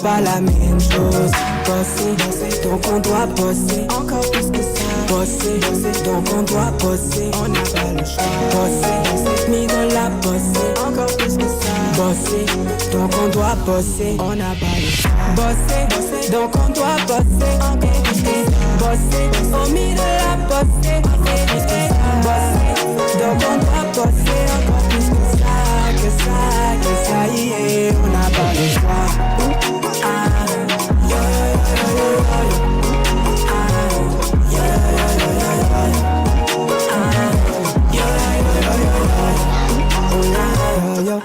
pas la même chose. Bosser, donc on doit bosser. Encore plus que ça. Bosser, donc on doit bosser. On n'a pas le choix. Bosser, mis dans la bosser. Encore plus que ça. Bosser, donc on doit bosser. On n'a pas le choix. Bosser, donc on doit bosser. Encore plus que ça. Bosser, on mis dans la bosser. Encore plus que ça. Bosser, donc on doit bosser. Encore plus que ça, yeah, on n'a pas le choix. Ah, yo, yo, yo, yo, yo. Ah, yo, yo, yo, yo, yo. Ah, yo, yo, yo, yo, yo.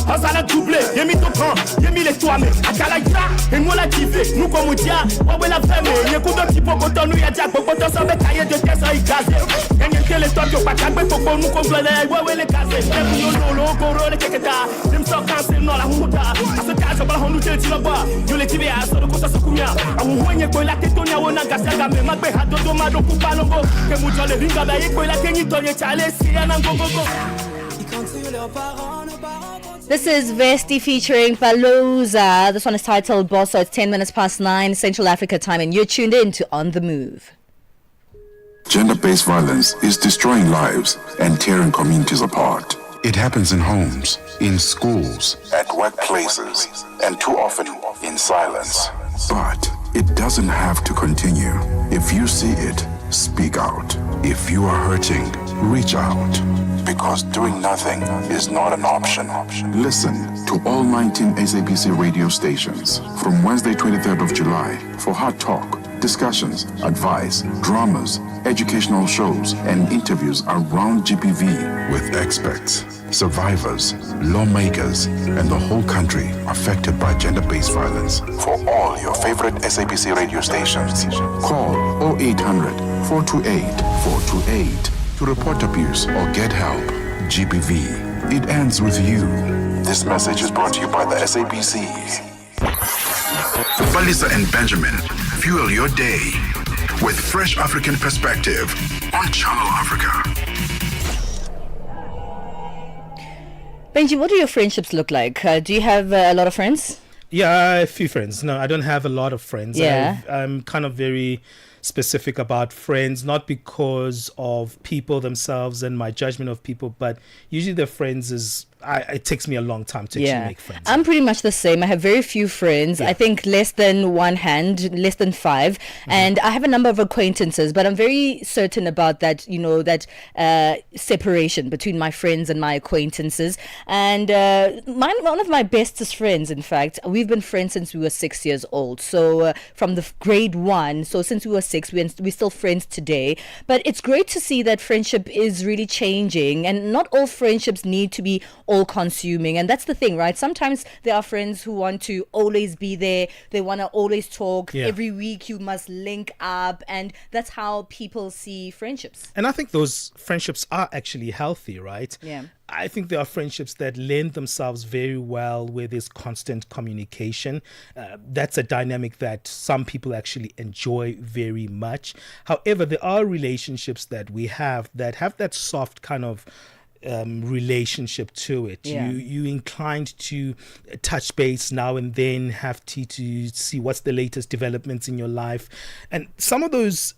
Hasa la doublé, y'a mis ton camp, y'a mis les toits, mais à Kalaïta, et moi la kiffé, nous comme on dit, ouais la femme, y'a coup de petit peu quand nous y'a dit, pour qu'on s'en met cahier de tête, ça y gazé. Y'a n'y a que les temps, y'a pas qu'à pour qu'on nous complète, ouais les gazés. Y'a plus de l'eau, coro, les kékéta, y'a m'sort quand c'est non la huta. À ce cas, je vais la honte, tu l'as pas, y'a les tibia, sur le coup, ça se coumia. À mon moyen, quoi, la kétonia, on a gassé, mais ma bé, à dodo, ma do, coupa, longo, que mou, j'en ai ringa, d'ailleurs, quoi, la kéni, t'en y est allé, si y'a un go. This is Vesti featuring Palesa. This one is titled Boss. So it's 10 minutes past 9 Central Africa time, and you're tuned in to On the Move. Gender-based violence is destroying lives and tearing communities apart. It happens in homes, in schools, at workplaces, and too often in silence. But it doesn't have to continue. If you see it, speak out. If you are hurting, reach out. Because doing nothing is not an option. Listen to all 19 SABC radio stations from Wednesday 23rd of July for hard talk, discussions, advice, dramas, educational shows, and interviews around GBV with experts, survivors, lawmakers, and the whole country affected by gender-based violence. For all your favorite SABC radio stations, call 0800 428 428 to report abuse or get help. GBV, it ends with you. This message is brought to you by the SABC. Palesa and Benjamin fuel your day with fresh African perspective on Channel Africa. Benji, what do your friendships look like? Do you have a lot of friends? Yeah, a few friends. No, I don't have a lot of friends. Yeah. I'm kind of very specific about friends, not because of people themselves and my judgment of people, but usually the friends is it takes me a long time to actually make friends. I'm pretty much the same. I have very few friends. I think less than one hand, less than five. And I have a number of acquaintances, but I'm very certain about that, that separation between my friends and my acquaintances. And one of my bestest friends, in fact, we've been friends since we were 6 years old. So from the grade 1, so since we were 6, we're still friends today. But it's great to see that friendship is really changing, and not all friendships need to be all consuming. And that's the thing, right? Sometimes there are friends who want to always be there. They want to always talk. Every week you must link up, and that's how people see friendships. And I think those friendships are actually healthy, right? Yeah. I think there are friendships that lend themselves very well where there's constant communication. That's a dynamic that some people actually enjoy very much. However, there are relationships that we have that soft kind of relationship to it. You inclined to touch base now and then, have to see what's the latest developments in your life, and some of those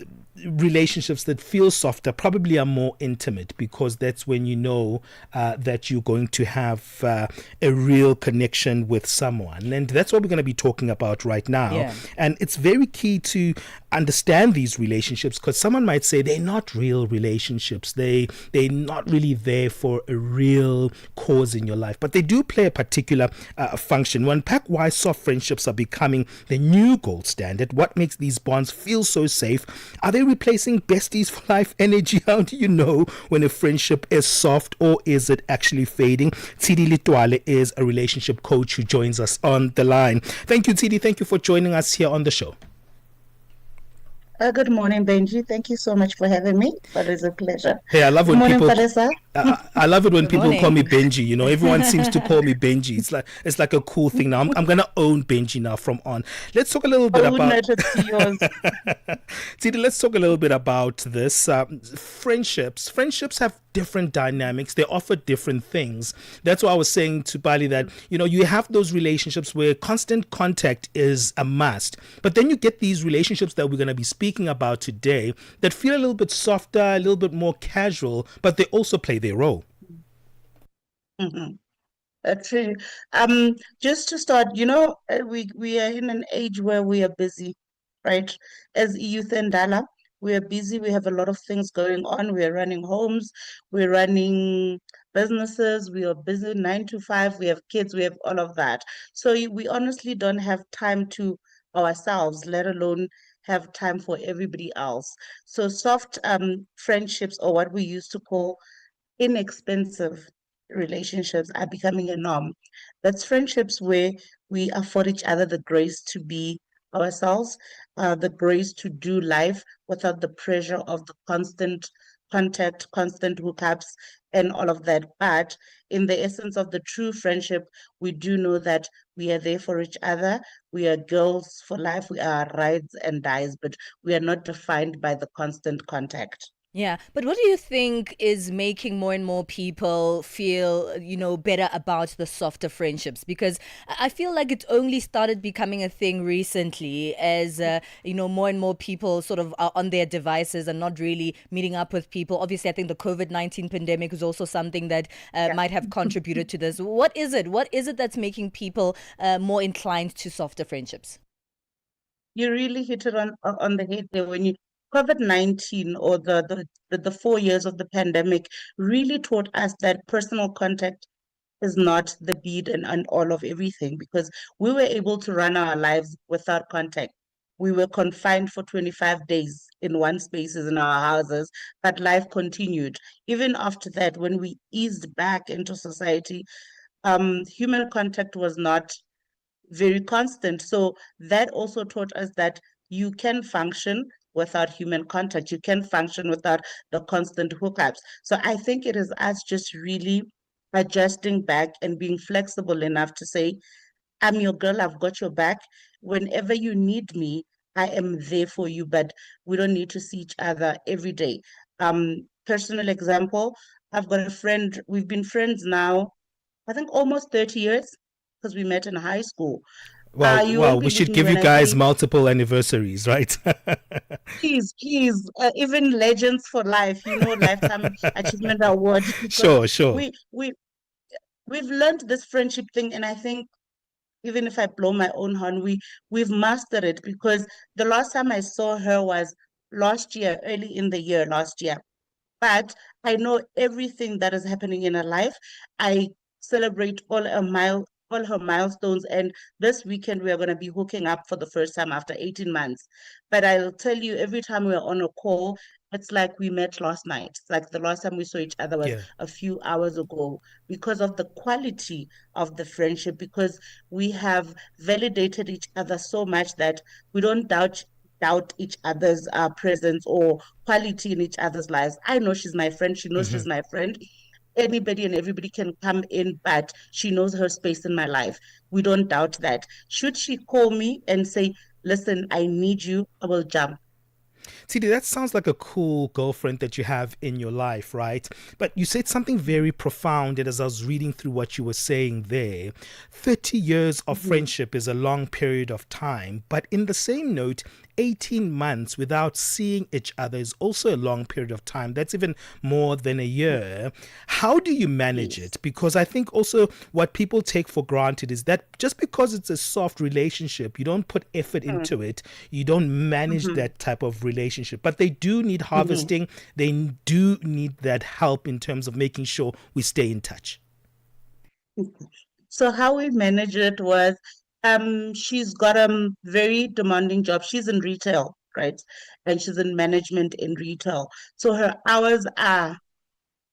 relationships that feel softer probably are more intimate, because that's when you know that you're going to have a real connection with someone, and that's what we're going to be talking about right now. And it's very key to understand these relationships, because someone might say they're not real relationships, they're not really there for a real cause in your life, but they do play a particular function. We unpack why soft friendships are becoming the new gold standard. What makes these bonds feel so safe? Are they replacing besties for life energy? How do you know when a friendship is soft, or is it actually fading? Tidi Litwale is a relationship coach who joins us on the line. Thank you, Tidi. Thank you for joining us here on the show. Good morning, Benji. Thank you so much for having me. It is a pleasure. Hey, I love when people. Palesa. I love it when people call me Benji. You know, everyone seems to call me Benji. It's like a cool thing now. I'm gonna own Benji now from on. Let's talk a little bit about. Tidi, let's talk a little bit about this. Friendships. Friendships have different dynamics. They offer different things. That's why I was saying to Bali that, you have those relationships where constant contact is a must. But then you get these relationships that we're going to be speaking about today that feel a little bit softer, a little bit more casual, but they also play their role. Mm-hmm. True. Just to start, we are in an age where we are busy, right? As youth and Dala, we are busy. We have a lot of things going on. We are running homes, we're running businesses, we are busy 9 to 5, we have kids, we have all of that. So we honestly don't have time to ourselves, let alone have time for everybody else. So soft friendships, or what we used to call inexpensive relationships, are becoming a norm. That's friendships where we afford each other the grace to be ourselves, the grace to do life without the pressure of the constant contact, constant hookups, and all of that. But in the essence of the true friendship, we do know that we are there for each other. We are girls for life. We are rides and dies, but we are not defined by the constant contact. Yeah, but what do you think is making more and more people feel, better about the softer friendships? Because I feel like it only started becoming a thing recently as, more and more people sort of are on their devices and not really meeting up with people. Obviously, I think the COVID-19 pandemic is also something that might have contributed to this. What is it? What is it that's making people more inclined to softer friendships? You really hit it on the head there when you COVID-19, or the 4 years of the pandemic, really taught us that personal contact is not the beat and all of everything, because we were able to run our lives without contact. We were confined for 25 days in one spaces in our houses, but life continued. Even after that, when we eased back into society, human contact was not very constant. So that also taught us that you can function without human contact. You can function without the constant hookups. So I think it is us just really adjusting back and being flexible enough to say, I'm your girl, I've got your back. Whenever you need me, I am there for you, but we don't need to see each other every day. Personal example, I've got a friend, we've been friends now, I think almost 30 years, because we met in high school. Well, You well, won't we believe should me give when you I guys say, multiple anniversaries, right? please, even legends for life, lifetime achievement awards, because Sure, sure. we we we've learned this friendship thing, and I think even if I blow my own horn, we've mastered it, because the last time I saw her was last year, early in the year last year. But I know everything that is happening in her life. I celebrate all her milestones, and this weekend we are going to be hooking up for the first time after 18 months. But I'll tell you, every time we're on a call, it's like we met last night. It's like the last time we saw each other was Yeah. a few hours ago, because of the quality of the friendship, because we have validated each other so much that we don't doubt each other's presence or quality in each other's lives. I know she's my friend. She knows Hmm. she's my friend. Anybody and everybody can come in, but she knows her space in my life. We don't doubt that. Should she call me and say, listen, I need you, I will jump. See, that sounds like a cool girlfriend that you have in your life, right? But you said something very profound, and as I was reading through what you were saying there, 30 years of Mm-hmm. friendship is a long period of time. But in the same note, 18 months without seeing each other is also a long period of time. That's even more than a year. How do you manage Yes. it? Because I think also what people take for granted is that just because it's a soft relationship, you don't put effort into it, you don't manage Mm-hmm. that type of relationship. But they do need Mm-hmm. harvesting, they do need that help in terms of making sure we stay in touch. So how we managed it was, she's got a very demanding job. She's in retail, right? And she's in management in retail. So her hours are,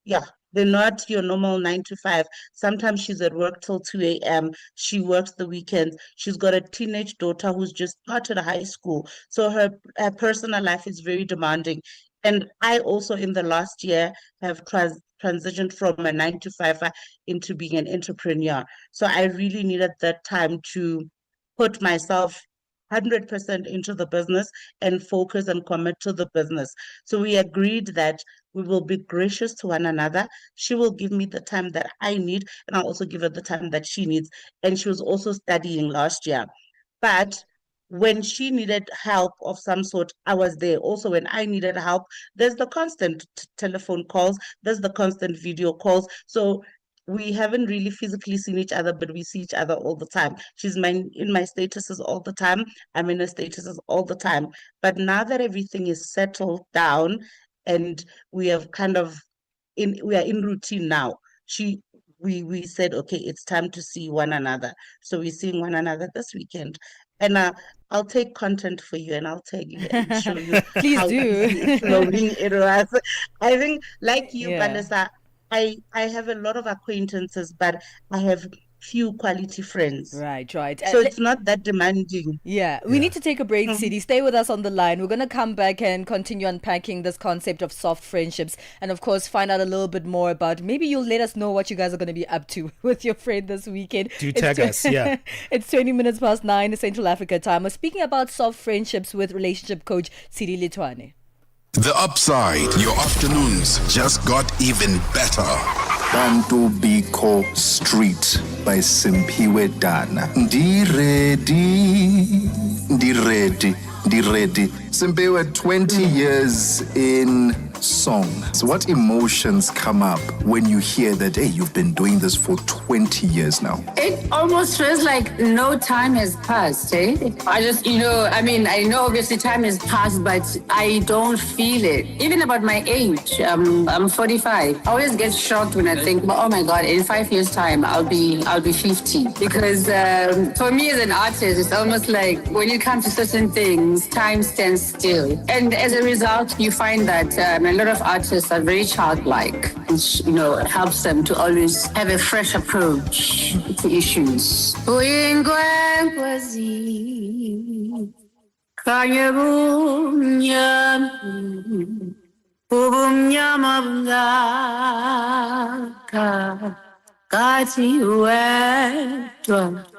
yeah, they're not your normal 9 to 5. Sometimes she's at work till 2 a.m. She works the weekends. She's got a teenage daughter who's just started high school. So her personal life is very demanding. And I also, in the last year, have transitioned from a 9 to 5 into being an entrepreneur. So I really needed that time to put myself 100% into the business and focus and commit to the business. So we agreed that We will be gracious to one another. She will give me the time that I need, and I'll also give her the time that she needs. And she was also studying last year. But when she needed help of some sort, I was there. Also, when I needed help, there's the constant telephone calls, there's the constant video calls. So we haven't really physically seen each other, but we see each other all the time. She's in my statuses all the time. I'm in her statuses all the time. But now that everything is settled down and we have kind of we are in routine now. We said, okay, it's time to see one another. So we're seeing one another this weekend. And I'll take content for you and I'll tag you and show you Please how easy do. flowing it was. I think, like you, Yeah. Palesa, I have a lot of acquaintances, but I have few quality friends. Right, right. So it's not that demanding. Yeah, we Yeah. need to take a break, Mhm. CD. Stay with us on the line. We're going to come back and continue unpacking this concept of soft friendships and, of course, find out a little bit more about maybe you'll let us know what you guys are going to be up to with your friend this weekend. Do tag us, yeah. It's 20 minutes past 9 Central Africa time. We're speaking about soft friendships with relationship coach CD Litwane. The Upside. Your afternoons just got even better. Bantu Biko Street by Simpiwe Dana. Ndi ready. Simpiwe, 20 years in song. So what emotions come up when you hear that, hey, you've been doing this for 20 years now? It almost feels like no time has passed, eh? I just, I know obviously time has passed, but I don't feel it. Even about my age, I'm 45. I always get shocked when I think, oh my God, in 5 years' time, I'll be 50. Because for me as an artist, it's almost like when it comes to certain things, time stands still. And as a result, you find that a lot of artists are very childlike, which, it helps them to always have a fresh approach to issues.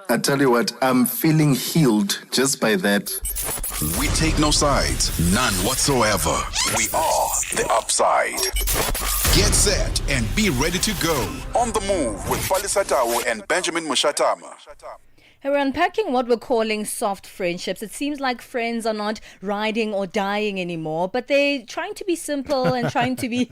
I tell you what, I'm feeling healed just by that. We take no sides, none whatsoever. We are the Upside. Get set and be ready to go. On the move with Palesa and Benjamin Moshatama. Hey, we're unpacking what we're calling soft friendships. It seems like friends are not riding or dying anymore, but they're trying to be simple and trying to be,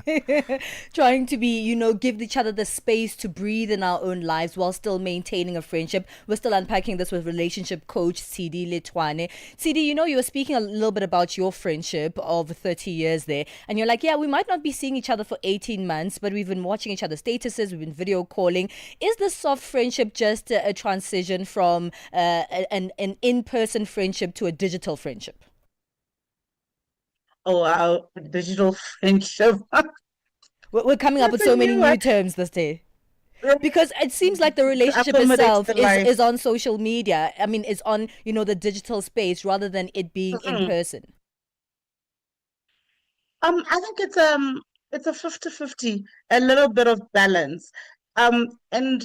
give each other the space to breathe in our own lives while still maintaining a friendship. We're still unpacking this with relationship coach CD Litwane. CD, you were speaking a little bit about your friendship of 30 years there, and you're like, yeah, we might not be seeing each other for 18 months, but we've been watching each other's statuses, we've been video calling. Is this soft friendship just a transition from an in-person friendship to a digital friendship? Oh, wow, digital friendship. We're coming up with so many new terms this day. Because it seems like the relationship itself is on social media. I mean, it's on, the digital space rather than it being in person. I think it's a 50-50, a little bit of balance. And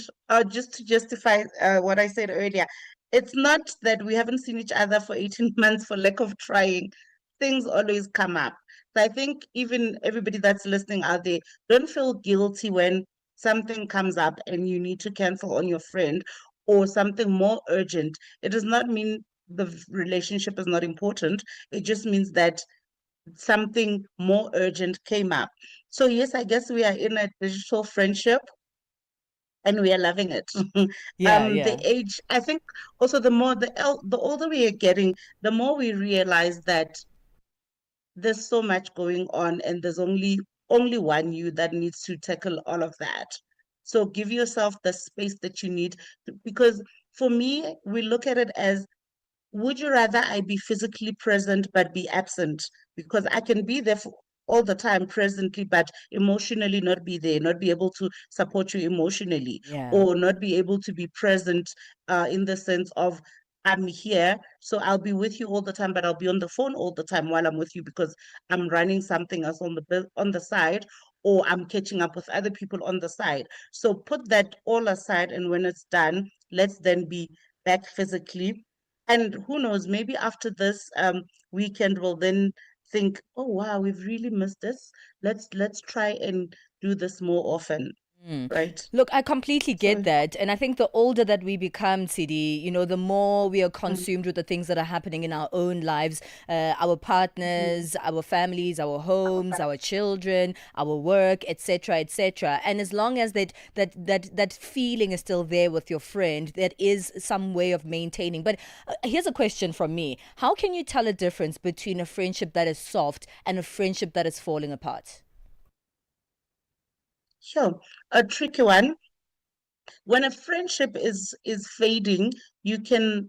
just to justify what I said earlier, it's not that we haven't seen each other for 18 months for lack of trying. Things always come up. So I think even everybody that's listening out there, don't feel guilty when something comes up and you need to cancel on your friend or something more urgent. It does not mean the relationship is not important. It just means that something more urgent came up. So yes, I guess we are in a digital friendship and we are loving it. Yeah. The age, I think also the older we are getting, the more we realize that there's so much going on and there's only one you that needs to tackle all of that. So give yourself the space that you need because for me, we look at it as, would you rather I be physically present but be absent? Because I can be there for all the time presently, but emotionally not be there, not be able to support you emotionally, Yeah. or not be able to be present in the sense of I'm here, so I'll be with you all the time, but I'll be on the phone all the time while I'm with you because I'm running something else on the side, or I'm catching up with other people on the side. So put that all aside, and when it's done, let's then be back physically. And who knows, maybe after this weekend, we'll then think, oh wow, we've really missed this. Let's try and do this more often. Right. Look, I completely get So that. And I think the older that we become, CD, the more we are mm, consumed with the things that are happening in our own lives, our mhm. partners, our families, our homes, our children, our work, etc., etc. And as long as that feeling is still there with your friend, that is some way of maintaining. But here's a question from me. How can you tell a difference between a friendship that is soft and a friendship that is falling apart? Sure. A tricky one. When a friendship is fading, you can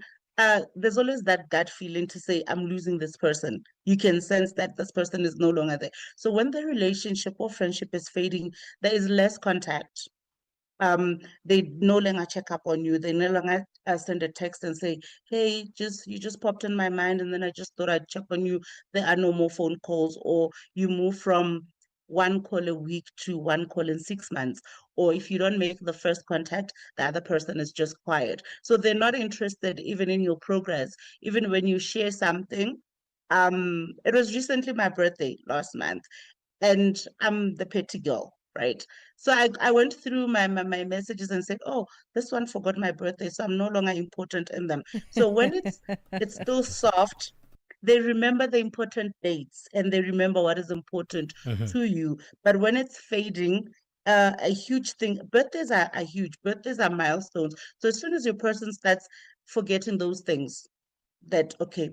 there's always that gut feeling to say, I'm losing this person. You can sense that this person is no longer there. So when the relationship or friendship is fading, there is less contact. They no longer check up on you. They no longer send a text and say, hey, just you just popped in my mind and then I just thought I'd check on you. There are no more phone calls, or you move from one call a week to one call in 6 months. Or if you don't make the first contact, the other person is just quiet. So they're not interested even in your progress, even when you share something. It was recently my birthday last month, and I'm the petty girl, right? So I went through my messages and said, oh, this one forgot my birthday, so I'm no longer important in them. So when it's still soft, they remember the important dates and they remember what is important to you. But when it's fading, a huge thing, birthdays are huge, birthdays are milestones. So as soon as your person starts forgetting those things, that okay,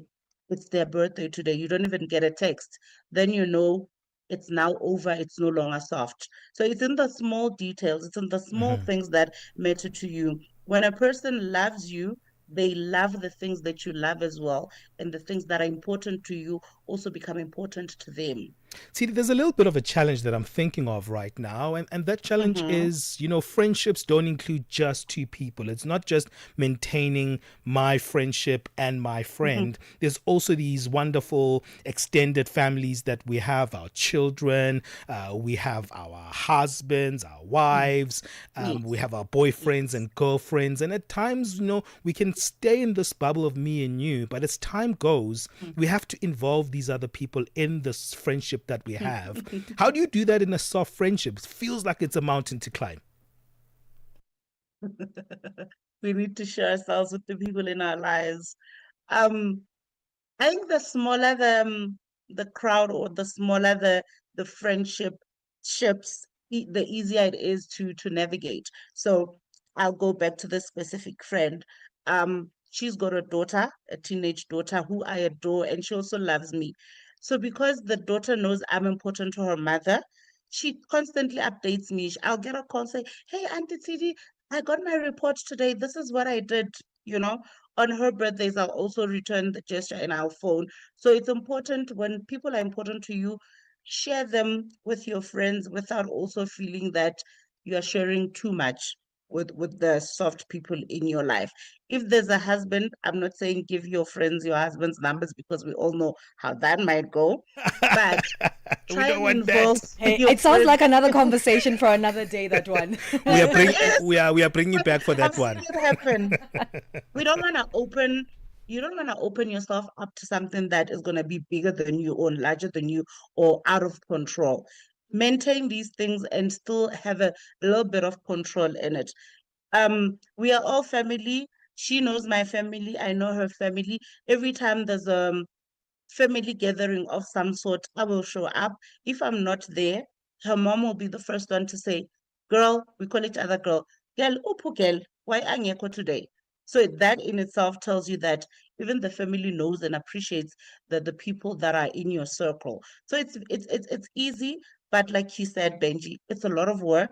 it's their birthday today, you don't even get a text, then you know it's now over, it's no longer soft. So it's in the small details, it's in the small things that matter to you. When a person loves you, they love the things that you love as well, and the things that are important to you also become important to them. See, there's a little bit of a challenge that I'm thinking of right now, and that challenge Mm-hmm. is, friendships don't include just two people. It's not just maintaining my friendship and my Mm-hmm. friend. There's also these wonderful extended families that we have, our children, we have our husbands, our wives, we Yes. have our boyfriends Yes. and girlfriends. And at times, we can stay in this bubble of me and you, but as time goes, we have to involve these other people in this friendship that we have. How do you do that in a soft friendship? It feels like it's a mountain to climb. We need to share ourselves with the people in our lives. um I think the smaller the crowd, or the smaller the friendship ships, the easier it is to navigate. So I'll go back to this specific friend. She's got a daughter, a teenage daughter who I adore, and she also loves me. So because the daughter knows I'm important to her mother, she constantly updates me. I'll get a call say, "Hey, Auntie Tidi, I got my report today. This is what I did." You know, on her birthdays, I'll also return the gesture in our phone. So it's important, when people are important to you, share them with your friends without also feeling that you are sharing too much with the soft people in your life. If there's a husband, I'm not saying give your friends your husband's numbers, because we all know how that might go, but We try don't and want involve that. Hey, your it sounds friends. like another conversation for another day, that one. We are It bring is. we are bringing you back for I've that seen one. it happen. We don't want to open, you don't want to open yourself up to something that is going to be bigger than you or larger than you or out of control. Maintain these things and still have a little bit of control in it. We are all family. She knows my family, I know her family. Every time there's a family gathering of some sort, I will show up. If I'm not there, her mom will be the first one to say, girl, we call each other girl, girl, upu girl, why angeko today? So that in itself tells you that even the family knows and appreciates the people that are in your circle. So it's easy, but like you said, Benji, it's a lot of work.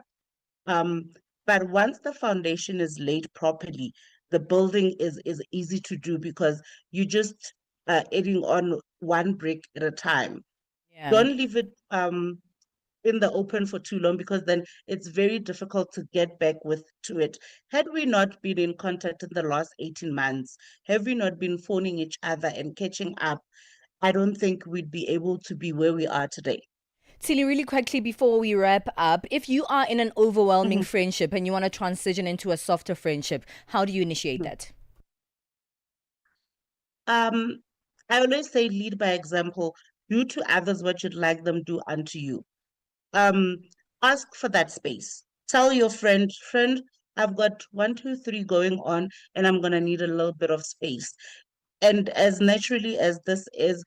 Um, but once the foundation is laid properly, the building is easy to do, because you just adding on one brick at a time. Yeah. Don't leave it in the open for too long, because then it's very difficult to get back with to it. Had we not been in contact in the last 18 months, have we not been phoning each other and catching up, I don't think we'd be able to be where we are today. Tilly, really quickly before we wrap up, if you are in an overwhelming Mhm. friendship and you want to transition into a softer friendship, how do you initiate that? Um, I always say lead by example. Do to others what you'd like them do unto you. Um, ask for that space. Tell your friend, I've got 1, 2, 3 going on, and I'm gonna need a little bit of space. And as naturally as this is,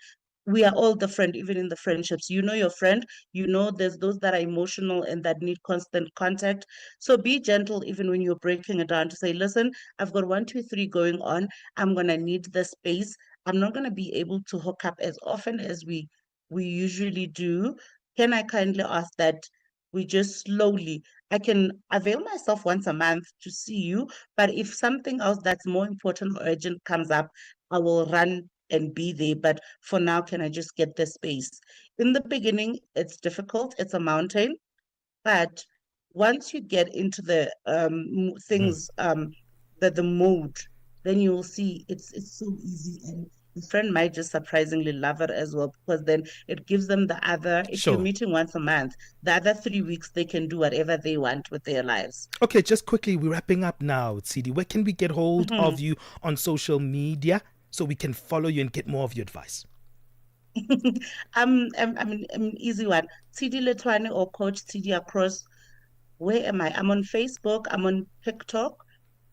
we are all different, even in the friendships. You know your friend, you know there's those that are emotional and that need constant contact. So be gentle even when you're breaking it down to say, listen, I've got 1, 2, 3 going on. I'm gonna need the space. I'm not gonna be able to hook up as often as we usually do. Can I kindly ask that we just slowly, I can avail myself once a month to see you, but if something else that's more important or urgent comes up, I will run and be there. But for now, can I just get the space? In the beginning, it's difficult, it's a mountain, but once you get into the things, the mode, then you will see it's so easy, and the friend might just surprisingly love it as well, because then it gives them the other, if you're Sure. meeting once a month, the other 3 weeks they can do whatever they want with their lives. Okay, just quickly, we're wrapping up now, CD. Where can we get hold of you on social media so we can follow you and get more of your advice? I'm an easy one. TD Letwane or Coach TD across. Where am I? I'm on Facebook, I'm on TikTok,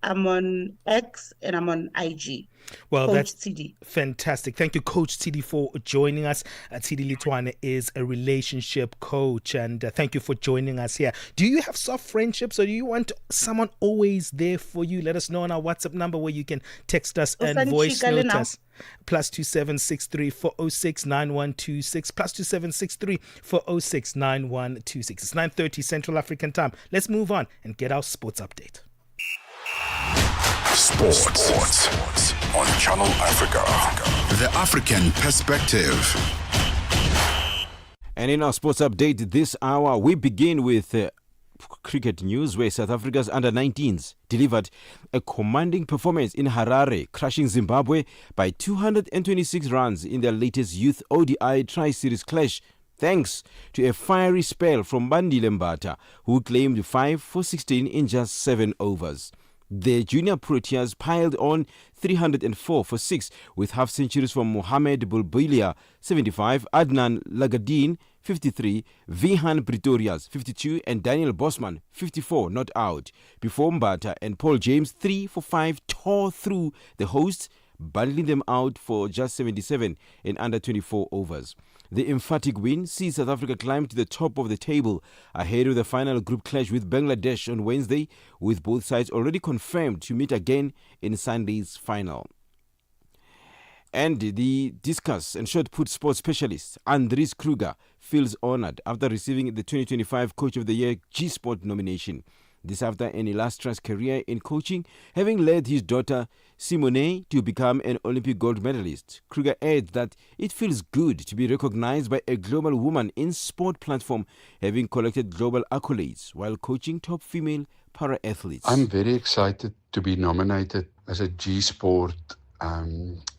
I'm on X, and I'm on IG. Well, Coach that's TD. fantastic. Thank you, Coach TD, for joining us. TD Litwane is a relationship coach, and thank you for joining us here. Do you have soft friendships, or do you want someone always there for you? Let us know on our WhatsApp number, where you can text us and voice note us. +2763 406 9126. +2763 406 9126. It's 9:30 Central African time. Let's move on and get our sports update. Sports on Channel Africa. The African perspective. And in our sports update this hour, we begin with cricket news, where South Africa's under-19s delivered a commanding performance in Harare, crushing Zimbabwe by 226 runs in their latest Youth ODI Tri-Series clash, thanks to a fiery spell from Bandile Mbata, who claimed 5 for 16 in just 7 overs. The junior Proteas piled on 304 for 6 with half-centuries from Mohamed Bulbulia, 75, Adnan Lagadin, 53, Vihan Pretorias, 52, and Daniel Bosman, 54, not out, before Mbata and Paul James, 3 for 5, tore through the hosts, bundling them out for just 77 in under 24 overs. The emphatic win sees South Africa climb to the top of the table ahead of the final group clash with Bangladesh on Wednesday, with both sides already confirmed to meet again in Sunday's final. And the discus and shot put sports specialist Andries Kruger feels honored after receiving the 2025 Coach of the Year G-Sport nomination. This after an illustrious career in coaching, having led his daughter Simone to become an Olympic gold medalist. Kruger adds that it feels good to be recognized by a global woman in sport platform, having collected global accolades while coaching top female para-athletes. I'm very excited to be nominated as a G-Sport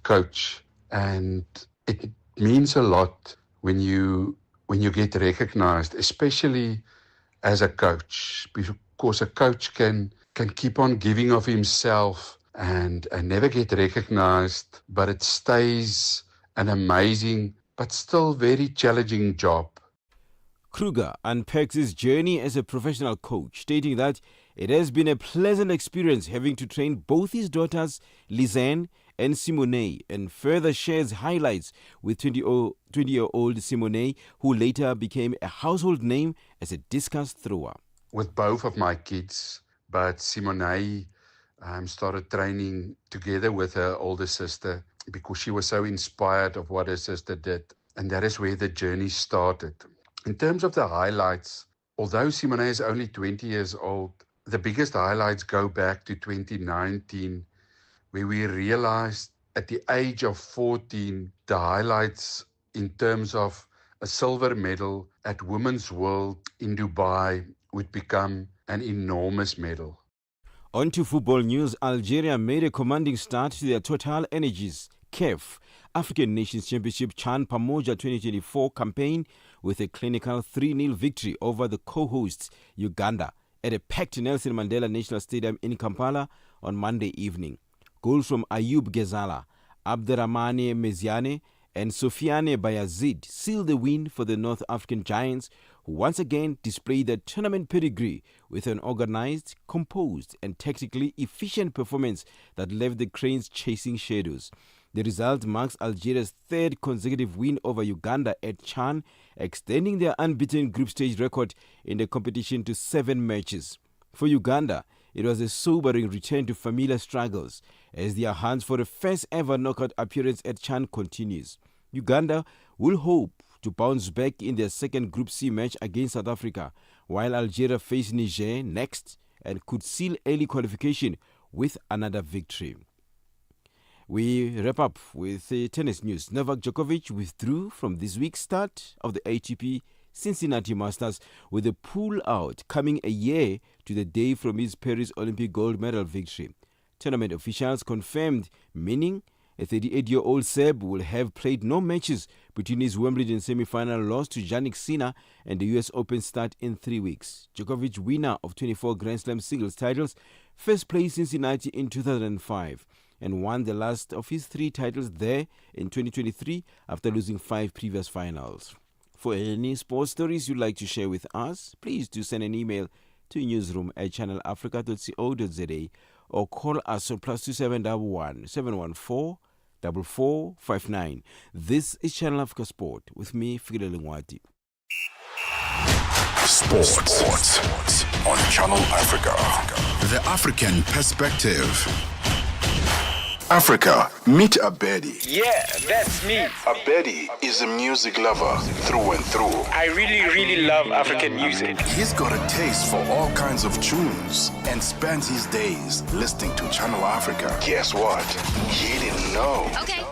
coach, and it means a lot when you get recognized, especially as a coach, because a coach can keep on giving of himself and never get recognized, but it stays an amazing but still very challenging job. Kruger unpacks his journey as a professional coach, stating that it has been a pleasant experience having to train both his daughters, Lisanne and Simone, and further shares highlights with 20-year-old Simone, who later became a household name as a discus thrower. With both of my kids, but Simone started training together with her older sister because she was so inspired of what her sister did, and that is where the journey started. In terms of the highlights, although Simone is only 20 years old, the biggest highlights go back to 2019, where we realized at the age of 14, the highlights in terms of a silver medal at Women's World in Dubai would become an enormous medal. On to football news. Algeria made a commanding start to their Total Energies CAF African Nations Championship Chan Pamoja 2024 campaign with a clinical 3-0 victory over the co-hosts Uganda at a packed Nelson Mandela National Stadium in Kampala on Monday evening. Goals from Ayub Gezala, Abderrahmane Meziane and Sofiane Bayazid sealed the win for the North African Giants, who once again displayed their tournament pedigree with an organized, composed, and tactically efficient performance that left the Cranes chasing shadows. The result marks Algeria's third consecutive win over Uganda at Chan, extending their unbeaten group stage record in the competition to 7 matches. For Uganda, it was a sobering return to familiar struggles as their hunt for the first ever knockout appearance at Chan continues. Uganda will hope to bounce back in their second Group C match against South Africa, while Algeria face Niger next and could seal early qualification with another victory. We wrap up with tennis news. Novak Djokovic withdrew from this week's start of the ATP Cincinnati Masters with a pull-out coming a year to the day from his Paris Olympic gold medal victory. Tournament officials confirmed, meaning a 38-year-old Serb will have played no matches between his Wimbledon semi-final loss to Jannik Sinner and the US Open start in 3 weeks. Djokovic, winner of 24 Grand Slam singles titles, first played Cincinnati in 2005 and won the last of his 3 titles there in 2023 after losing 5 previous finals. For any sports stories you'd like to share with us, please do send an email to newsroom@channelafrica.co.za or call us on +2711 714 4459. This is Channel Africa Sport with me, Fikile Lingwati. Sports on Channel Africa. The African perspective. Africa, meet Abedi. Yeah, that's me. Abedi is a music lover through and through. I really love African music. He's got a taste for all kinds of tunes and spends his days listening to Channel Africa. Guess what? He didn't know. Okay.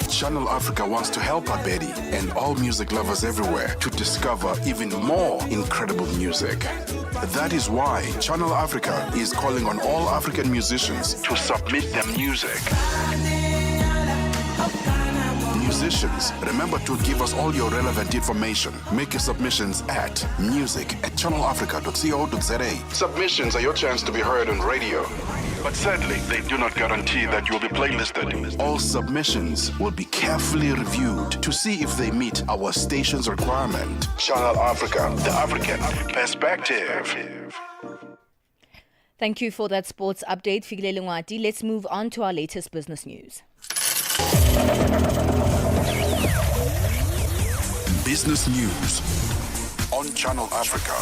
Channel Africa wants to help Abedi and all music lovers everywhere to discover even more incredible music. That is why Channel Africa is calling on all African musicians to submit their music. Musicians, remember to give us all your relevant information. Make your submissions at music@channelafrica.co.za. Submissions are your chance to be heard on radio. But sadly, they do not guarantee that you will be playlisted. All submissions will be carefully reviewed to see if they meet our station's requirement. Channel Africa, the African perspective. Thank you for that sports update, Fikile Lingwati. Let's move on to our latest business news. Business news on Channel Africa,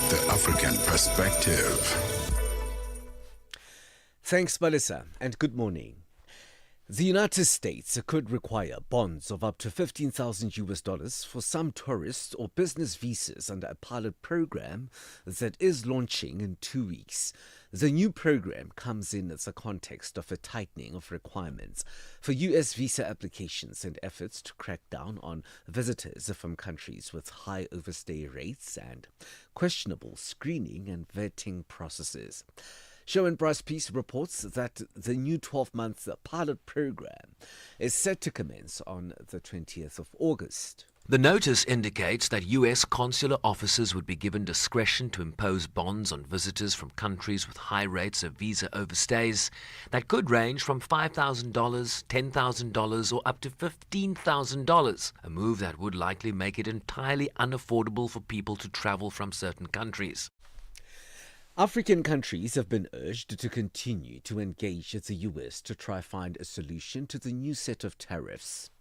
the African perspective. Thanks, Palesa, and good morning. The United States could require bonds of up to $15,000 for some tourist or business visas under a pilot program that is launching in 2 weeks. The new program comes in as a context of a tightening of requirements for U.S. visa applications and efforts to crack down on visitors from countries with high overstay rates and questionable screening and vetting processes. Sherwin Bryce-Peace reports that the new 12-month pilot program is set to commence on the 20th of August. The notice indicates that U.S. consular officers would be given discretion to impose bonds on visitors from countries with high rates of visa overstays that could range from $5,000, $10,000 or up to $15,000, a move that would likely make it entirely unaffordable for people to travel from certain countries. African countries have been urged to continue to engage with the U.S. to try find a solution to the new set of tariffs.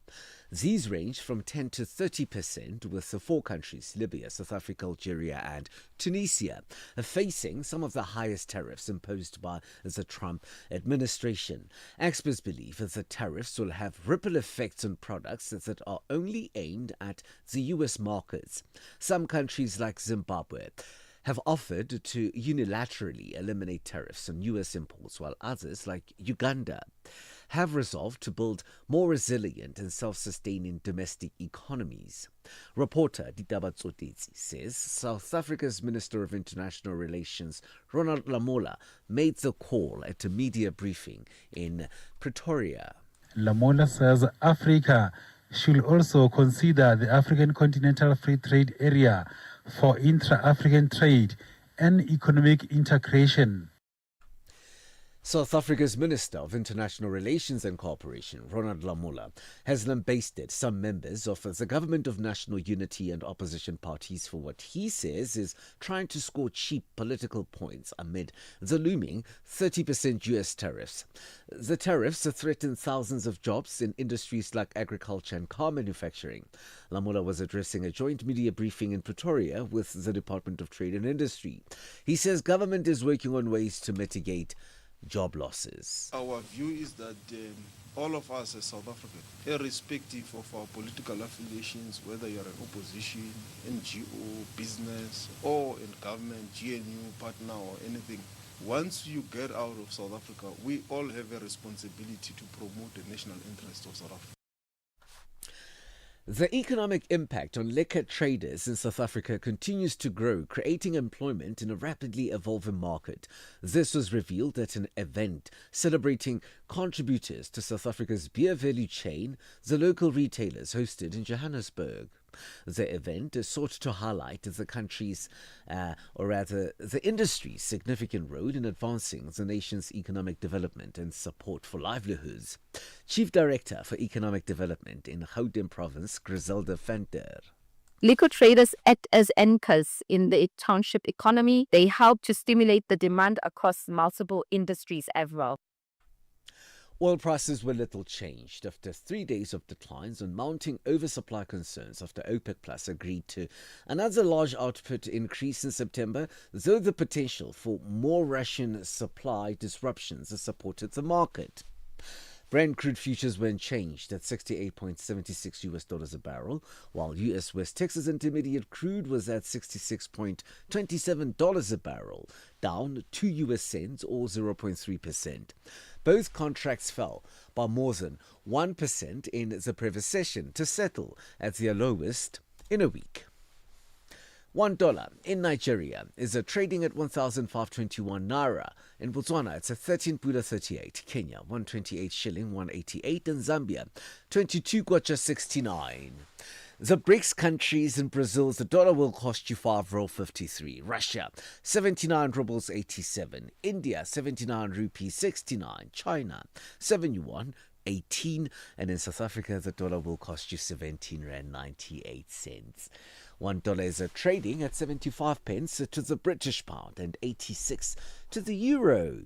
These range from 10 to 30%, with the 4 countries, Libya, South Africa, Algeria and Tunisia, facing some of the highest tariffs imposed by the Trump administration. Experts believe that the tariffs will have ripple effects on products that are only aimed at the U.S. markets. Some countries like Zimbabwe have offered to unilaterally eliminate tariffs on U.S. imports, while others, like Uganda, have resolved to build more resilient and self-sustaining domestic economies. Reporter Ditaba Tsotitsi says South Africa's Minister of International Relations, Ronald Lamola, made the call at a media briefing in Pretoria. Lamola says Africa should also consider the African Continental Free Trade Area for intra-African trade and economic integration. South Africa's Minister of International Relations and Cooperation, Ronald Lamola, has lambasted some members of the Government of National Unity and opposition parties for what he says is trying to score cheap political points amid the looming 30% US tariffs. The tariffs threaten thousands of jobs in industries like agriculture and car manufacturing. Lamola was addressing a joint media briefing in Pretoria with the Department of Trade and Industry. He says government is working on ways to mitigate job losses. Our view is that all of us as South Africans, irrespective of our political affiliations, whether you're an opposition, NGO, business, or in government, GNU, partner, or anything, once you get out of South Africa, we all have a responsibility to promote the national interest of South Africa. The economic impact on liquor traders in South Africa continues to grow, creating employment in a rapidly evolving market. This was revealed at an event celebrating contributors to South Africa's beer value chain, the local retailers hosted in Johannesburg. The event sought to highlight the country's, the industry's significant role in advancing the nation's economic development and support for livelihoods. Chief Director for Economic Development in Gauteng Province, Griselda Venter. Liquor traders act as anchors in the township economy. They help to stimulate the demand across multiple industries as well. Oil prices were little changed after 3 days of declines on mounting oversupply concerns after OPEC Plus agreed to another large output increase in September, though the potential for more Russian supply disruptions supported the market. Brent crude futures were unchanged at $68.76 a barrel, while US West Texas Intermediate crude was at $66.27 a barrel, down 2 US cents or 0.3%. Both contracts fell by more than 1% in the previous session to settle at their lowest in a week. $1 in Nigeria is trading at 1,521 naira. In Botswana, it's at 13.38. Kenya, 128 shilling, 188. And Zambia, 22 kwacha 69. The BRICS countries in Brazil, the dollar will cost you 5.53. Russia, 79 rubles 87. India, 79 rupees 69. China, 7 yuan 18. And in South Africa, the dollar will cost you 17 rand 98 cents. $1 is trading at 75 pence to the British pound and 86 to the euro.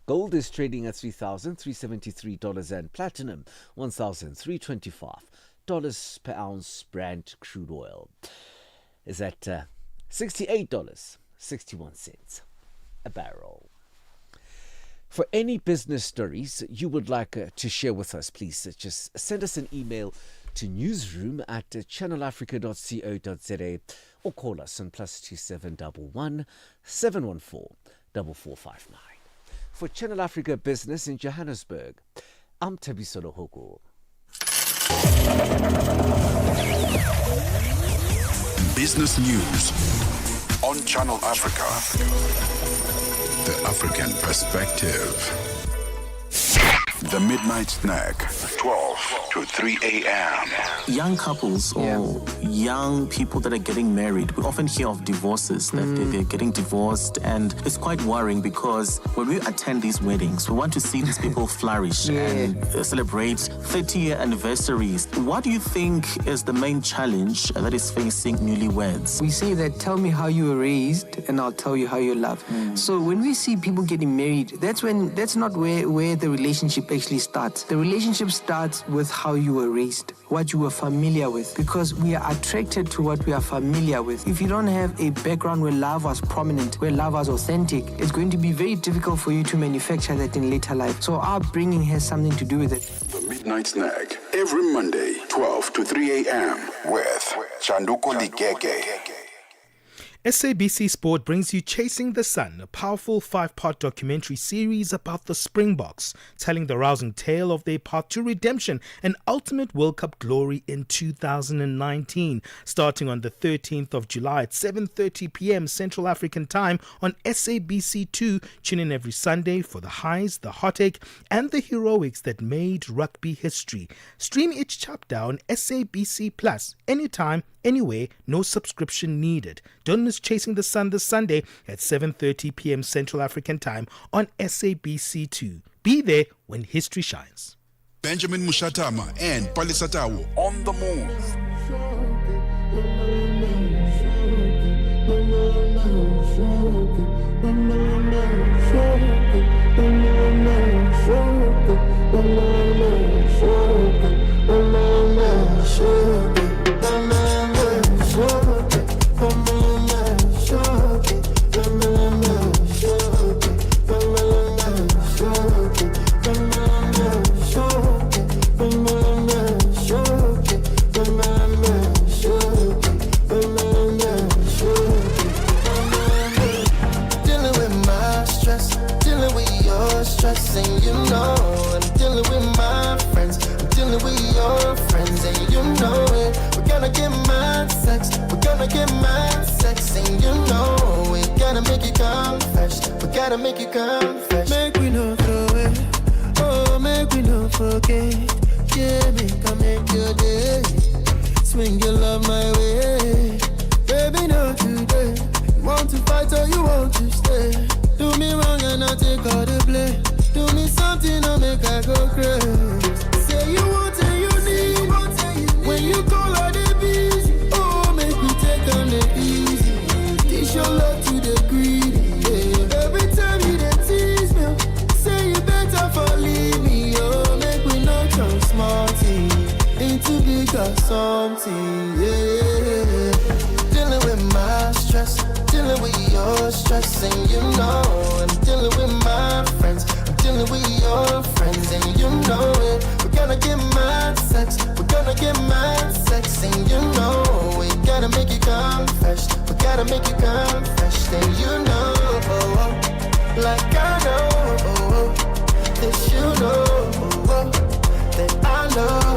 Gold is trading at $3,373 and platinum $1,325 per ounce. Brent crude oil is at $68.61 a barrel. For any business stories you would like to share with us, please just send us an email to newsroom@channelafrica.co.za or call us on +2711 714 4459. For Channel Africa Business in Johannesburg, I'm Thabisolo Hoko. Business News on Channel Africa. The African Perspective. The Midnight Snack, 12 to 3 a.m. Young couples or young people that are getting married, we often hear of divorces, that they're getting divorced, and it's quite worrying because when we attend these weddings, we want to see these people flourish and celebrate 30-year anniversaries. What do you think is the main challenge that is facing newlyweds? We say that tell me how you were raised and I'll tell you how you're loved. So when we see people getting married, that's not where the relationship actually starts. The relationship starts with how you were raised, what you were familiar with, because we are attracted to what we are familiar with. If you don't have a background where love was prominent, where love was authentic, it's going to be very difficult for you to manufacture that in later life. So our upbringing has something to do with it. The Midnight Snack, every Monday, 12 to 3 a.m. with Chanduko Ligege. SABC Sport brings you Chasing the Sun, a powerful 5-part documentary series about the Springboks, telling the rousing tale of their path to redemption and ultimate World Cup glory in 2019. Starting on the 13th of July at 7:30 p.m. Central African Time on SABC2. Tune in every Sunday for the highs, the heartache, and the heroics that made rugby history. Stream each chapter on SABC Plus anytime, anywhere, no subscription needed. Don't miss Chasing the Sun this Sunday at 7:30 p.m. Central African Time on SABC2. Be there when history shines. Benjamin Moshatama and Palesa on the move. And you know, I'm dealing with my friends, I'm dealing with your friends, and you know it. We're gonna get mad sex, we're gonna get mad sex, and you know we gotta make you come fresh, we gotta make you come fresh. Make we no throw it, oh, make we no forget. Yeah, make your day, swing your love my way. Baby, not today, you want to fight or you want to stay. Do me wrong and I'll take all the blame. Do me something to make I go crazy. Say you want and you need. When you call all the busy, oh, make me take on the easy. Teach your love to the greedy. Yeah. Every time you dey tease me, say you better for leave me. Oh, make me not turn small thing into bigger something. Yeah. Dealing with my stress, dealing with your stress, and you know I'm dealing with my friends. Dealing with your friends, and you know it. We're gonna get mad sex, we're gonna get mad sex, and you know we gotta make you come fresh, we gotta make you come fresh. Then you know, like I know, that you know, that I know.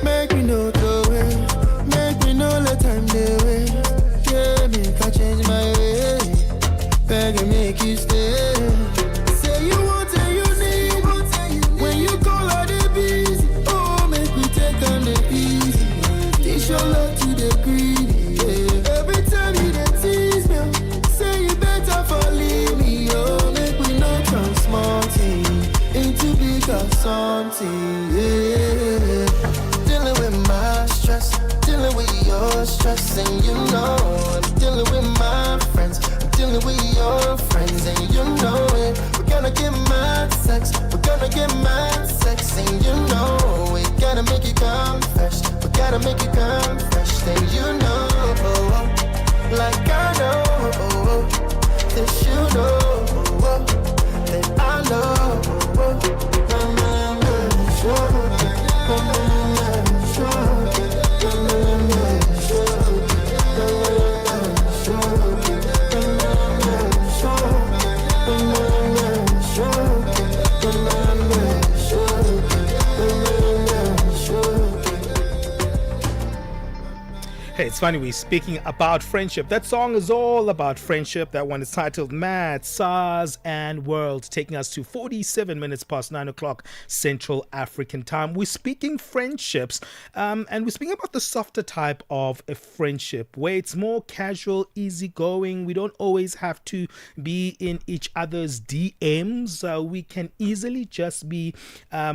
Make me no throw it, make me no let time dey waste. Yeah, make I change my way, beg and make you stay. Say you want and you need. When you call all the busy, oh, make me take on the easy. Teach your love to the greedy. Yeah. Every time you dey tease me, say you better for leave me. Oh, make me not turn small thing into bigger something. Yeah. Dealing with my stress, dealing with your stress, and you know I'm dealing with my friends, I'm dealing with your friends, and you know it. We're gonna get mad sex, we're gonna get mad sex, and you know we gotta make you come fresh, we gotta make you come fresh. Then you know, like I know, that you know, that I know. Hey, it's funny, we're speaking about friendship. That song is all about friendship. That one is titled Mad, SARS and World, taking us to 47 minutes past 9 o'clock Central African Time. We're speaking friendships, and we're speaking about the softer type of a friendship where it's more casual, easygoing. We don't always have to be in each other's DMs. We can easily just be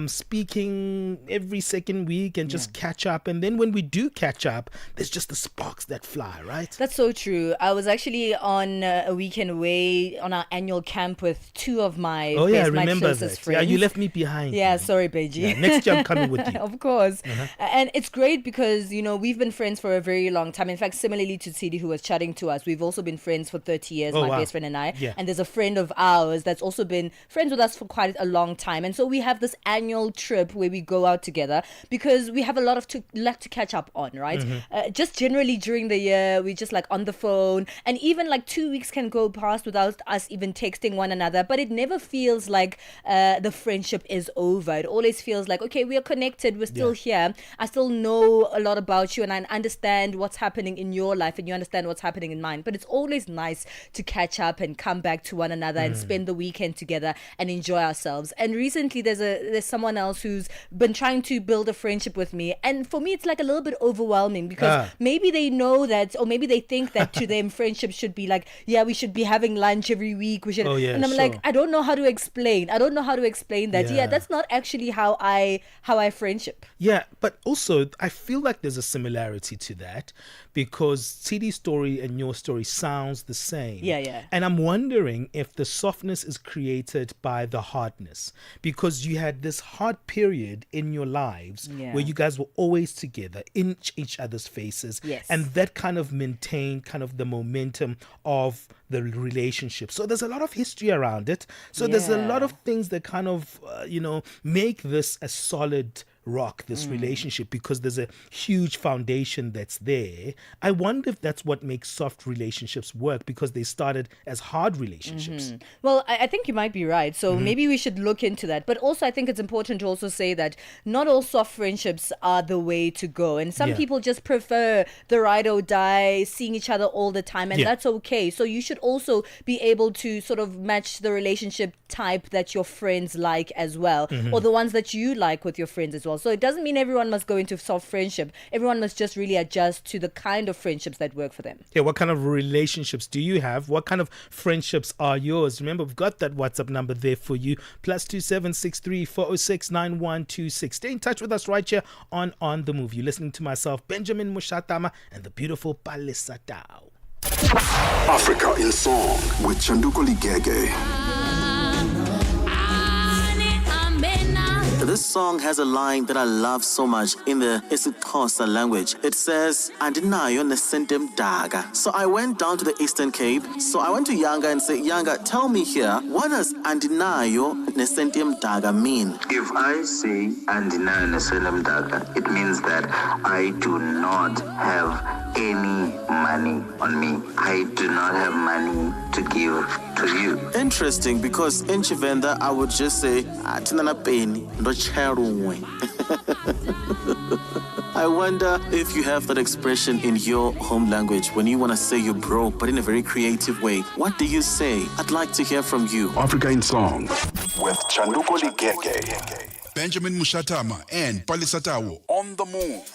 speaking every second week and just catch up. And then when we do catch up, there's just the sparks that fly, right? That's so true. I was actually on a weekend away on our annual camp with two of my my closest friends. Yeah, you left me behind. Yeah, sorry, Beji. Yeah, next year I'm coming with you. Of course. And it's great because, you know, we've been friends for a very long time. In fact, similarly to Tidi, who was chatting to us, we've also been friends for 30 years, best friend and I. Yeah. And there's a friend of ours that's also been friends with us for quite a long time. And so we have this annual trip where we go out together because we have a lot to catch up on, right? Just generally generally during the year, we just like on the phone, and even like 2 weeks can go past without us even texting one another, but it never feels like the friendship is over. It always feels like, okay, we are connected, we're still here. I still know a lot about you, and I understand what's happening in your life, and you understand what's happening in mine. But it's always nice to catch up and come back to one another and spend the weekend together and enjoy ourselves. And recently there's someone else who's been trying to build a friendship with me, and for me it's like a little bit overwhelming, because maybe they know that, or maybe they think that to them friendship should be like, yeah, we should be having lunch every week, we should, and I'm like, I don't know how to explain that. Yeah, that's not actually how I friendship. Yeah, but also I feel like there's a similarity to that, because TD's story and your story sounds the same. Yeah. And I'm wondering if the softness is created by the hardness, because you had this hard period in your lives where you guys were always together in each other's faces. Yes. And that kind of maintained kind of the momentum of the relationship. So there's a lot of history around it. So there's a lot of things that kind of, make this a solid rock, this relationship, because there's a huge foundation that's there. I wonder if that's what makes soft relationships work, because they started as hard relationships. Well, I think you might be right. So maybe we should look into that. But also I think it's important to also say that not all soft friendships are the way to go. And some people just prefer the ride or die, seeing each other all the time. And that's okay. So you should also be able to sort of match the relationship type that your friends like as well, or the ones that you like with your friends as well. So it doesn't mean everyone must go into soft friendship. Everyone must just really adjust to the kind of friendships that work for them. Yeah, what kind of relationships do you have? What kind of friendships are yours? Remember, we've got that WhatsApp number there for you. +2763 406 9126. Stay in touch with us right here on The Move. You're listening to myself, Benjamin Moshatama, and the beautiful Palesa. Africa in Song with Chanduko Ligege. This song has a line that I love so much in the isiXhosa language. It says, "Andinayo nesentem daga." So I went down to the Eastern Cape. So I went to Yanga and said, Yanga, tell me here, what does andinayo nesentem daga mean? If I say andinayo nesentem daga, it means that I do not have any money on me. I do not have money to give to you. Interesting, because in Chivenda, I would just say, "Atinana peni, ndo charumwe." I wonder if you have that expression in your home language when you want to say you're broke, but in a very creative way. What do you say? I'd like to hear from you. Africa in Song with Chanduko Ligege. Benjamin Moshatama and Palesa On The Move.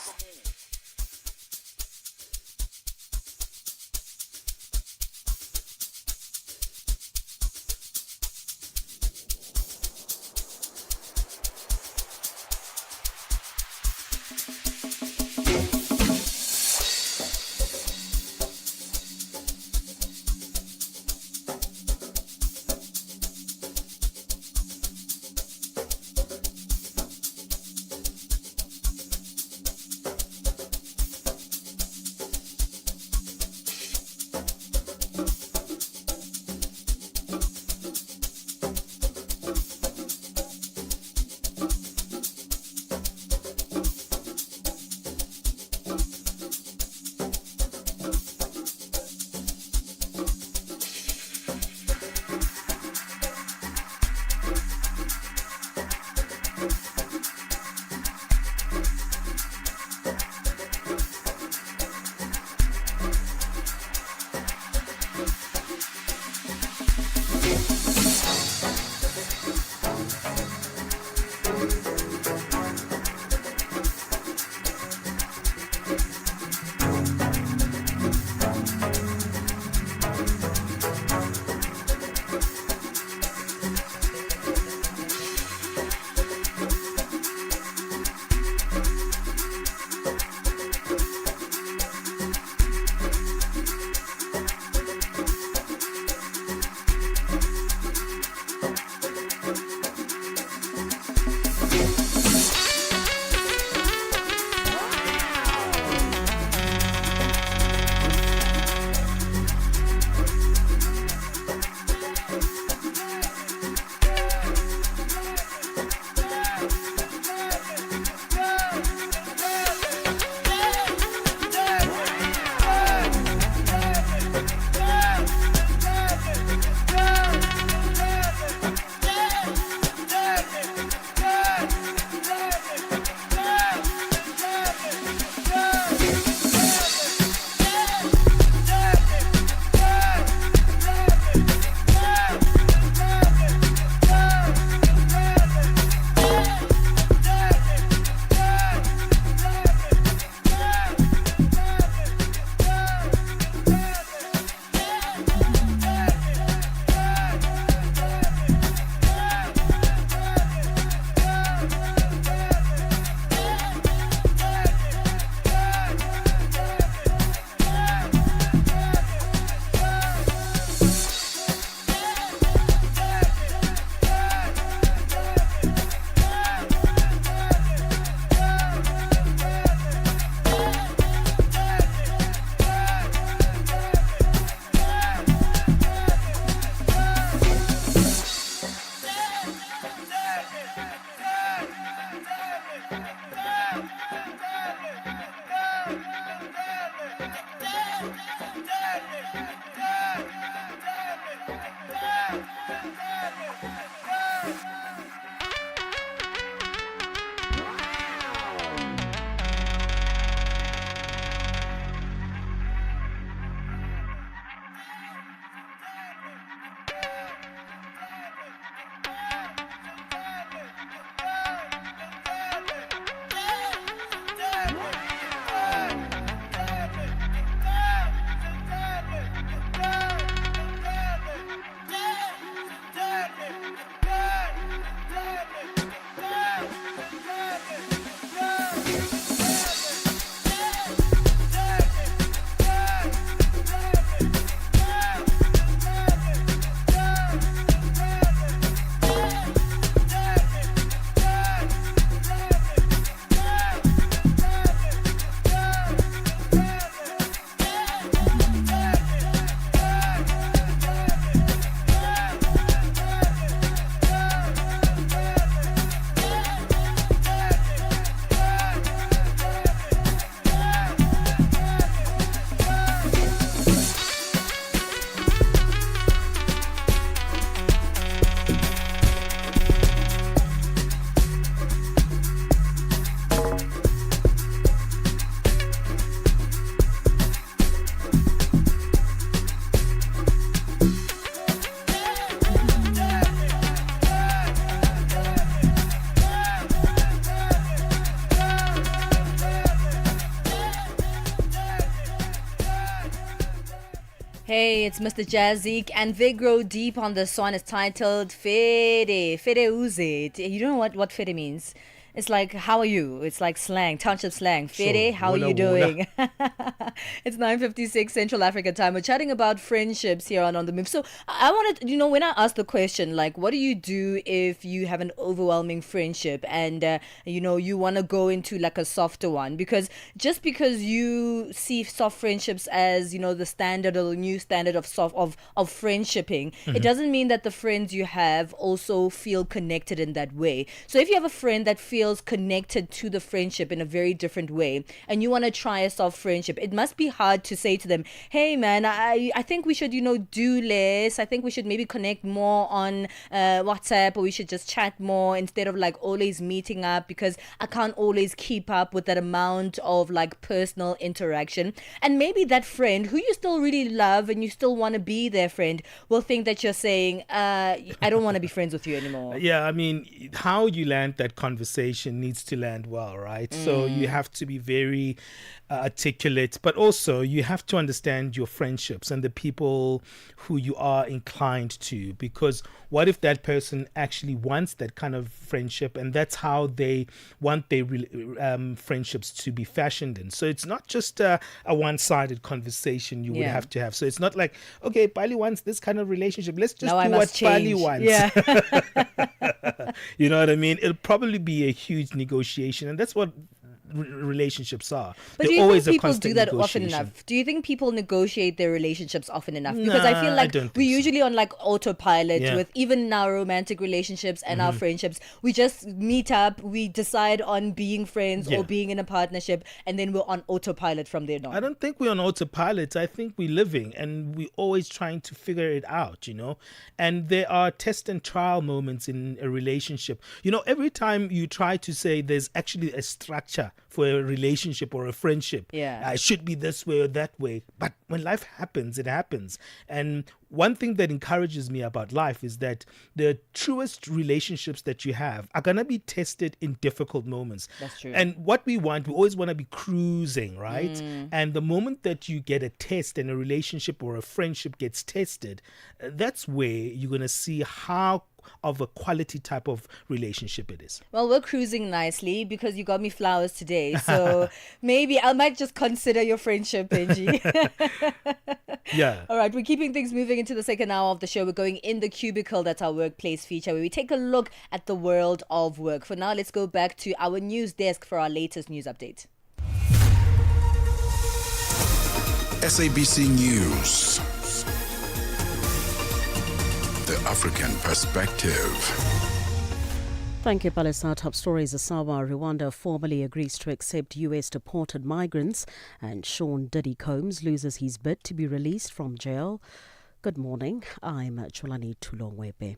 Hey, it's Mr. Jazzik, and they grow deep on the song. It's titled Fede. Fede Uze. You don't know what Fede means? It's like, how are you? It's like slang, township slang. Fede, how are you doing? It's 9:56 Central African time. We're chatting about friendships here on The Move. So I wanted, when I asked the question, like, what do you do if you have an overwhelming friendship and, you want to go into like a softer one? Because just because you see soft friendships as, the standard or the new standard of friendshipping, it doesn't mean that the friends you have also feel connected in that way. So if you have a friend that feels connected to the friendship in a very different way and you want to try a soft friendship, it must be hard to say to them, hey man, I think we should do less. I think we should maybe connect more on WhatsApp, or we should just chat more instead of like always meeting up, because I can't always keep up with that amount of like personal interaction. And maybe that friend who you still really love and you still want to be their friend will think that you're saying, I don't want to be friends with you anymore. Yeah, I mean, how you land that conversation needs to land well, right? So you have to be very articulate, but also you have to understand your friendships and the people who you are inclined to, because what if that person actually wants that kind of friendship and that's how they want their friendships to be fashioned in. So it's not just a one-sided conversation you would have to have. So it's not like, okay, Pali wants this kind of relationship, let's just do what Pali wants. Yeah. You know what I mean? It'll probably be a huge negotiation, and that's what relationships are. But do you think people do that often enough? Do you think people negotiate their relationships often enough? Because I feel like we're usually on like autopilot with even our romantic relationships and our friendships. We just meet up, we decide on being friends or being in a partnership, and then we're on autopilot from there on. I don't think we're on autopilot. I think we're living and we're always trying to figure it out, And there are test and trial moments in a relationship. Every time you try to say there's actually a structure for a relationship or a friendship. It should be this way or that way. But when life happens, it happens. And one thing that encourages me about life is that the truest relationships that you have are going to be tested in difficult moments. That's true. And what we always want to be cruising, right? And the moment that you get a test and a relationship or a friendship gets tested, that's where you're going to see how of a quality type of relationship it is. Well, we're cruising nicely because you got me flowers today. So maybe I might just consider your friendship, Benji. Yeah. All right, we're keeping things moving into the second hour of the show. We're going in the cubicle. That's our workplace feature where we take a look at the world of work. For now, let's go back to our news desk for our latest news update. SABC News. The African Perspective. Thank you, Palesa. Top stories. Asawa, Rwanda formally agrees to accept U.S. deported migrants, and Sean Diddy Combs loses his bid to be released from jail. Good morning. I'm Cholani Tulongwebe.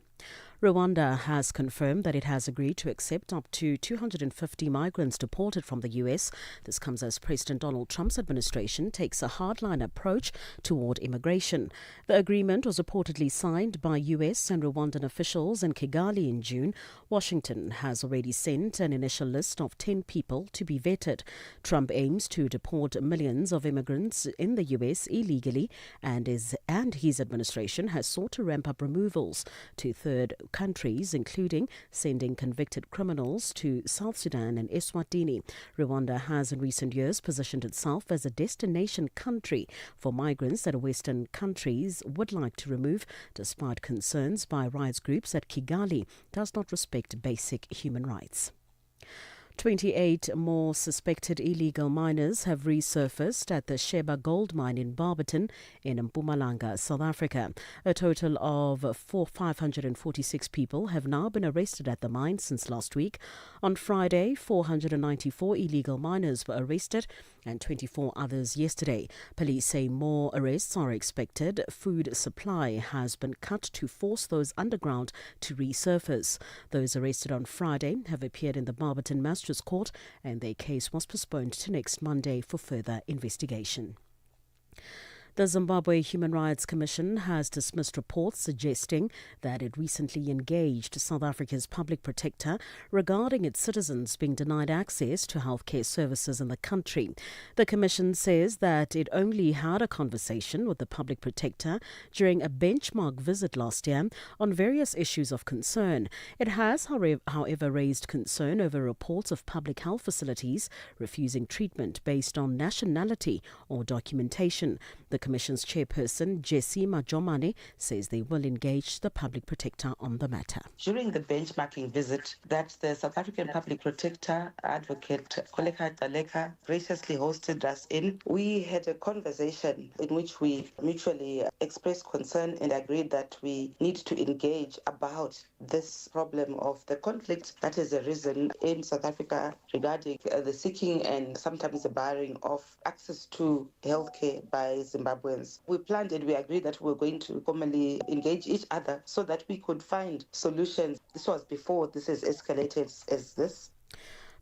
Rwanda has confirmed that it has agreed to accept up to 250 migrants deported from the U.S. This comes as President Donald Trump's administration takes a hardline approach toward immigration. The agreement was reportedly signed by U.S. and Rwandan officials in Kigali in June. Washington has already sent an initial list of 10 people to be vetted. Trump aims to deport millions of immigrants in the U.S. illegally, and his administration has sought to ramp up removals to third countries, including sending convicted criminals to South Sudan and Eswatini. Rwanda has in recent years positioned itself as a destination country for migrants that Western countries would like to remove, despite concerns by rights groups that Kigali does not respect basic human rights. 28 more suspected illegal miners have resurfaced at the Sheba gold mine in Barberton in Mpumalanga, South Africa. A total of 546 people have now been arrested at the mine since last week. On Friday, 494 illegal miners were arrested and 24 others yesterday. Police say more arrests are expected. Food supply has been cut to force those underground to resurface. Those arrested on Friday have appeared in the Barberton Magistrates Court, and their case was postponed to next Monday for further investigation. The Zimbabwe Human Rights Commission has dismissed reports suggesting that it recently engaged South Africa's public protector regarding its citizens being denied access to healthcare services in the country. The Commission says that it only had a conversation with the public protector during a benchmark visit last year on various issues of concern. It has, however, raised concern over reports of public health facilities refusing treatment based on nationality or documentation. The Commission's chairperson, Jessie Majomane, says they will engage the public protector on the matter. During the benchmarking visit that the South African Public Protector, Advocate Koleka Taleka, graciously hosted us in, we had a conversation in which we mutually expressed concern and agreed that we need to engage about this problem of the conflict that has arisen in South Africa regarding the seeking and sometimes the barring of access to healthcare by Zimbabweans. We planned and we agreed that we were going to formally engage each other so that we could find solutions. This was before this has escalated as this.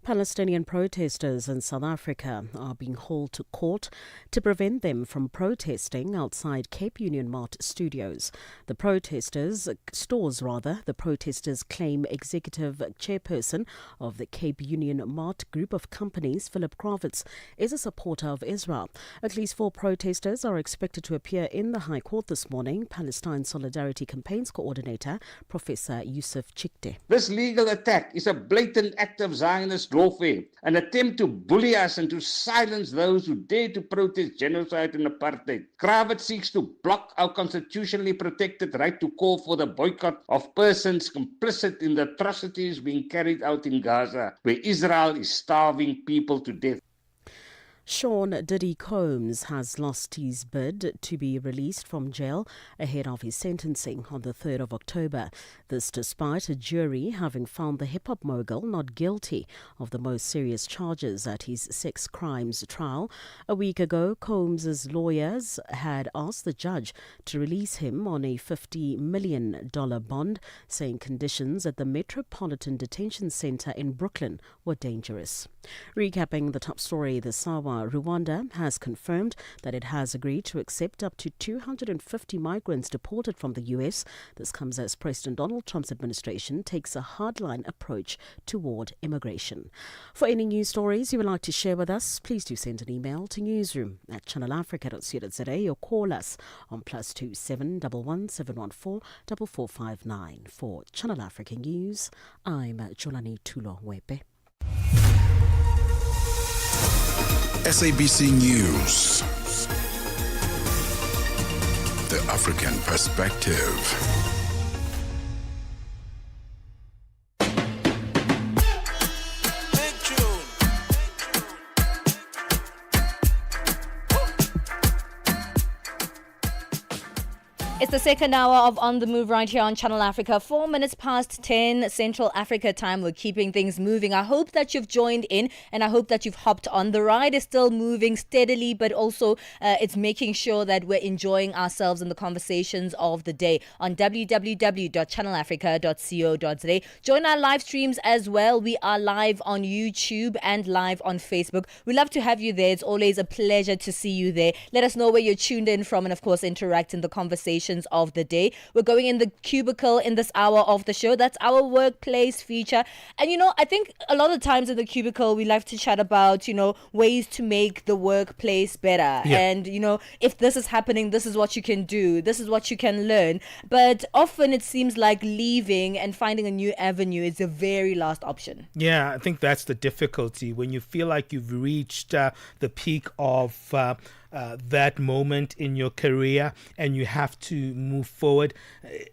Palestinian protesters in South Africa are being hauled to court to prevent them from protesting outside Cape Union Mart studios. The protesters claim executive chairperson of the Cape Union Mart group of companies, Philip Kravitz, is a supporter of Israel. At least 4 protesters are expected to appear in the High Court this morning. Palestine Solidarity Campaigns Coordinator, Professor Yusuf Chikte. This legal attack is a blatant act of Zionist warfare, an attempt to bully us and to silence those who dare to protest genocide and apartheid. Kravitz seeks to block our constitutionally protected right to call for the boycott of persons complicit in the atrocities being carried out in Gaza, where Israel is starving people to death. Sean Diddy Combs has lost his bid to be released from jail ahead of his sentencing on the 3rd of October. This despite a jury having found the hip-hop mogul not guilty of the most serious charges at his sex crimes trial. A week ago, Combs' lawyers had asked the judge to release him on a $50 million bond, saying conditions at the Metropolitan Detention Center in Brooklyn were dangerous. Recapping the top story this hour, Rwanda has confirmed that it has agreed to accept up to 250 migrants deported from the U.S. This comes as President Donald Trump's administration takes a hardline approach toward immigration. For any news stories you would like to share with us, please do send an email to newsroom@channelafrica.co.za or call us on +2 1 714 4459. For Channel Africa News, I'm Jolani Tulo-Wepe. SABC News. The African Perspective. It's the second hour of On the Move right here on Channel Africa. 4 minutes past 10 Central Africa time. We're keeping things moving. I hope that you've joined in and I hope that you've hopped on. The ride is still moving steadily, but also it's making sure that we're enjoying ourselves in the conversations of the day on www.channelafrica.co.za. Join our live streams as well. We are live on YouTube and live on Facebook. We love to have you there. It's always a pleasure to see you there. Let us know where you're tuned in from and, of course, interact in the conversation of the day. We're going in the cubicle in this hour of the show. That's our workplace feature. And, I think a lot of times in the cubicle, we like to chat about, ways to make the workplace better. Yeah. And, if this is happening, this is what you can do. This is what you can learn. But often it seems like leaving and finding a new avenue is the very last option. Yeah, I think that's the difficulty when you feel like you've reached the peak of that moment in your career and you have to move forward.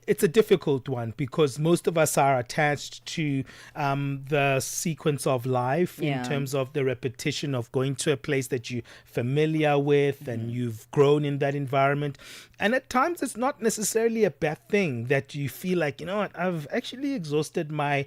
It's a difficult one because most of us are attached to the sequence of life in terms of the repetition of going to a place that you're familiar with and you've grown in that environment. And at times it's not necessarily a bad thing that you feel like, I've actually exhausted my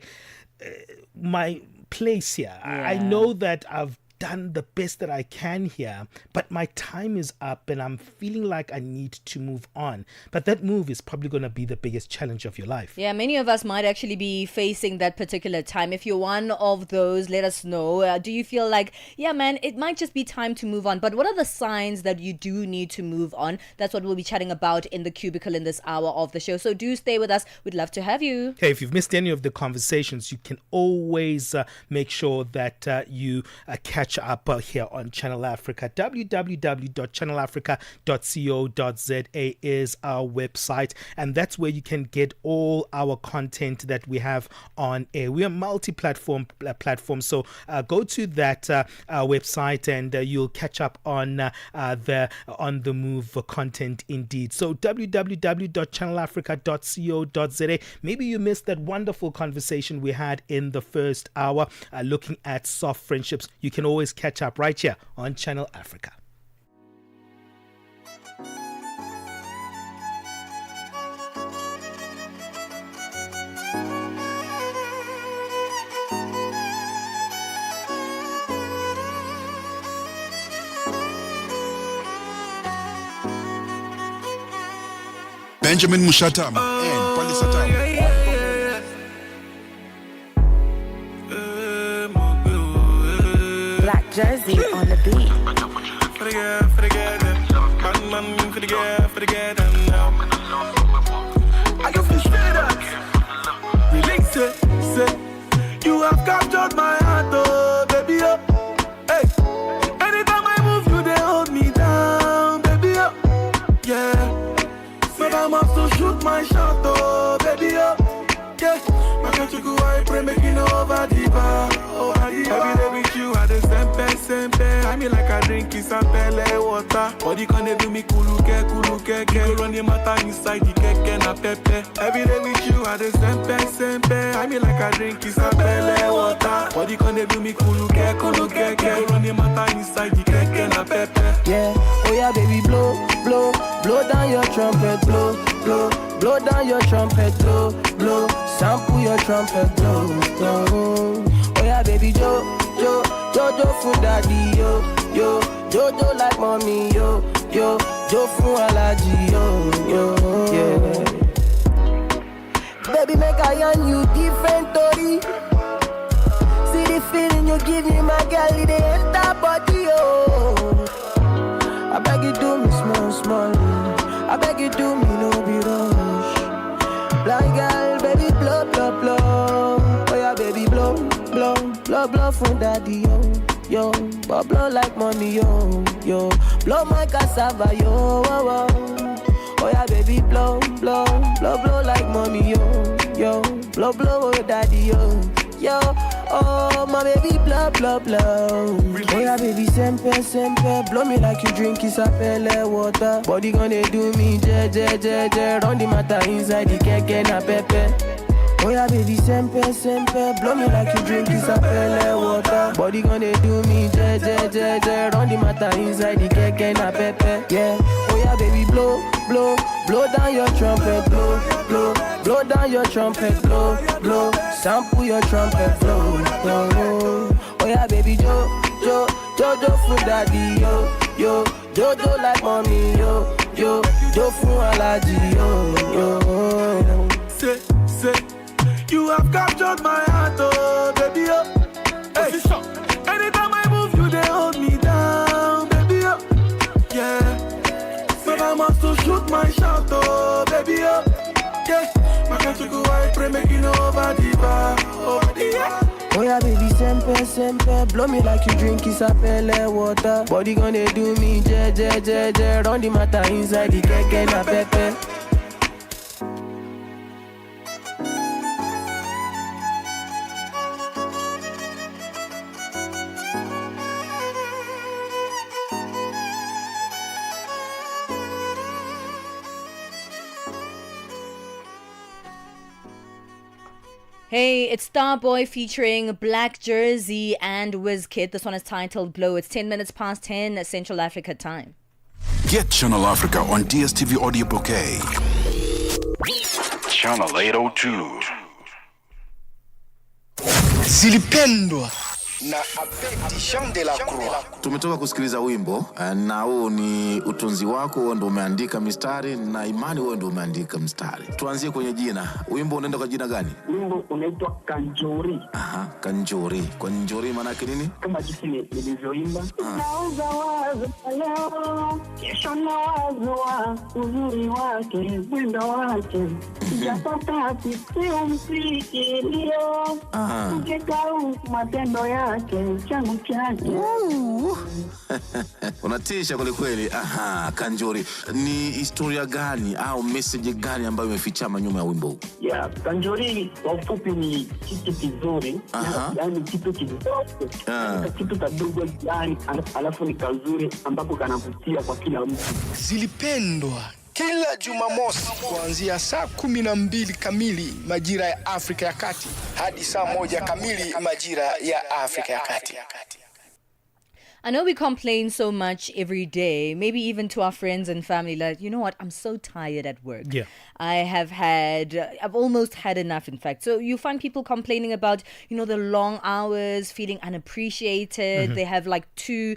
place here. I know that I've done the best that I can here, but my time is up and I'm feeling like I need to move on. But that move is probably going to be the biggest challenge of your life. Yeah, many of us might actually be facing that particular time. If you're one of those, let us know. Do you feel like, yeah, man, it might just be time to move on? But what are the signs that you do need to move on? That's what we'll be chatting about in the cubicle in this hour of the show. So do stay with us. We'd love to have you. Hey, if you've missed any of the conversations, you can always make sure that you catch up here on Channel Africa. www.channelafrica.co.za is our website, and that's where you can get all our content that we have on air. We are multi-platform so go to that website and you'll catch up on the On The Move content indeed. So www.channelafrica.co.za. Maybe you missed that wonderful conversation we had in the first hour looking at soft friendships. You can always catch up right here on Channel Africa. Benjamin Moshatama and Palesa. Black jersey on the beat. I can feel straight up. Release it, say, you have captured my heart, oh, baby, oh. Hey, anytime I move, you they hold me down, baby, oh. Yeah. But I must to shoot my shot, oh, baby, oh. Yeah, my country go, I pray, make it over the bar, over the bar. Every day with you, I the sempe. I mean like I drink is pele water. Body can do me kuluke. Go run the matter inside the keke na pepe. Every day with you, I the sempe. I mean like I drink is pele water. Body can do me kuluke. Go run the matter inside the keke na pepe. Yeah, oh yeah, baby, blow down your trumpet, blow down your trumpet, blow, sample your trumpet, blow. Oh yeah, baby, Jojo for daddy, yo, Jojo like mommy, yo, Jo for allergy, yo, yeah. Baby, make I on you different story. See the feeling you give me, my girl, it enter body, yo. I beg you do me small. I beg you do me no be rush. Blind girl, baby, blow. Oh yeah, baby, blow from daddy, yo. But blow like money, yo. Blow my cassava, yo. Oh yeah, baby, blow like mommy, yo. Blow, oh daddy, yo. Oh, my baby, blow. Oh yeah, baby, sempe. Blow me like you drink isapele water. Body gonna do me, je. Run the matter inside the keke na pepe. Oh yeah, baby, sempe. Blow me like you drink isapele water. Body gonna do me, je. Run the matter inside the keke na pepe. Yeah. Oh yeah, baby, blow down your trumpet, blow down your trumpet, blow, sample your trumpet, blow. Oh yeah, baby, Jojo for daddy, yo, Jojo like mommy, yo, Jo for allergy, yo. Say, you have captured my heart, oh, baby, oh. Hey, anytime I move, you they hold me down, baby, oh. Yeah. But I must to shoot my shot, oh, baby, oh. Yeah, my country go, I pray, make it over the bar, Oh yeah, baby, sempe. Blow me like you drink isapele water. Body gonna do me, je. Run the matter inside the keke na pepe. Hey, it's Starboy featuring Black Jersey and Wizkid. This one is titled Blow. It's 10 minutes past 10 Central Africa time. Get Channel Africa on DSTV Audio Bouquet. Channel 802. Zilipendwa na Abedi Jean de la Croix. Tumetoka kusikiliza wimbo na huu ni utunzi wako, wewe ndio umeandika mistari na imani wewe ndio umeandika mstari. Tuanzie kwenye jina. Wimbo unaenda kwa jina gani? Wimbo unaitwa Kanjori. Aha, Kanjori. Kanjori maana yake nini? Kama jinsi nilivyoimba. Nauza wazo leo, kesho na wazo wa uzuri wake, mwendo wake. Sijapata sio msikilio. Ukekau matendo yake, changu chake. Unatisha kweli kweli. Aha, Kanjori. Ni historia gani au message gani ambayo imefichama nyuma ya wimbo huu? Ya, Kanjori kwa ufupi ni kitu kizuri, yani kitu kidogo. Kitu kadogo yani, alafu ni kazuri ambapo kanavutia kwa kila mtu. Zilipendwa kila Jumamosi kuanzia saa 12 kamili majira ya Afrika ya Kati hadi saa 1 kamili majira ya Afrika ya Kati. I know we complain so much every day, maybe even to our friends and family, like, you know what, I'm so tired at work. Yeah. I've almost had enough, in fact. So you find people complaining about, the long hours, feeling unappreciated. Mm-hmm. They have like too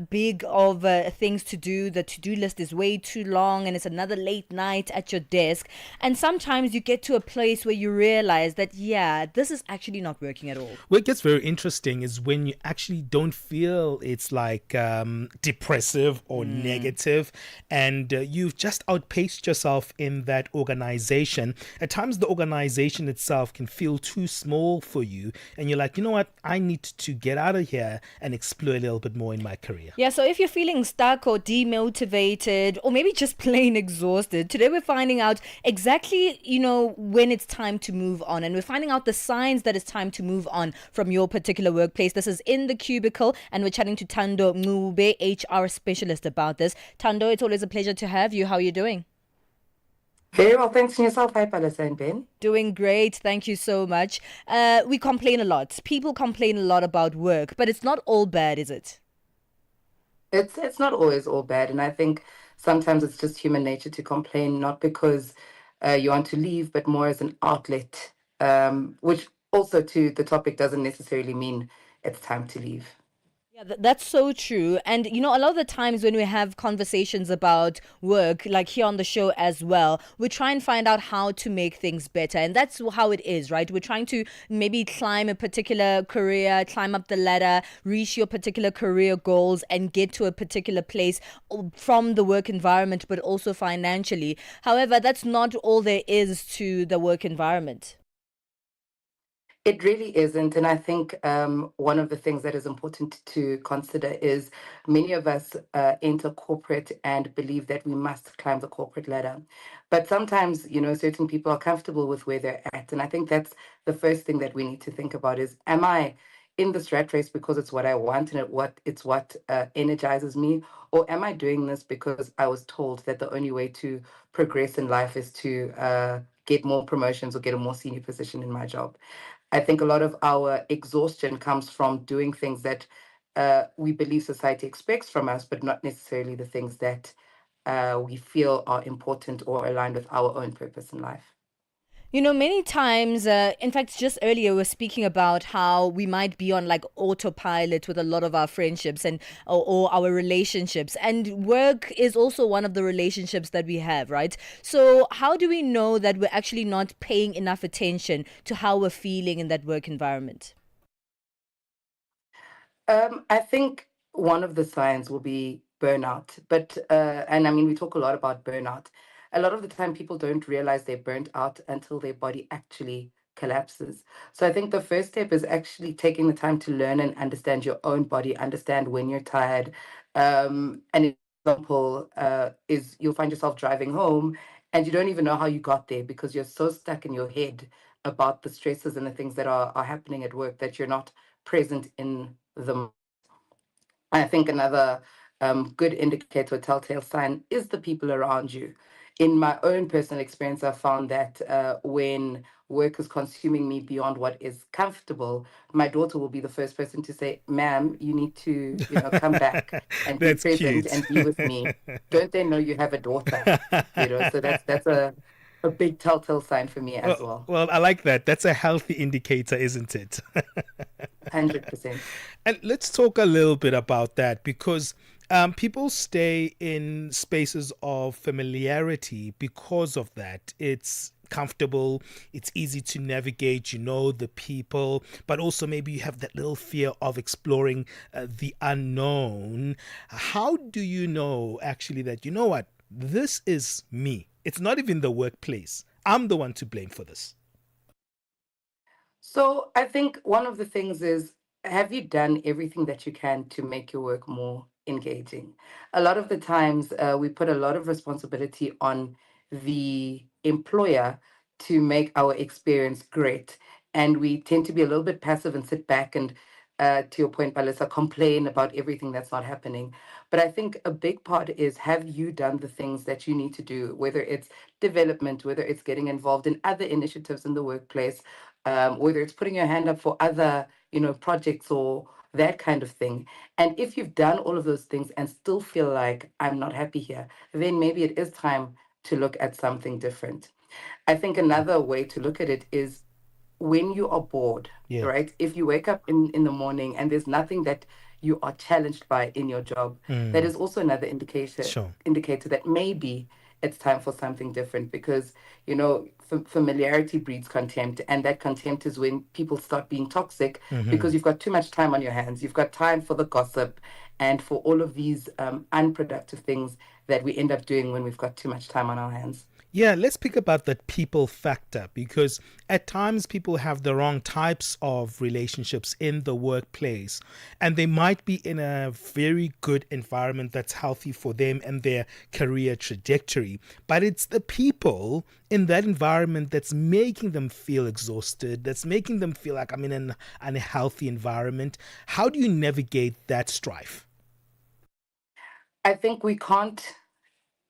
big of things to do. The to-do list is way too long and it's another late night at your desk. And sometimes you get to a place where you realize that, this is actually not working at all. What gets very interesting is when you actually don't feel it's like depressive or negative, and you've just outpaced yourself in that organization. At times the organization itself can feel too small for you, and you're like, you know what, I need to get out of here and explore a little bit more in my career. Yeah, so if you're feeling stuck or demotivated or maybe just plain exhausted, today we're finding out exactly, when it's time to move on, and we're finding out the signs that it's time to move on from your particular workplace. This is In the Cubicle, and we're chatting to Tando Ngube, HR specialist, about this. Tando, it's always a pleasure to have you. How are you doing? Very well, thanks. And yourself? Hi, Palesa and Ben. Doing great. Thank you so much. We complain a lot. People complain a lot about work, but it's not all bad, is it? It's not always all bad. And I think sometimes it's just human nature to complain, not because you want to leave, but more as an outlet, which also to the topic doesn't necessarily mean it's time to leave. Yeah, that's so true. And, a lot of the times when we have conversations about work, like here on the show as well, we try and find out how to make things better. And that's how it is, right? We're trying to maybe climb a particular career, climb up the ladder, reach your particular career goals and get to a particular place from the work environment, but also financially. However, that's not all there is to the work environment. It really isn't. And I think one of the things that is important to consider is many of us enter corporate and believe that we must climb the corporate ladder. But sometimes, certain people are comfortable with where they're at. And I think that's the first thing that we need to think about is, am I in this rat race because it's what I want and it's what energizes me? Or am I doing this because I was told that the only way to progress in life is to get more promotions or get a more senior position in my job? I think a lot of our exhaustion comes from doing things that we believe society expects from us, but not necessarily the things that we feel are important or aligned with our own purpose in life. Many times, in fact, just earlier, we were speaking about how we might be on like autopilot with a lot of our friendships and or our relationships. And work is also one of the relationships that we have, right? So how do we know that we're actually not paying enough attention to how we're feeling in that work environment? I think one of the signs will be burnout. But, and I mean, we talk a lot about burnout. A lot of the time people don't realize they're burnt out until their body actually collapses. So I think the first step is actually taking the time to learn and understand your own body, understand when you're tired. An example is you'll find yourself driving home and you don't even know how you got there because you're so stuck in your head about the stresses and the things that are happening at work that you're not present in the. I think another good indicator, telltale sign, is the people around you. In my own personal experience, I've found that when work is consuming me beyond what is comfortable, my daughter will be the first person to say, "Ma'am, you need to, come back and be present and be with me." Don't they know you have a daughter? So that's a big telltale sign for me as Well, well. well, I like that. That's a healthy indicator, isn't it? 100%. And let's talk a little bit about that because people stay in spaces of familiarity because of that. It's comfortable, it's easy to navigate, you know the people, but also maybe you have that little fear of exploring the unknown. How do you know actually that, you know what, this is me? It's not even the workplace. I'm the one to blame for this. So I think one of the things is, have you done everything that you can to make your work more engaging? A lot of the times, we put a lot of responsibility on the employer to make our experience great. And we tend to be a little bit passive and sit back and, to your point, Palesa, complain about everything that's not happening. But I think a big part is, have you done the things that you need to do, whether it's development, whether it's getting involved in other initiatives in the workplace, whether it's putting your hand up for other, projects or that kind of thing. And if you've done all of those things and still feel like I'm not happy here, then maybe it is time to look at something different. I think another way to look at it is when you are bored, Yeah. right? If you wake up in the morning and there's nothing that you are challenged by in your job, that is also another Sure. indicator that maybe it's time for something different, because familiarity breeds contempt, and that contempt is when people start being toxic because you've got too much time on your hands. You've got time for the gossip and for all of these unproductive things that we end up doing when we've got too much time on our hands. Yeah, let's speak about that people factor, because at times people have the wrong types of relationships in the workplace, and they might be in a very good environment that's healthy for them and their career trajectory, but it's the people in that environment that's making them feel exhausted, that's making them feel like I'm in an unhealthy environment. How do you navigate that strife? I think we can't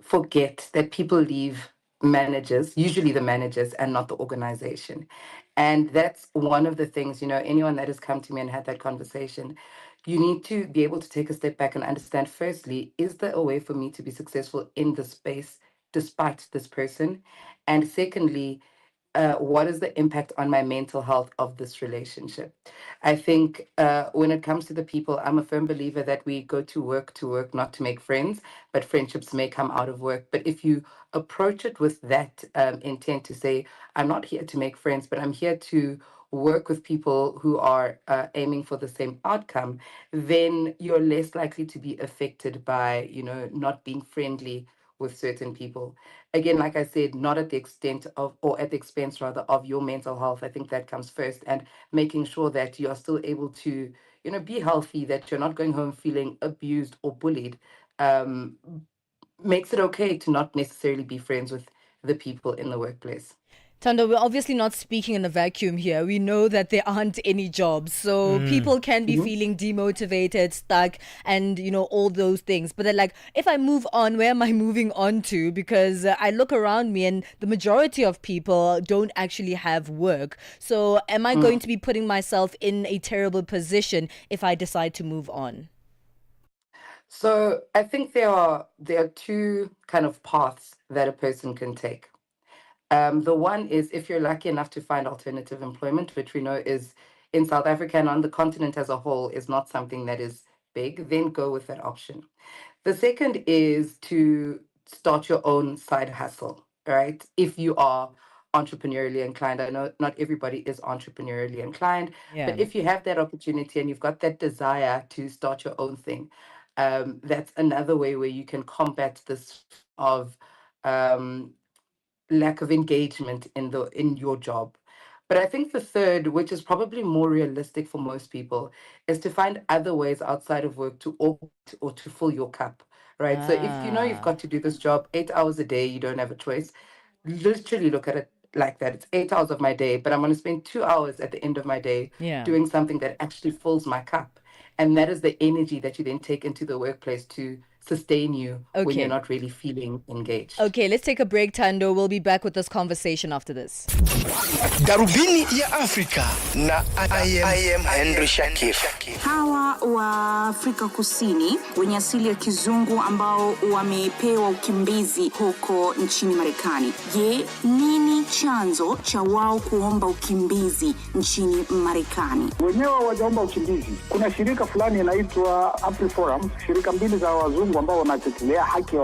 forget that people leave managers, usually the managers, and not the organization. And that's one of the things, anyone that has come to me and had that conversation, you need to be able to take a step back and understand, firstly, is there a way for me to be successful in the space despite this person? And secondly, what is the impact on my mental health of this relationship? I think when it comes to the people, I'm a firm believer that we go to work, not to make friends, but friendships may come out of work. But if you approach it with that intent to say, I'm not here to make friends, but I'm here to work with people who are aiming for the same outcome, then you're less likely to be affected by, not being friendly with certain people. Again, like I said, not at the extent of, or at the expense rather, of your mental health. I think that comes first, and making sure that you are still able to, be healthy, that you're not going home feeling abused or bullied, um, makes it okay to not necessarily be friends with the people in the workplace. Tando, we're obviously not speaking in a vacuum here. We know that there aren't any jobs. So people can be feeling demotivated, stuck, and, all those things. But they're like, if I move on, where am I moving on to? Because I look around me and the majority of people don't actually have work. So am I going to be putting myself in a terrible position if I decide to move on? So I think there are two kind of paths that a person can take. The one is, if you're lucky enough to find alternative employment, which we know is in South Africa and on the continent as a whole is not something that is big, then go with that option. The second is to start your own side hustle, right? If you are entrepreneurially inclined. I know not everybody is entrepreneurially inclined, Yeah. but if you have that opportunity and you've got that desire to start your own thing, that's another way where you can combat this of um, lack of engagement in your job. But I think the third, which is probably more realistic for most people, is to find other ways outside of work to or to fill your cup, right? So if you know you've got to do this job 8 hours a day, you don't have a choice. Literally look at it like that. It's 8 hours of my day, but I'm going to spend 2 hours at the end of my day Yeah. doing something that actually fills my cup. And that is the energy that you then take into the workplace to sustain you when you're Okay. not really feeling engaged. Okay, let's take a break, Tando. We'll be back with this conversation after this. Darubini ya Afrika na I am Henry Shakif. Hawa wa Afrika Kusini wenye asili ya kizungu ambao wamepewa ukimbizi huko nchini Marekani. Je, nini chanzo cha wao kuomba ukimbizi nchini Marekani? Wenyewe wajaomba ukimbizi. Kuna shirika fulani inaitwa AfriForum, shirika mbili za wazungu ambao wanatetea haki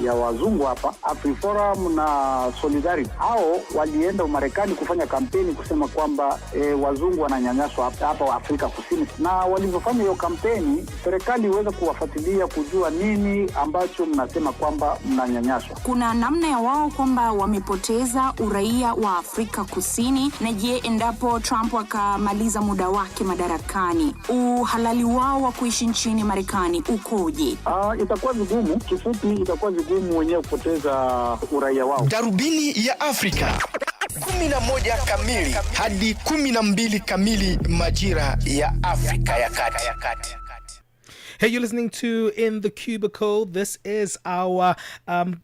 ya wazungu hapa, AfriForum na Solidarity. Hao walienda Marekani kufanya kampeni kusema kwamba wazungu wananyanyaswa hapa Afrika Kusini, na walivyofanya hiyo kampeni serikali iweze kuwafuatilia kujua nini ambacho mnasema kwamba mnanyanyaswa. Kuna namna ya wao kwamba wamepoteza uraia wa Afrika Kusini, na je, endapo Trump akamaliza muda wake madarakani, uhalali wao wa kuishi nchini Marekani ukoje? Itakuwa vigumu, kifupi itakuwa vigumu wenyewe kupoteza uraia wao. Darubini ya Afrika 11 kamili hadi 12 kamili majira ya Afrika ya Kati. Hey, you're listening to In the Cubicle. This is our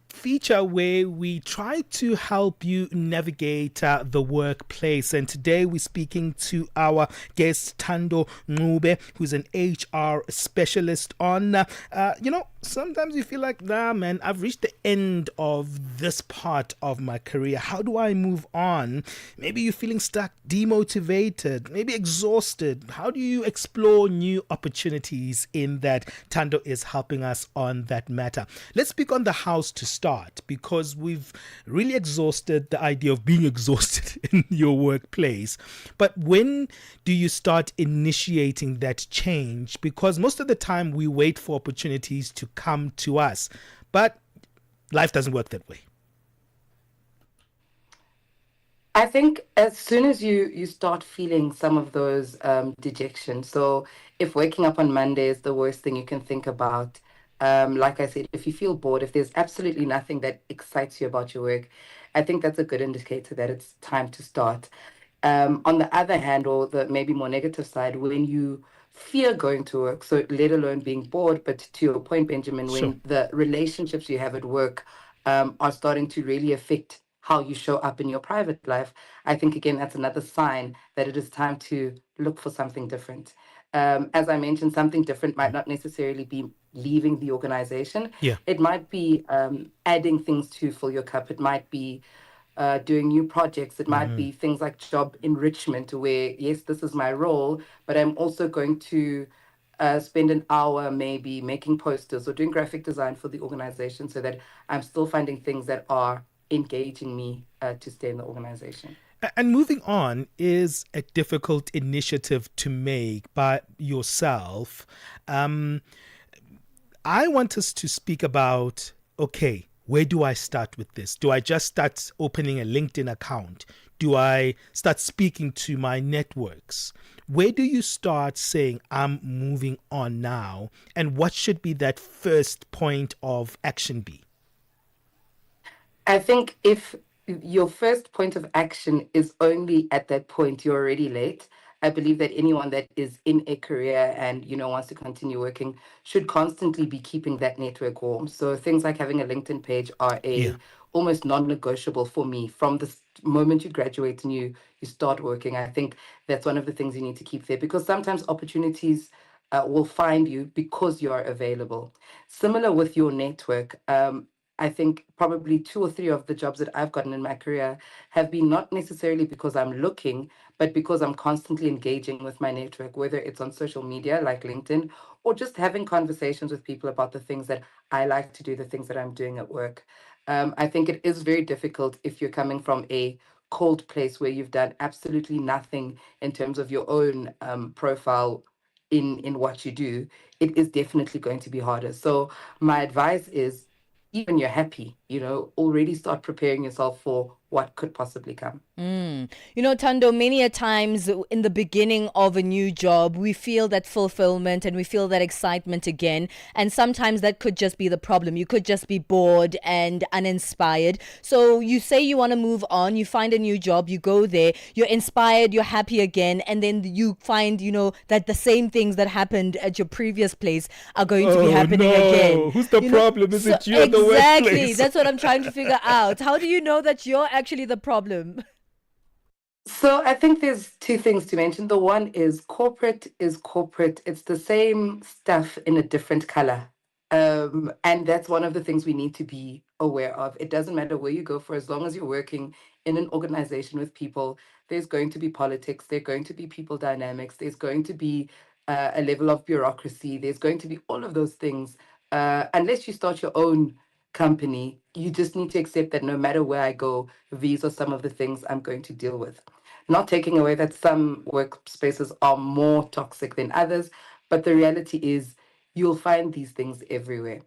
feature where we try to help you navigate the workplace. And today we're speaking to our guest, Tando Ngube, who's an HR specialist on, sometimes you feel like, nah, man, I've reached the end of this part of my career. How do I move on? Maybe you're feeling stuck, demotivated, maybe exhausted. How do you explore new opportunities in that? Tando is helping us on that matter. Let's speak on the house to start, because we've really exhausted the idea of being exhausted in your workplace. But when do you start initiating that change? Because most of the time we wait for opportunities to come to us, but life doesn't work that way. I think as soon as you start feeling some of those dejection, so if waking up on Monday is the worst thing you can think about, like I said, if you feel bored, if there's absolutely nothing that excites you about your work, I think that's a good indicator that it's time to start. On the other hand, or the maybe more negative side, when you fear going to work, so let alone being bored, but to your point, Benjamin, Sure. when the relationships you have at work are starting to really affect how you show up in your private life, I think, again, that's another sign that it is time to look for something different. As I mentioned, something different might not necessarily be leaving the organization. Yeah. It might be adding things to fill your cup. It might be doing new projects. It might be things like job enrichment, where, yes, this is my role, but I'm also going to spend an hour maybe making posters or doing graphic design for the organization, so that I'm still finding things that are engaging me to stay in the organization. And moving on is a difficult initiative to make by yourself. I want us to speak about, okay, where do I start with this? Do I just start opening a LinkedIn account? Do I start speaking to my networks? Where do you start saying, I'm moving on now? And what should be that first point of action be? I think if your first point of action is only at that point, you're already late. I believe that anyone that is in a career and, wants to continue working should constantly be keeping that network warm. So things like having a LinkedIn page are almost non-negotiable for me. From the moment you graduate and you start working, I think that's one of the things you need to keep there, because sometimes opportunities will find you because you are available. Similar with your network. I think probably 2 or 3 of the jobs that I've gotten in my career have been not necessarily because I'm looking, but because I'm constantly engaging with my network, whether it's on social media like LinkedIn, or just having conversations with people about the things that I like to do, the things that I'm doing at work. I think it is very difficult if you're coming from a cold place where you've done absolutely nothing in terms of your own profile in what you do. It is definitely going to be harder. So my advice is, even you're happy, already start preparing yourself for what could possibly come. Tando, many a times in the beginning of a new job, we feel that fulfillment and we feel that excitement again. And sometimes that could just be the problem. You could just be bored and uninspired. So you say you want to move on, you find a new job, you go there, you're inspired, you're happy again. And then you find, that the same things that happened at your previous place are going to be happening again. Who's the problem? Is it you or the workplace? Exactly. That's what I'm trying to figure out. How do you know that you're actually the problem? So I think there's two things to mention. The one is corporate is corporate. It's the same stuff in a different color. And that's one of the things we need to be aware of. It doesn't matter where you go for, as long as you're working in an organization with people, there's going to be politics, there's going to be people dynamics, there's going to be a level of bureaucracy, there's going to be all of those things. Unless you start your own company, you just need to accept that no matter where I go, these are some of the things I'm going to deal with. Not taking away that some workspaces are more toxic than others, but the reality is you'll find these things everywhere.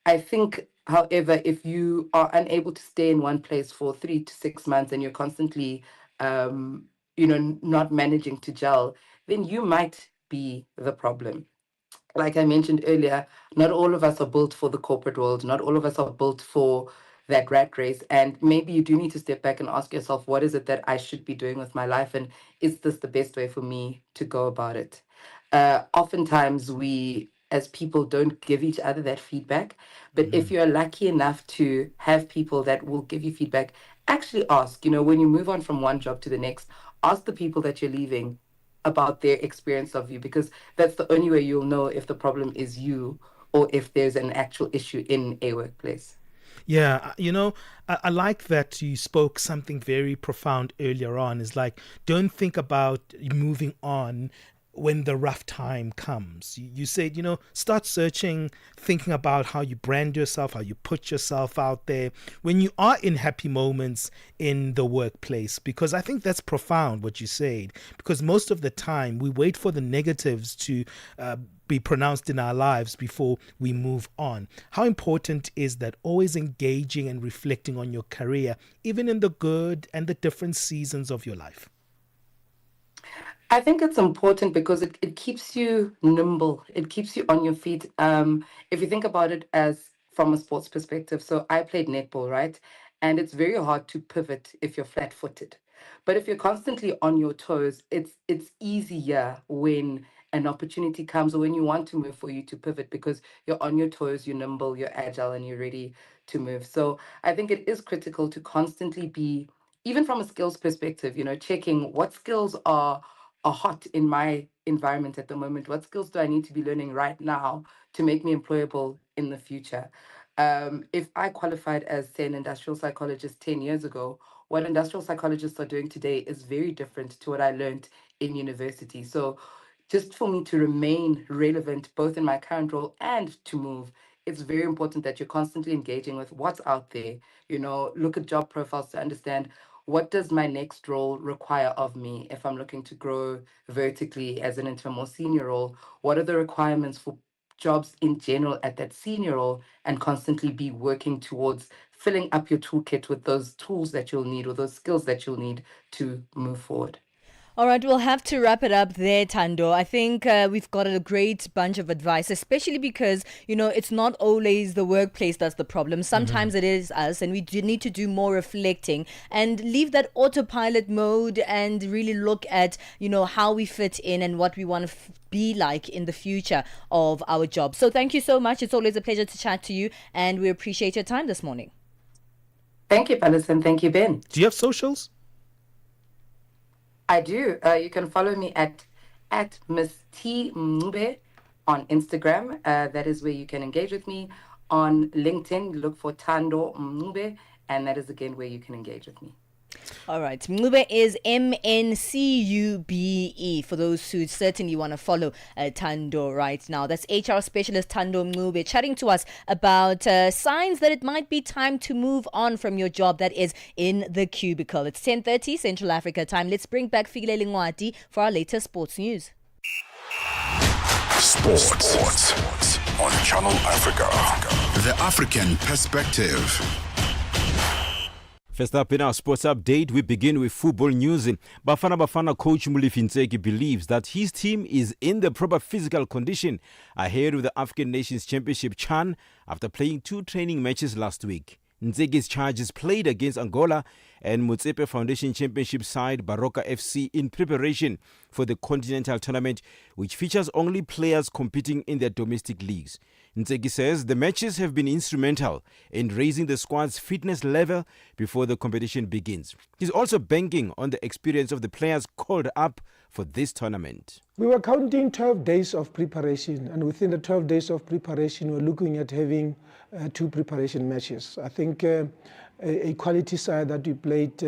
I think, however, if you are unable to stay in one place for 3 to 6 months and you're constantly, not managing to gel, then you might be the problem. Like I mentioned earlier, not all of us are built for the corporate world. Not all of us are built for that rat race. And maybe you do need to step back and ask yourself, what is it that I should be doing with my life? And is this the best way for me to go about it? Oftentimes, we as people don't give each other that feedback. But if you're lucky enough to have people that will give you feedback, actually ask, when you move on from one job to the next, ask the people that you're leaving about their experience of you, because that's the only way you'll know if the problem is you or if there's an actual issue in a workplace. Yeah, I like that you spoke something very profound earlier on. Is like, don't think about moving on when the rough time comes. You said, start searching, thinking about how you brand yourself, how you put yourself out there when you are in happy moments in the workplace. Because I think that's profound what you said, because most of the time we wait for the negatives to be pronounced in our lives before we move on. How important is that? Always engaging and reflecting on your career, even in the good and the different seasons of your life. I think it's important because it keeps you nimble. It keeps you on your feet. If you think about it as from a sports perspective, so I played netball, right? And it's very hard to pivot if you're flat-footed. But if you're constantly on your toes, it's easier when an opportunity comes or when you want to move for you to pivot, because you're on your toes, you're nimble, you're agile, and you're ready to move. So I think it is critical to constantly be, even from a skills perspective, checking what skills are hot in my environment at the moment. What skills do I need to be learning right now to make me employable in the future? If I qualified as, say, an industrial psychologist 10 years ago, what industrial psychologists are doing today is very different to what I learned in university. So just for me to remain relevant, both in my current role and to move, it's very important that you're constantly engaging with what's out there. Look at job profiles to understand, what does my next role require of me? If I'm looking to grow vertically as an into a more senior role, what are the requirements for jobs in general at that senior role, and constantly be working towards filling up your toolkit with those tools that you'll need or those skills that you'll need to move forward. All right, we'll have to wrap it up there, Tando. I think we've got a great bunch of advice, especially because, it's not always the workplace that's the problem. Sometimes it is us, and we do need to do more reflecting and leave that autopilot mode and really look at, how we fit in and what we want to be like in the future of our job. So thank you so much. It's always a pleasure to chat to you, and we appreciate your time this morning. Thank you, Palesa, and thank you, Ben. Do you have socials? I do. You can follow me at Miss T Mncube on Instagram. That is where you can engage with me. On LinkedIn, look for Tando Mncube, and that is again where you can engage with me. All right. Mncube is Mncube for those who certainly want to follow Tando right now. That's HR specialist Tando Mncube chatting to us about signs that it might be time to move on from your job that is in the cubicle. It's 10:30 Central Africa time. Let's bring back Fikile Lingwati for our latest sports news. Sports on Channel Africa. The African perspective. First up in our sports update, we begin with football news. Bafana coach Molefi Ntseki believes that his team is in the proper physical condition ahead of the African Nations Championship CHAN after playing 2 training matches last week. Ntseki's charges played against Angola and Motsepe Foundation Championship side Baroka FC in preparation for the continental tournament, which features only players competing in their domestic leagues. Ntseki says the matches have been instrumental in raising the squad's fitness level before the competition begins. He's also banking on the experience of the players called up for this tournament. We were counting 12 days of preparation, and within the 12 days of preparation, we're looking at having 2 preparation matches. I think a quality side that we played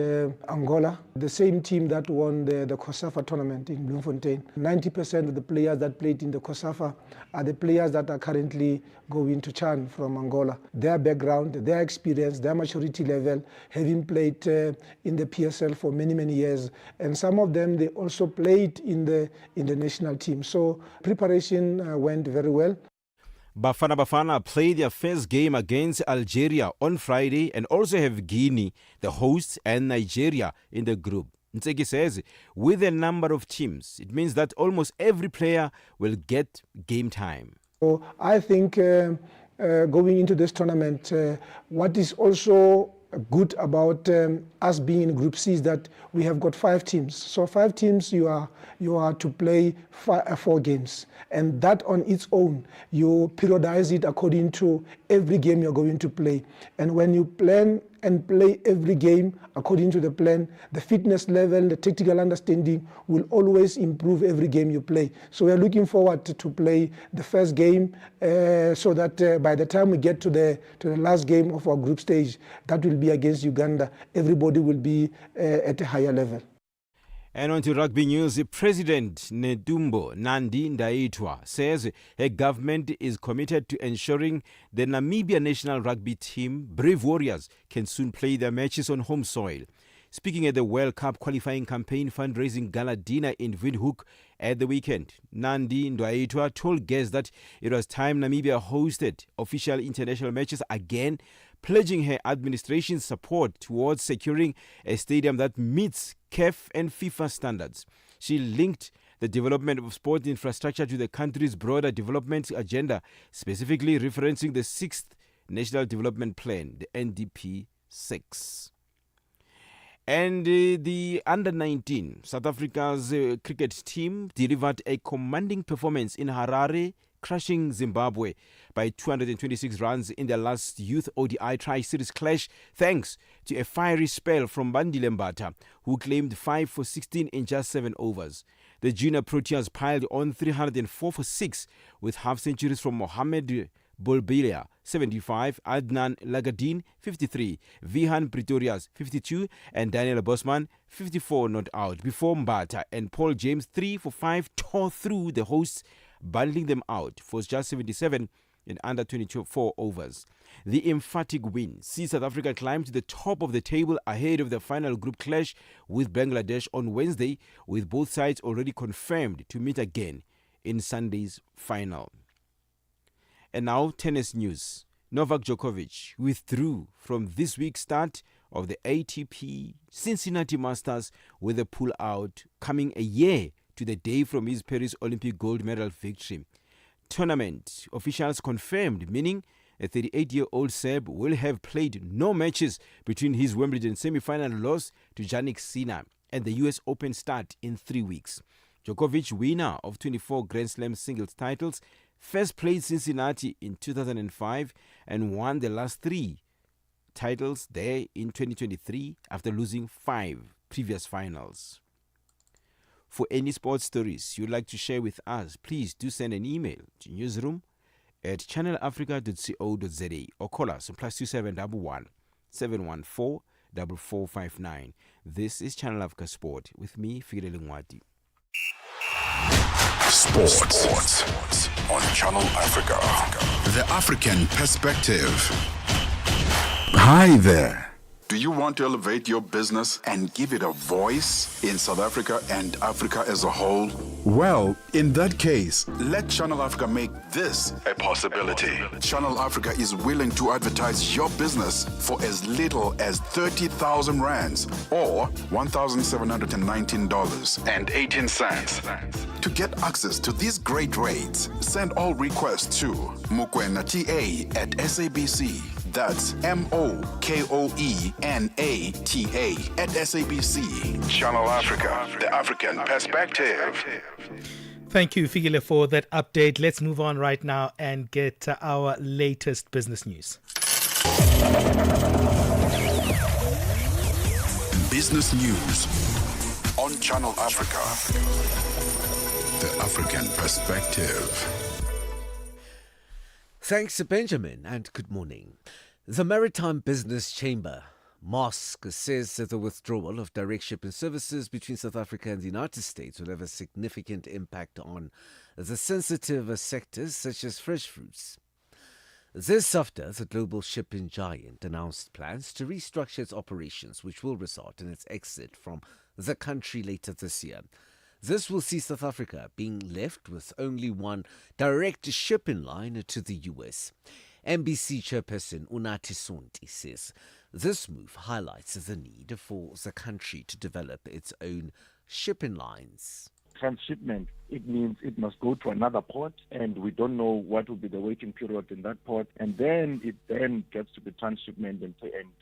Angola, the same team that won the COSAFA tournament in Bloemfontein. 90% of the players that played in the COSAFA are the players that are currently going to CHAN from Angola. Their background, their experience, their maturity level, having played in the PSL for many, many years. And some of them, they also played in the national team. So preparation went very well. Bafana played their first game against Algeria on Friday and also have Guinea, the hosts, and Nigeria in the group. Ntseki says with a number of teams, it means that almost every player will get game time. So I think going into this tournament, what is also good about us being in Group C is that we have got 5 teams. So 5 teams, you are to play 4 games. And that on its own, you periodize it according to every game you're going to play. And when you plan and play every game according to the plan, the fitness level, the tactical understanding will always improve every game you play. So we're looking forward to play the first game so that by the time we get to the last game of our group stage, that will be against Uganda, everybody will be at a higher level. And on to rugby news, President Nedumbo Nandi Ndaitwa says her government is committed to ensuring the Namibia national rugby team, Brave Warriors, can soon play their matches on home soil. Speaking at the World Cup qualifying campaign fundraising gala dinner in Windhoek at the weekend, Nandi Ndaitwa told guests that it was time Namibia hosted official international matches again, pledging her administration's support towards securing a stadium that meets CAF and FIFA standards. She linked the development of sport infrastructure to the country's broader development agenda, specifically referencing the 6th National Development Plan, the NDP 6. And the under-19 South Africa's cricket team delivered a commanding performance in Harare, crushing Zimbabwe by 226 runs in their last Youth ODI Tri-Series clash, thanks to a fiery spell from Bandile Mbata, who claimed 5 for 16 in just 7 overs. The junior Proteas piled on 304 for 6 with half-centuries from Mohamed Bolbilia, 75, Adnan Lagadin, 53, Vihan Pretorias, 52, and Daniel Bosman, 54 not out, before Mbata and Paul James, 3 for 5, tore through the hosts, bundling them out for just 77 in under 24 overs. The emphatic win sees South Africa climb to the top of the table ahead of the final group clash with Bangladesh on Wednesday, with both sides already confirmed to meet again in Sunday's final. And now tennis news. Novak Djokovic withdrew from this week's start of the ATP Cincinnati Masters with a pull-out coming a year to the day from his Paris Olympic gold medal victory. Tournament officials confirmed, meaning a 38-year-old Serb will have played no matches between his Wimbledon semi-final loss to Jannik Sinner and the US Open start in 3 weeks. Djokovic, winner of 24 Grand Slam singles titles, first played Cincinnati in 2005 and won the last 3 titles there in 2023 after losing 5 previous finals. For any sports stories you'd like to share with us, please do send an email to newsroom@channelafrica.co.za or call us on +2711 714 4459. This is Channel Africa Sport with me, Fikile Lingwati. Sports on Channel Africa. The African perspective. Hi there. Do you want to elevate your business and give it a voice in South Africa and Africa as a whole? Well, in that case, let Channel Africa make this a possibility. Channel Africa is willing to advertise your business for as little as 30,000 rands or $1,719.18. To get access to these great rates, send all requests to mukwenata@SABC. That's MOKOENATA@SABC. Channel Africa, the African perspective. Thank you, Figile, for that update. Let's move on right now and get our latest business news. Business news on Channel Africa, the African perspective. Thanks, Benjamin, and good morning. The Maritime Business Chamber, MOSC, says that the withdrawal of direct shipping services between South Africa and the United States will have a significant impact on the sensitive sectors such as fresh fruits. This after the global shipping giant announced plans to restructure its operations, which will result in its exit from the country later this year. This will see South Africa being left with only one direct shipping line to the US. MBC chairperson Unathi Sonti says this move highlights the need for the country to develop its own shipping lines. Transshipment, it means it must go to another port, and we don't know what will be the waiting period in that port, and then it gets to the transshipment and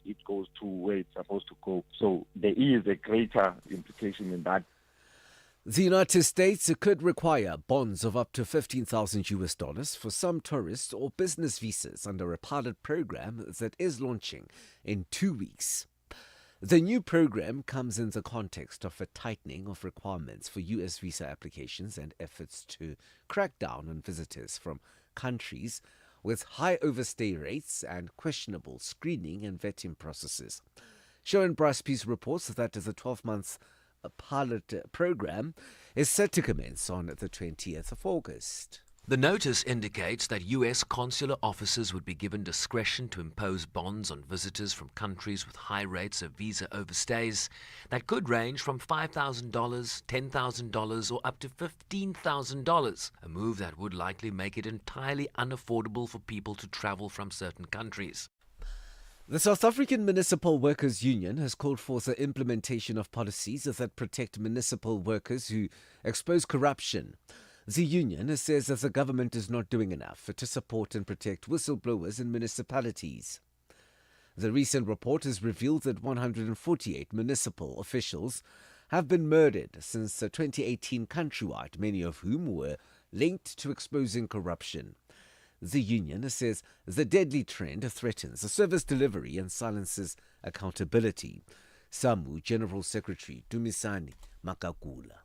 it goes to where it's supposed to go. So there is a greater implication in that. The United States could require bonds of up to $15,000 for some tourist or business visas under a pilot program that is launching in 2 weeks. The new program comes in the context of a tightening of requirements for U.S. visa applications and efforts to crack down on visitors from countries with high overstay rates and questionable screening and vetting processes. Sharon Bryce-Pease reports that the 12-month pilot program is set to commence on the 20th of August. The notice indicates that U.S. consular officers would be given discretion to impose bonds on visitors from countries with high rates of visa overstays that could range from $5,000, $10,000 or up to $15,000, a move that would likely make it entirely unaffordable for people to travel from certain countries. The South African Municipal Workers Union has called for the implementation of policies that protect municipal workers who expose corruption. The union says that the government is not doing enough to support and protect whistleblowers in municipalities. The recent report has revealed that 148 municipal officials have been murdered since 2018 countrywide, many of whom were linked to exposing corruption. The union says the deadly trend threatens service delivery and silences accountability. SAMU General Secretary Dumisani Makakula.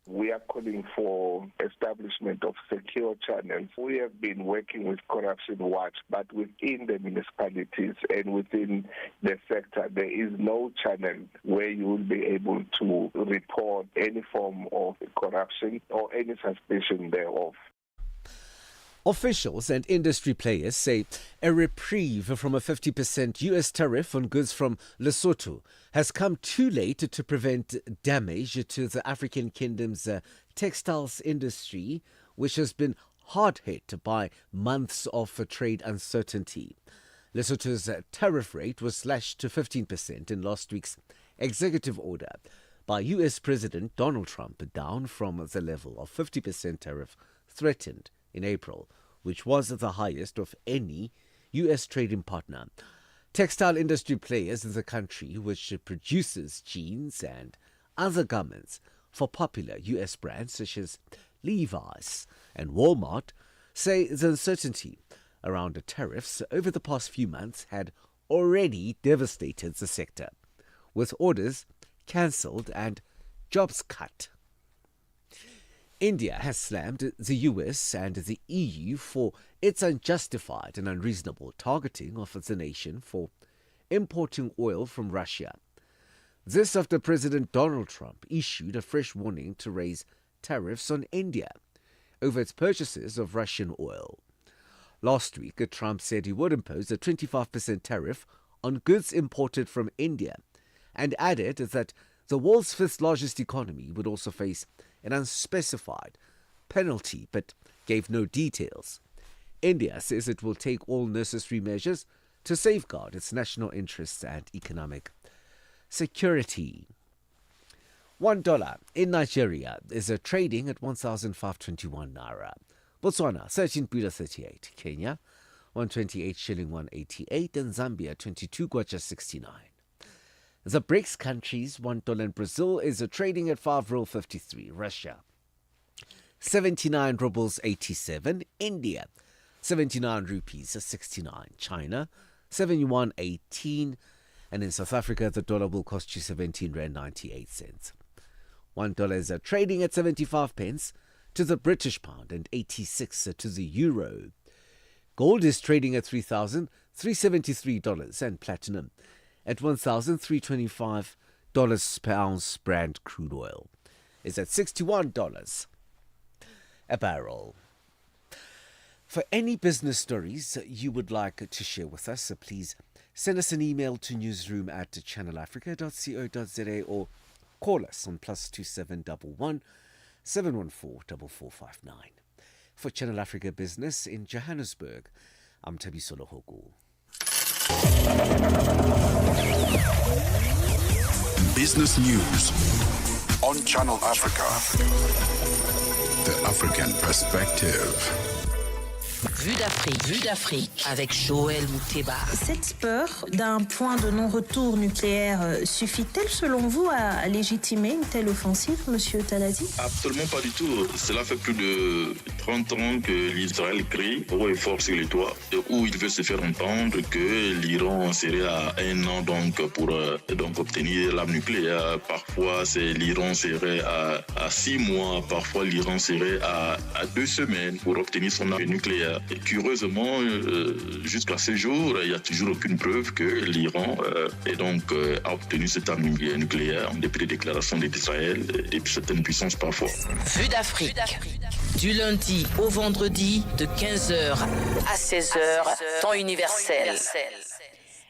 We are calling for establishment of secure channels. We have been working with Corruption Watch, but within the municipalities and within the sector, there is no channel where you will be able to report any form of corruption or any suspicion thereof. Officials and industry players say a reprieve from a 50% US tariff on goods from Lesotho has come too late to prevent damage to the African kingdom's textiles industry, which has been hard hit by months of trade uncertainty. Lesotho's tariff rate was slashed to 15% in last week's executive order by US President Donald Trump, down from the level of 50% tariff threatened in April, which was the highest of any U.S. trading partner. Textile industry players in the country, which produces jeans and other garments for popular U.S. brands such as Levi's and Walmart, say the uncertainty around the tariffs over the past few months had already devastated the sector, with orders cancelled and jobs cut. India has slammed the US and the EU for its unjustified and unreasonable targeting of the nation for importing oil from Russia. This after President Donald Trump issued a fresh warning to raise tariffs on India over its purchases of Russian oil. Last week, Trump said he would impose a 25% tariff on goods imported from India, and added that the world's fifth largest economy would also face an unspecified penalty, but gave no details. India says it will take all necessary measures to safeguard its national interests and economic security. $1 in Nigeria is trading at 1,521 naira. Botswana 13.38. Kenya 128 shilling 188, and Zambia 22 kwacha 69. The BRICS countries, $1 in Brazil is trading at 5.53. Russia 79 rubles 87. India 79 rupees 69. China 71.18. And in South Africa, the dollar will cost you 17 rand 98 cents. $1 is trading at 75 pence to the British pound and 86 to the euro. Gold is trading at $3,373, and platinum at $1,325 per ounce. Brent crude oil is at $61 a barrel. For any business stories you would like to share with us, please send us an email to newsroom@channelafrica.co.za or call us on +2711 714 4459. For Channel Africa Business in Johannesburg, I'm Thabiso Lohoku. Business News on Channel Africa. The African Perspective. Vue d'Afrique avec Joël Mouteba. Cette peur d'un point de non-retour nucléaire suffit-elle selon vous à légitimer une telle offensive, Monsieur Taladi? Absolument pas du tout. Cela fait plus de 30 ans que l'Israël crie haut et fort sur les toits, où il veut se faire entendre que l'Iran serait à 1 an pour obtenir l'arme nucléaire. Parfois, l'Iran serait à 6 mois. Parfois, l'Iran serait à 2 semaines pour obtenir son arme nucléaire. Et curieusement, jusqu'à ce jour, il n'y a toujours aucune preuve que l'Iran a obtenu cette arme nucléaire en dépit des déclarations d'Israël et de certaines puissances parfois. Vue d'Afrique, du lundi au vendredi de 15h à 16h, temps universel.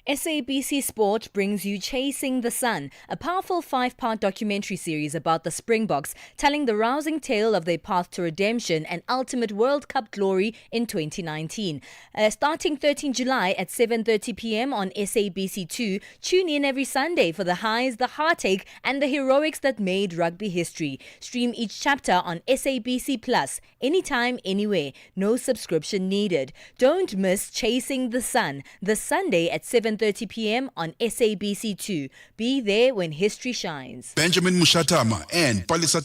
SABC Sport brings you Chasing the Sun, a powerful 5-part documentary series about the Springboks, telling the rousing tale of their path to redemption and ultimate World Cup glory in 2019. Starting 13 July at 7:30 p.m. on SABC2, tune in every Sunday for the highs, the heartache, and the heroics that made rugby history. Stream each chapter on SABC Plus, anytime, anywhere. No subscription needed. Don't miss Chasing the Sun, this Sunday at 7:30 p.m. on SABC2. Be there when history shines. Benjamin Moshatama and Palesa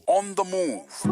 on the move.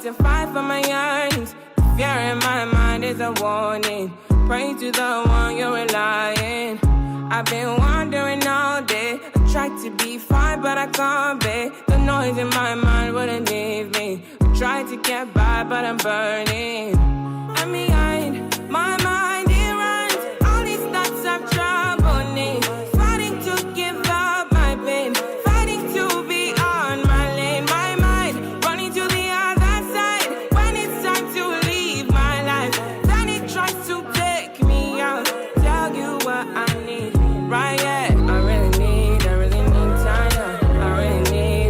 To fight for my yearnings. Fear in my mind is a warning. Pray to the one you're relying. I've been wandering all day. I tried to be fine, but I can't be. The noise in my mind wouldn't leave me. I tried to get by, but I'm burning. I'm behind my mind, it runs. All these thoughts have troubled me. Fighting to give up my pain. Fighting to be on my lane. My mind running to the other side. When it's time to leave my life, then it tries to take me out. Tell you what I need, right? Yeah, I really need time now.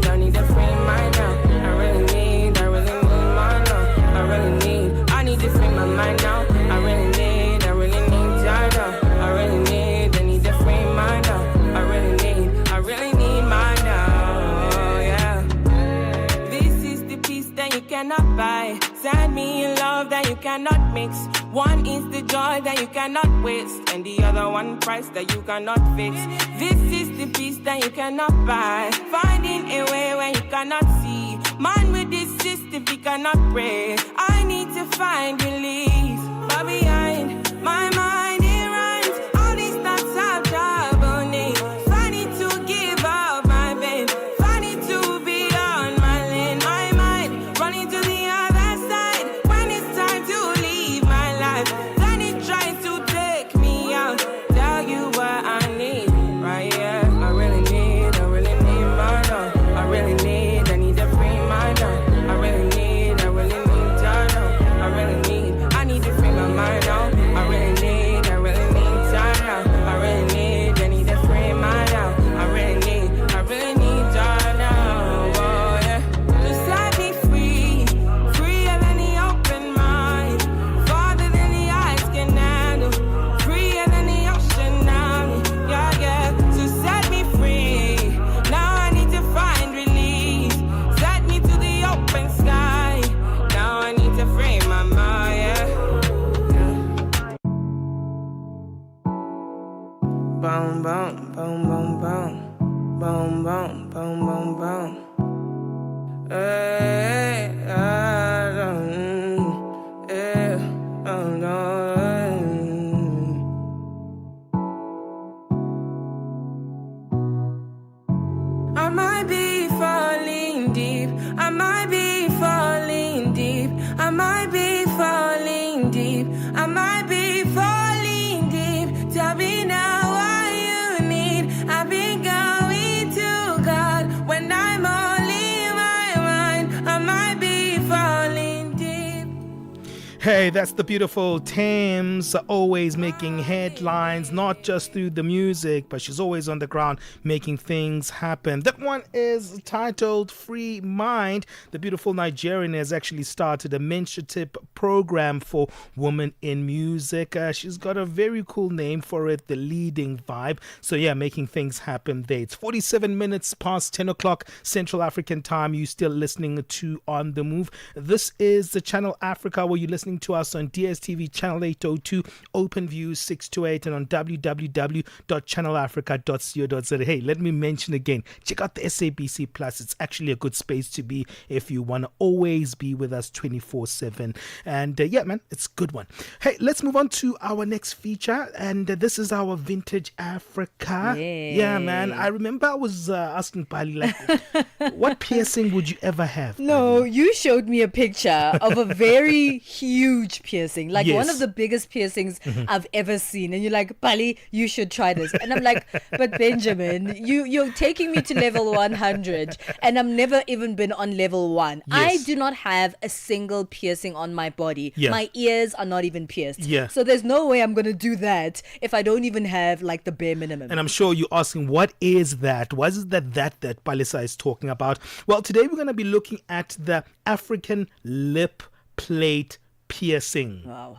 I need to free mind now. I really need my love. I need to free my mind now. I really need time now. I need to free mind now. I really need mine now, yeah. This is the peace that you cannot buy. Send me in love that you cannot mix. One is the joy that you cannot waste, and the other one price that you cannot fix. This is the the peace that you cannot buy. Finding a way when you cannot see. Man with this system, he cannot pray. I need to find relief. But behind my mind, it runs. All these thoughts have trouble me. Funny to give up my babe. Funny to be on my lane. My mind running to the other side. When it's time to leave my life, then it tries to take me out. Tell you what I need, right? Yeah, I really need my love. I really need a free mind. I really need to know. I need to free my mind now. I really need time now. I need to free my now. I really need time now. Oh yeah, just set me free, freer than the open mind, farther than the eyes can handle, freer than the ocean now. Yeah, yeah, so set me free. Now I need to find release. Set me to the open sky. Now I need to free my mind. Yeah. Boom, boom, boom, boom, boom. Boom, boom, boom, boom, boom. Hey, I don't, yeah, oh no. I might be falling deep. I might be falling deep. I might be falling deep. I might be falling deep. Tell me now what you need. I've been going to God when I'm only in my mind. I might be falling deep. Hey, that's the beautiful Thames, always making headlines, not just through the music, but she's always on the ground making things happen. That one is titled Free Mind. The beautiful Nigerian has actually started a mentorship program for women in music. She's got a very cool name for it, The Leading Vibe. So yeah, making things happen there. It's 47 minutes past 10 o'clock Central African time. You still listening to On The Move. This is the Channel Africa, where you're listening to us on DSTV Channel 802, OpenView 628, and on www.channelafrica.co.za. Hey, let me mention again, check out the SABC Plus. It's actually a good space to be if you want to always be with us 24/7. And yeah, man, it's a good one. Hey, let's move on to our next feature, and this is our Vintage Africa. Yeah, man. I remember I was asking Pali, like, what piercing would you ever have? No, you showed me a picture of a very huge piercing, like one of the biggest piercings I've ever seen. And you're like, Pali, you should try this. And I'm like, but Benjamin, you're taking me to level 100 and I've never even been on level 1. I do not have a single piercing on my body. My ears are not even pierced. So there's no way I'm going to do that if I don't even have like the bare minimum. And I'm sure you're asking, what is that? What is that Palesa is talking about? Well, today we're going to be looking at the African lip plate piercing. Wow.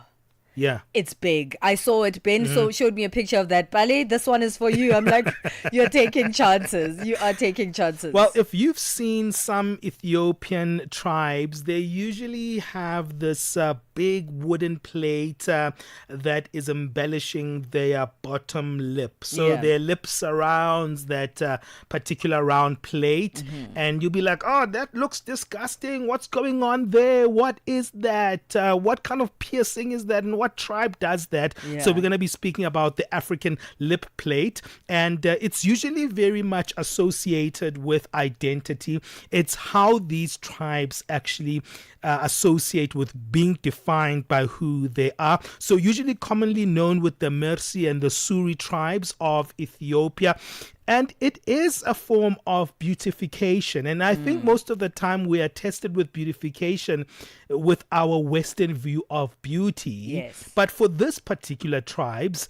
Yeah. It's big. I saw it. Ben showed me a picture of that. Pali, this one is for you. I'm like, you're taking chances. You are taking chances. Well, if you've seen some Ethiopian tribes, they usually have this big wooden plate that is embellishing their bottom lip. So their lip surrounds that particular round plate. And you'll be like, oh, that looks disgusting. What's going on there? What is that? What kind of piercing is that? And what tribe does that? So we're going to be speaking about the African lip plate, and it's usually very much associated with identity. It's how these tribes actually associate with being defined by who they are. So usually commonly known with the Mercy and the Suri tribes of Ethiopia. And it is a form of beautification. And I think most of the time we are tested with beautification with our Western view of beauty. Yes. But for this particular tribes,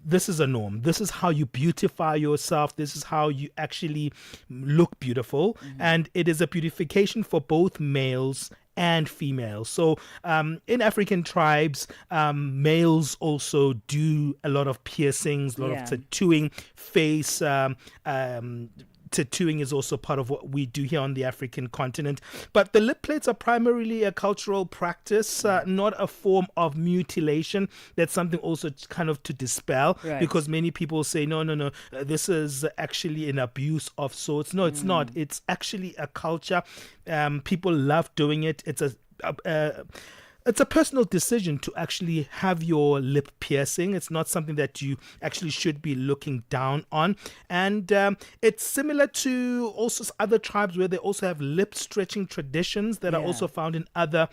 this is a norm. This is how you beautify yourself. This is how you actually look beautiful. And it is a beautification for both males and females. So in African tribes, males also do a lot of piercings, a lot of tattooing, face tattooing is also part of what we do here on the African continent. But the lip plates are primarily a cultural practice, not a form of mutilation. That's something also kind of to dispel, because many people say, no, this is actually an abuse of sorts. No, it's not. It's actually a culture. People love doing it. It's a personal decision to actually have your lip piercing. It's not something that you actually should be looking down on. And it's similar to also other tribes where they also have lip stretching traditions that are also found in other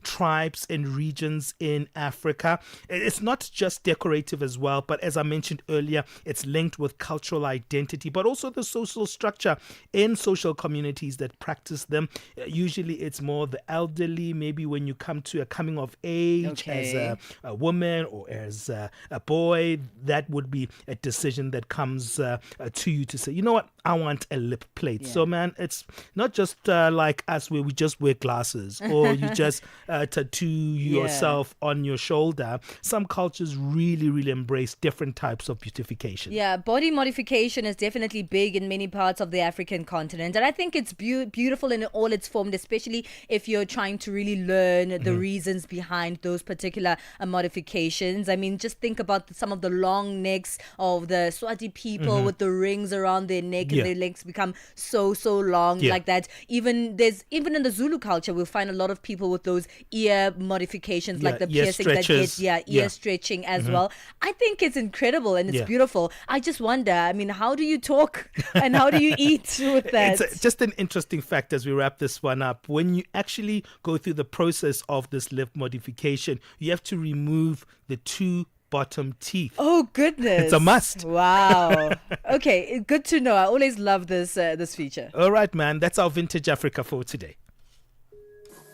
tribes and regions in Africa. It's not just decorative as well, but as I mentioned earlier, it's linked with cultural identity, but also the social structure in social communities that practice them. Usually it's more the elderly, maybe when you come to a coming of age as a woman or as a boy, that would be a decision that comes to you to say, you know what, I want a lip plate. So man, it's not just like us where we just wear glasses or you just tattoo yourself on your shoulder. Some cultures really embrace different types of beautification. Yeah, body modification is definitely big in many parts of the African continent, and I think it's beautiful in all its form, especially if you're trying to really learn the reasons behind those particular modifications. I mean, just think about some of the long necks of the Swati people with the rings around their neck and their legs become so long like that. Even in the Zulu culture, we'll find a lot of people with those ear modifications, like the piercing stretches. That get ear stretching as well. I think it's incredible and it's beautiful. I just wonder, I mean, how do you talk and how do you eat with that? It's just an interesting fact as we wrap this one up. When you actually go through the process of this lip modification, you have to remove the two bottom teeth. Oh goodness, it's a must. Wow. Okay, good to know. I always love this feature. All right, man, that's our Vintage Africa for today.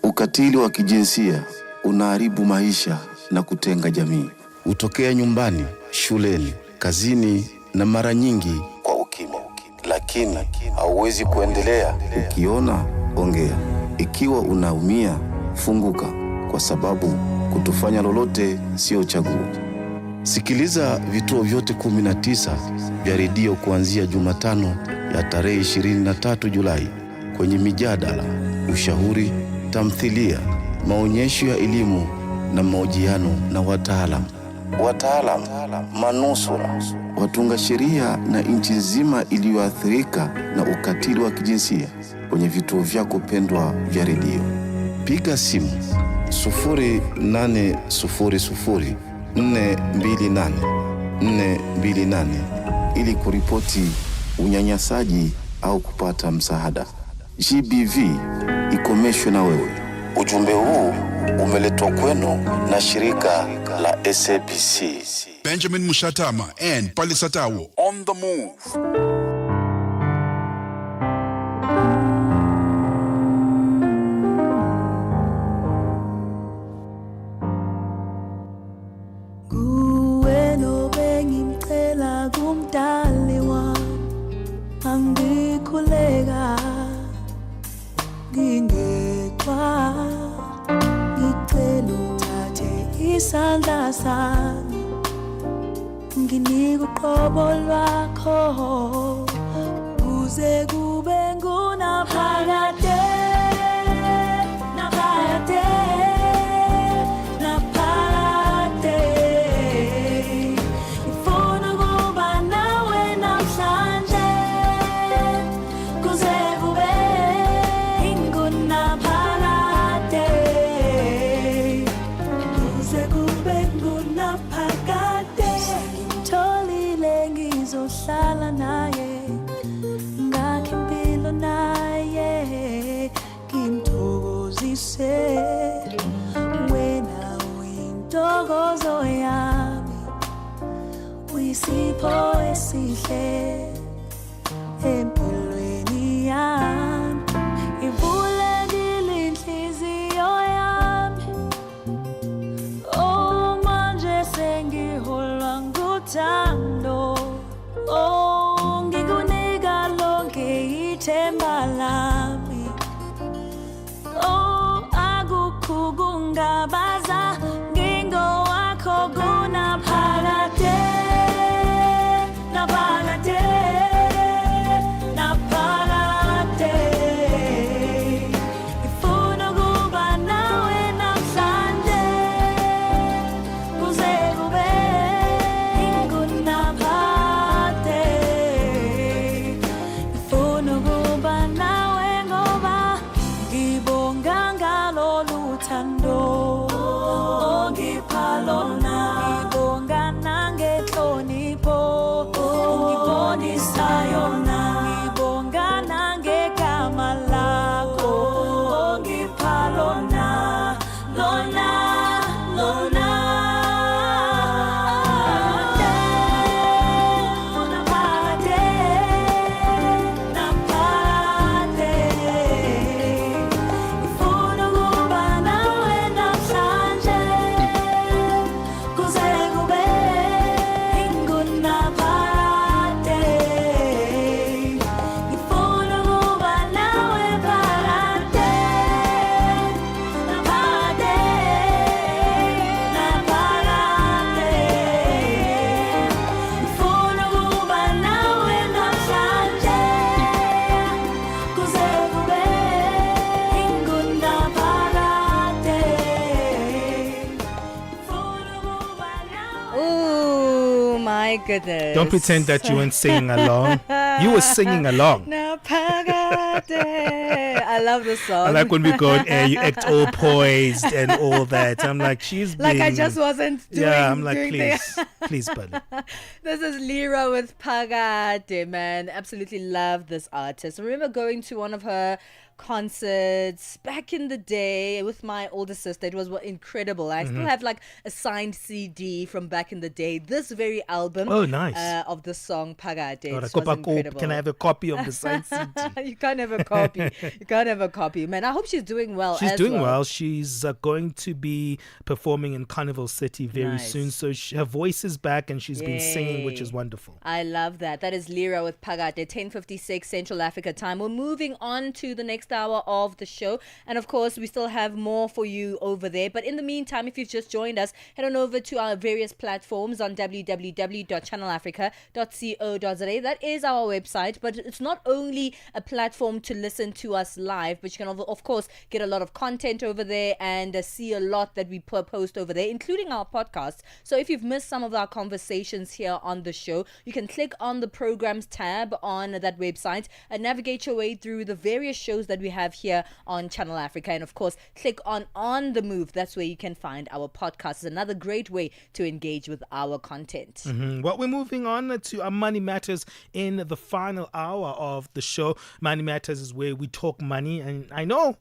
Ukatili wa kijinsia unaharibu maisha na kutenga jamii. Hutokea nyumbani, shuleni, kazini na mara nyingi kwa ukimya. Lakini hauwezi kuendelea. Ukiona, ongea. Ikiwa unaumia, funguka, kwa sababu kutofanya lolote sio chaguo. Sikiliza vituo vyote 19 vya redio kuanzia Jumatano ya tarehe 23 Julai kwenye mijadala, ushauri, tamthilia, maonyesho ya elimu na mahojiano na wataalamu, manusura, watunga sheria na nchi nzima iliyoathirika na ukatili wa kijinsia kwenye vituo vyako pendwa vya redio. Piga simu 0800 428 428 ili kuripoti unyanyasaji au kupata msaada. GBV, ikomeshwe na wewe. Ujumbe huu umeletwa kwenu na shirika la SABC. Benjamin Moshatama and Palesa on the move. Isandla sami nginika uqobo lwakho kuze kube ngunaphakade naphakade naphakade ngifuna ukuba nawe namhlanje kuze kube ngunaphakade kuze kube ngunaphakade ngitholile ngizohlala naye ngakhe impilo uthando ongiphalona ngibonga nangehlonipho ungibonisa yona ngibonga nangegama lakho ongiphalona lona lona Goodness. Don't pretend that you weren't singing along. You were singing along. I love the song. I like when we go on air, you act all poised and all that. I'm like, she's like been... I just wasn't doing. Yeah, I'm like, please, buddy. This is Lira with Phakade, man. Absolutely love this artist. I remember going to one of her concerts back in the day with my older sister. It was incredible. I still have like a signed CD from back in the day. This very album. Oh, nice. Of the song Phakade. It was incredible. Can I have a copy of the signed CD? You can't have a copy. You can't have a copy. Man, I hope she's doing well. She's doing well. She's going to be performing in Carnival City very soon. So her voice is back and she's been singing, which is wonderful. I love that. That is Lira with Phakade, 10:56 Central Africa time. We're moving on to the next hour of the show, and of course we still have more for you over there, but in the meantime, if you've just joined us, head on over to our various platforms on www.channelafrica.co.za. That is our website, but it's not only a platform to listen to us live, but you can of course get a lot of content over there and see a lot that we post over there, including our podcast. So if you've missed some of our conversations here on the show, you can click on the programs tab on that website and navigate your way through the various shows that we have here on Channel Africa, and of course click on the move. That's where you can find our podcast. It's another great way to engage with our content. Well, we're moving on to our Money Matters in the final hour of the show. Money Matters is where we talk money, and I know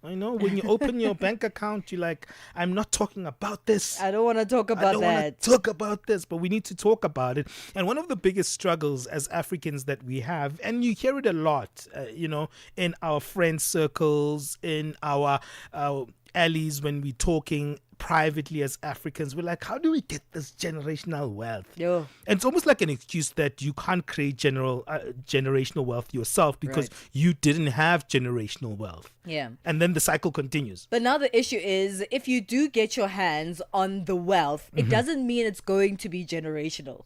when you open your bank account, you're like, I'm not talking about this. I don't want to talk about that. I don't want to talk about this, but we need to talk about it. And one of the biggest struggles as Africans that we have, and you hear it a lot, in our friend circles, in our alleys when we're talking privately as Africans, we're like, how do we get this generational wealth? And it's almost like an excuse that you can't create generational wealth yourself because you didn't have generational wealth. Yeah. And then the cycle continues. But now the issue is, if you do get your hands on the wealth, it doesn't mean it's going to be generational.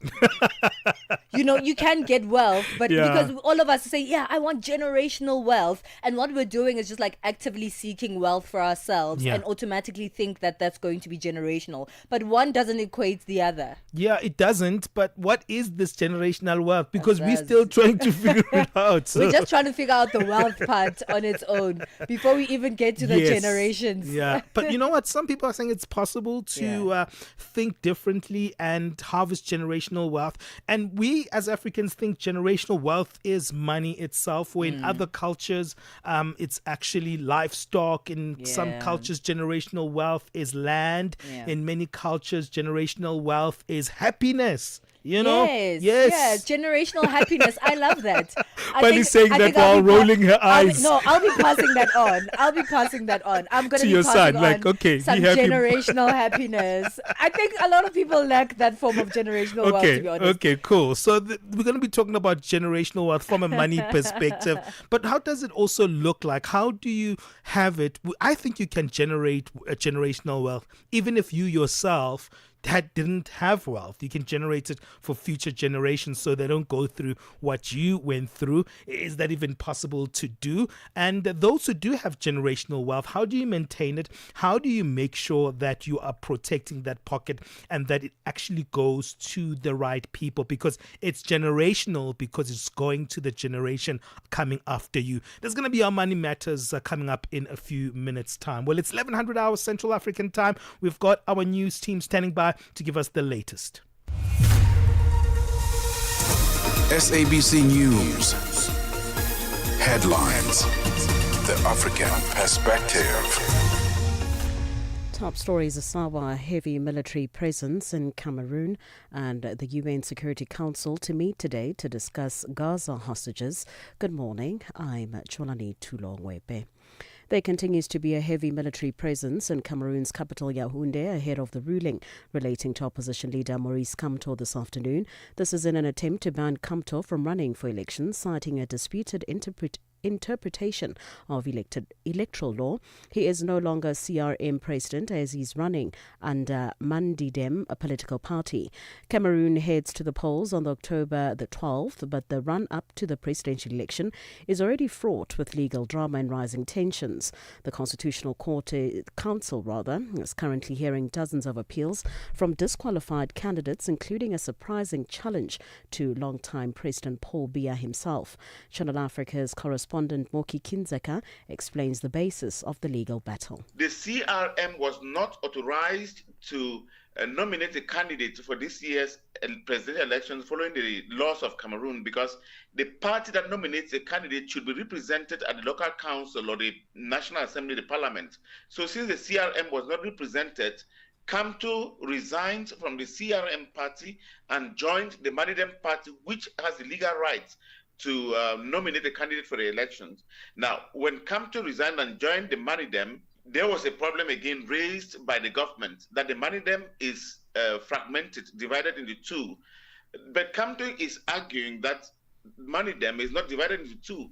You can get wealth, but because all of us say, I want generational wealth, and what we're doing is just like actively seeking wealth for ourselves and automatically think that that's going to be generational. But one doesn't equate the other. Yeah, it doesn't. But what is this generational wealth? Because we're still trying to figure it out. So. We're just trying to figure out the wealth part on its own before we even get to the generations. Yeah, but you know what? Some people are saying it's possible to think differently and harvest generational wealth. And we as Africans think generational wealth is money itself, where in other cultures, it's actually livestock. In some cultures, generational wealth is land. In many cultures, generational wealth is happiness. Yes, generational happiness. I love that. Bunny's saying that while rolling her eyes. I'll be passing that on. I'm going to be your passing son, on like, okay, some generational happiness. I think a lot of people lack that form of generational wealth, to be honest. Okay, cool. So we're going to be talking about generational wealth from a money perspective. But how does it also look like? How do you have it? I think you can generate a generational wealth, even if you yourself that didn't have wealth. You can generate it for future generations so they don't go through what you went through. Is that even possible to do? And those who do have generational wealth, how do you maintain it? How do you make sure that you are protecting that pocket and that it actually goes to the right people? Because it's generational, because it's going to the generation coming after you. There's going to be our Money Matters coming up in a few minutes' time. Well, it's 1100 hours Central African time. We've got our news team standing by to give us the latest. SABC News. Headlines. The African Perspective. Top stories: Asawa heavy military presence in Cameroon, and the UN Security Council to meet today to discuss Gaza hostages. Good morning, I'm Cholani Tulongwepe. There continues to be a heavy military presence in Cameroon's capital Yaoundé ahead of the ruling relating to opposition leader Maurice Kamto this afternoon. This is in an attempt to ban Kamto from running for elections, citing a disputed interpretation of electoral law. He is no longer CRM president as he's running under Mandidem, a political party. Cameroon heads to the polls on October the 12th, but the run-up to the presidential election is already fraught with legal drama and rising tensions. The Constitutional Council is currently hearing dozens of appeals from disqualified candidates, including a surprising challenge to longtime President Paul Biya himself. Channel Africa's correspondent Moki Kinzeka explains the basis of the legal battle. The CRM was not authorized to nominate a candidate for this year's presidential elections following the loss of Cameroon, because the party that nominates a candidate should be represented at the local council or the National Assembly, the parliament. So since the CRM was not represented, Kamto resigned from the CRM party and joined the Mandidem party, which has the legal right to nominate a candidate for the elections. Now, when Kamto resigned and joined the Mandidem, there was a problem again raised by the government that the Mandidem is fragmented, divided into two. But Kamto is arguing that Mandidem is not divided into two.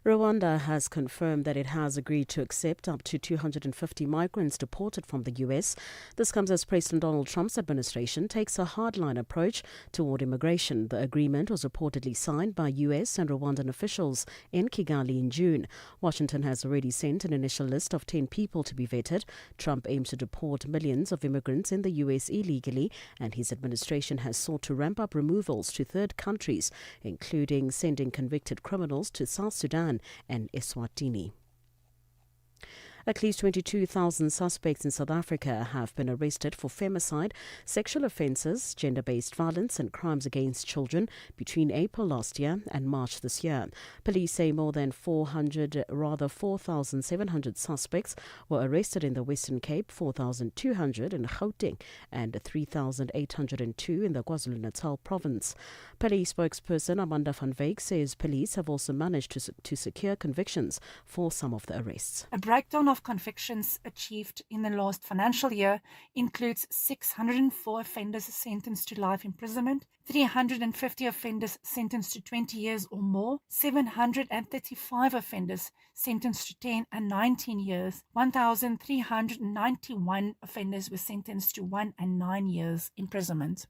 Rwanda has confirmed that it has agreed to accept up to 250 migrants deported from the U.S. This comes as President Donald Trump's administration takes a hardline approach toward immigration. The agreement was reportedly signed by U.S. and Rwandan officials in Kigali in June. Washington has already sent an initial list of 10 people to be vetted. Trump aims to deport millions of immigrants in the U.S. illegally, and his administration has sought to ramp up removals to third countries, including sending convicted criminals to South Sudan and Eswatini. At least 22,000 suspects in South Africa have been arrested for femicide, sexual offences, gender-based violence and crimes against children between April last year and March this year. Police say more than 4,700 suspects were arrested in the Western Cape, 4,200 in Gauteng and 3,802 in the KwaZulu-Natal province. Police spokesperson Amanda van Wyk says police have also managed to secure convictions for some of the arrests. A breakdown of convictions achieved in the last financial year includes 604 offenders sentenced to life imprisonment, 350 offenders sentenced to 20 years or more, 735 offenders sentenced to 10 and 19 years, 1,391 offenders were sentenced to 1 and 9 years imprisonment.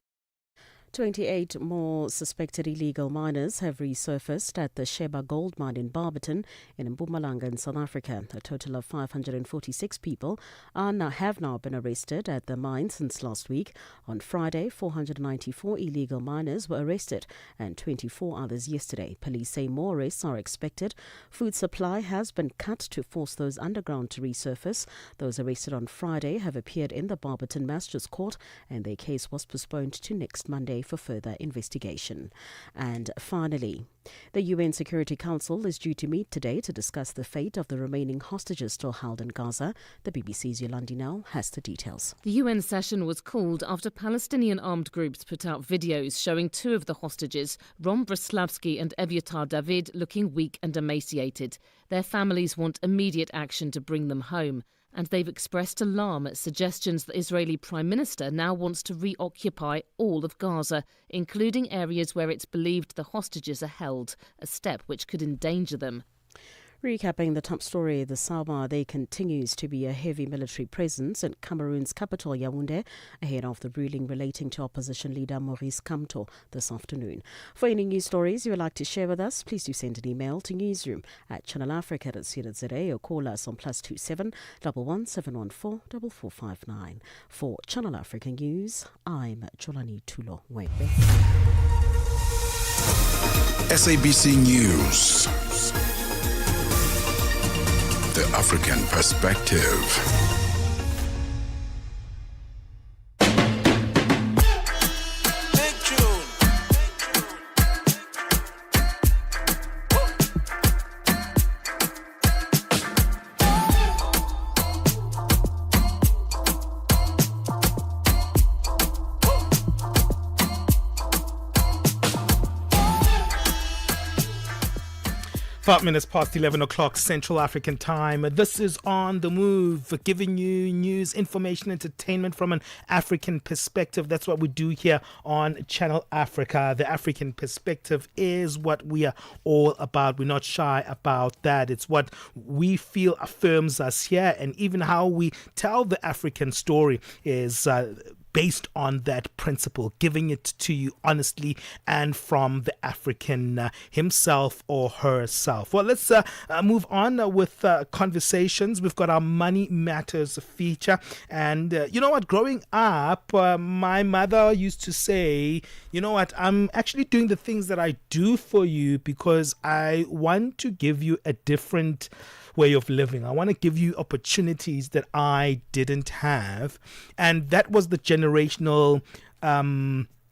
28 more suspected illegal miners have resurfaced at the Sheba gold mine in Barberton in Mpumalanga in South Africa. A total of 546 people have now been arrested at the mine since last week. On Friday, 494 illegal miners were arrested and 24 others yesterday. Police say more arrests are expected. Food supply has been cut to force those underground to resurface. Those arrested on Friday have appeared in the Barberton Magistrates Court, and their case was postponed to next Monday for further investigation. And finally, the UN Security Council is due to meet today to discuss the fate of the remaining hostages still held in Gaza. The BBC's Yolandi now has the details. The UN session was called after Palestinian armed groups put out videos showing two of the hostages, Rom Breslavsky and Evyatar David, looking weak and emaciated. Their families want immediate action to bring them home, and they've expressed alarm at suggestions the Israeli Prime Minister now wants to reoccupy all of Gaza, including areas where it's believed the hostages are held, a step which could endanger them. Recapping the top story this hour, there continues to be a heavy military presence in Cameroon's capital, Yaoundé, ahead of the ruling relating to opposition leader Maurice Kamto this afternoon. For any news stories you would like to share with us, please do send an email to newsroom@channelafrica.co.za or call us on +27 11 714 4459. For Channel Africa News, I'm Jolani Tulo Wembe. SABC News. The African Perspective. Five minutes past 11 o'clock Central African time. This is On the Move, giving you news, information, entertainment from an African perspective. That's what we do here on Channel Africa. The African perspective is what we are all about. We're not shy about that. It's what we feel affirms us here, and even how we tell the African story is based on that principle, giving it to you honestly and from the African himself or herself. Well, let's move on with conversations. We've got our Money Matters feature. And you know what? Growing up, my mother used to say, you know what? I'm actually doing the things that I do for you because I want to give you a different way of living. I want to give you opportunities that I didn't have. And that was the generational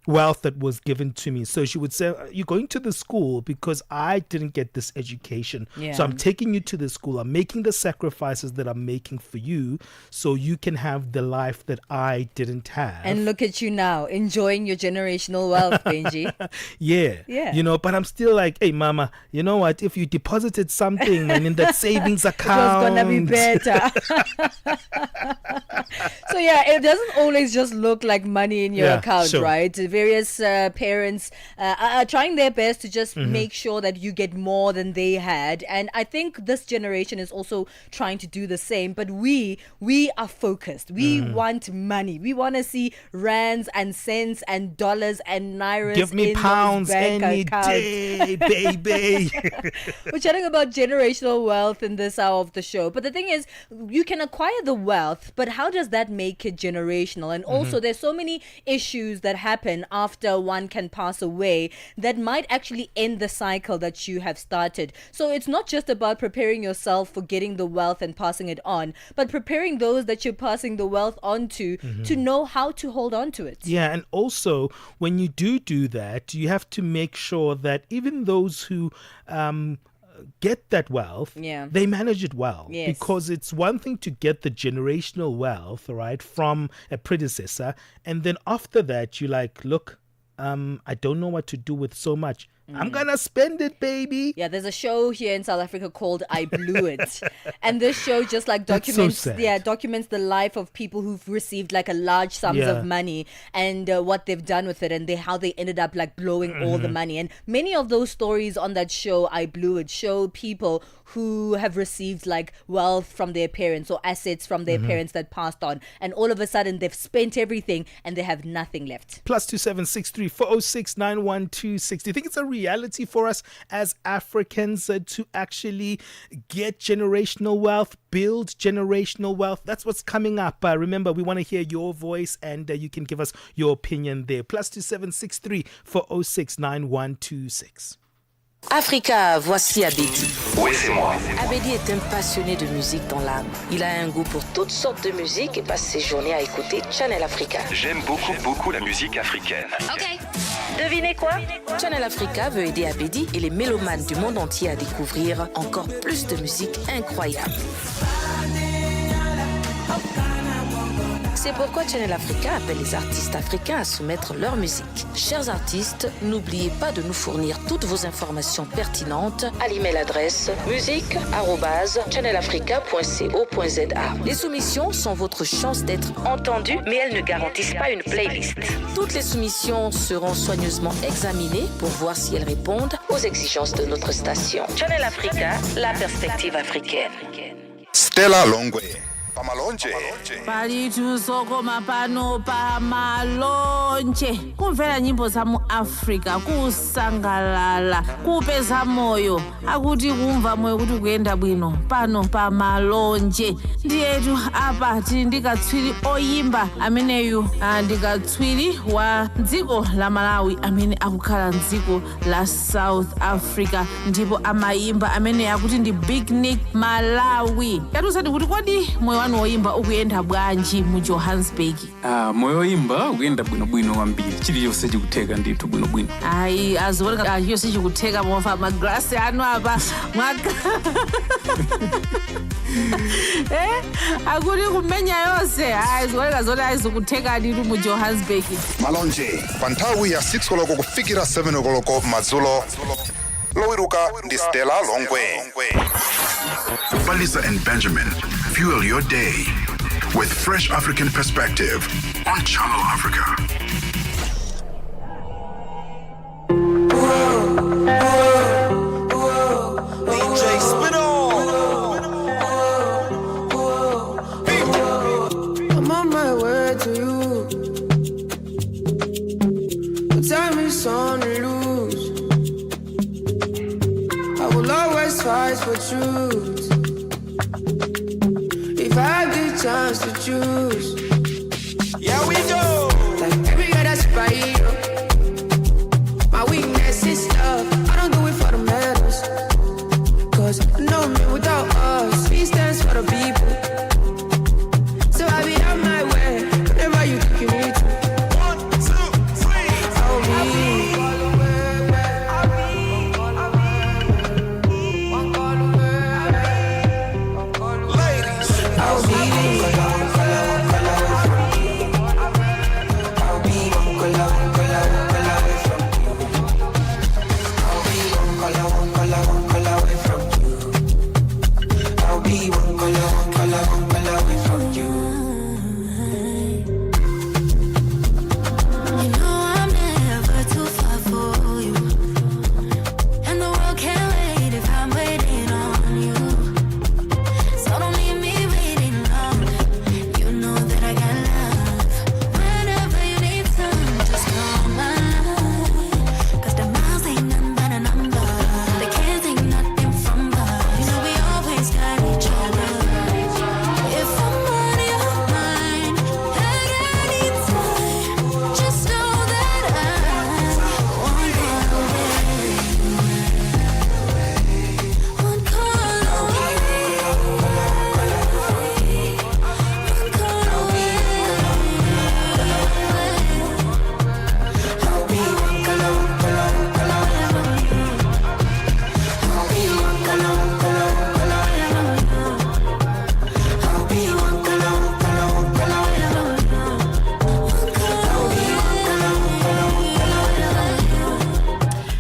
wealth that was given to me. So she would say, you're going to the school because I didn't get this education. Yeah. So I'm taking you to the school. I'm making the sacrifices that I'm making for you so you can have the life that I didn't have. And look at you now, enjoying your generational wealth, Benji. Yeah. You know, but I'm still like, hey, mama, you know what? If you deposited something, man, in that savings account, it was going to be better. So yeah, it doesn't always just look like money in your account, sure. right? Various parents are trying their best to just make sure that you get more than they had. And I think this generation is also trying to do the same. But we are focused. We want money. We want to see rands and cents and dollars and nairas. Give me in pounds those bank any accounts. day, baby. We're chatting about generational wealth in this hour of the show. But the thing is, you can acquire the wealth, but how does that make it generational? And also, there's so many issues that happen after one can pass away that might actually end the cycle that you have started. So it's not just about preparing yourself for getting the wealth and passing it on, but preparing those that you're passing the wealth on to know how to hold on to it. Yeah, and also when you do that, you have to make sure that even those who get that wealth, they manage it well. Yes. Because it's one thing to get the generational wealth, right, from a predecessor, and then after that you're like, look, I don't know what to do with so much. I'm gonna spend it, baby. Yeah, there's a show here in South Africa called I Blew It. And this show just like documents documents the life of people who've received like a large sums of money and what they've done with it, and how they ended up like blowing all the money. And many of those stories on that show I Blew It show people who have received like wealth from their parents or assets from their parents that passed on, and all of a sudden they've spent everything and they have nothing left. +2763 406 91260. Do you think it's a reality for us as Africans to actually get generational wealth, build generational wealth? That's what's coming up. Remember, we want to hear your voice, and you can give us your opinion there. +2763 406 9126. Africa, voici Abedi. Oui, c'est moi. Abedi est un passionné de musique dans l'âme. Il a un goût pour toutes sortes de musique et passe ses journées à écouter Channel Africa. J'aime beaucoup la musique africaine. Ok. Devinez quoi? Channel Africa veut aider Abedi et les mélomanes du monde entier à découvrir encore plus de musique incroyable. C'est pourquoi Channel Africa appelle les artistes africains à soumettre leur musique. Chers artistes, n'oubliez pas de nous fournir toutes vos informations pertinentes à l'email adresse musique@channelafrica.co.za. Les soumissions sont votre chance d'être entendues, mais elles ne garantissent pas une playlist. Toutes les soumissions seront soigneusement examinées pour voir si elles répondent aux exigences de notre station. Channel Africa, la perspective africaine. Stella Longwe pamalonje palitu sokoma pano pamalonje kumvera nyimbo za mu Africa kusangalala kupeza moyo akuti kumva moyo kuti kuyenda bwino pano pamalonje ndiyetu apa tili ndi katswiri oyimba ameneyu ndi katswiri wa dziko la Malawi amene akukhala mdziko la South Africa ndipo amayimba amene akuti ndi Big Nick Malawi yatuzati kuti kodi moyo wanu woyimba ukuyenda bwanji mu Johannesburg? Moyo woyimba ukuyenda bwinobwino kwambiri chiliyonse chikutheka ndithu bwinobwino. Ayi aziwoneka chiliyonse chikutheka mofa magrasi anu apa mwaka akuti kumenya yonse aziwoneka zoti azikutheka ndithu mu Johannesburg. malonje pa nthawi ya 6 koloko kufikira 7 koloko madzulo lowiruka ndi Stella Longwe. Palesa and Benjamin fuel your day with fresh African perspective on Channel Africa. DJ Spinall. I'm on my way to you. The time is on the loose. I will always fight for truth. If I had the chance to choose, yeah we go. Like every other spy, my weakness is love. I don't do it for the medals, 'cause no man without us. P stands for the people. So I be on my way whenever you think you need to. 1, 2, 3. I'll be.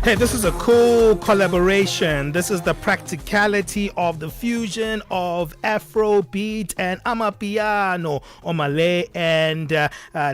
Hey, this is a cool collaboration. This is the practicality of the fusion of Afrobeat and Amapiano, Omale and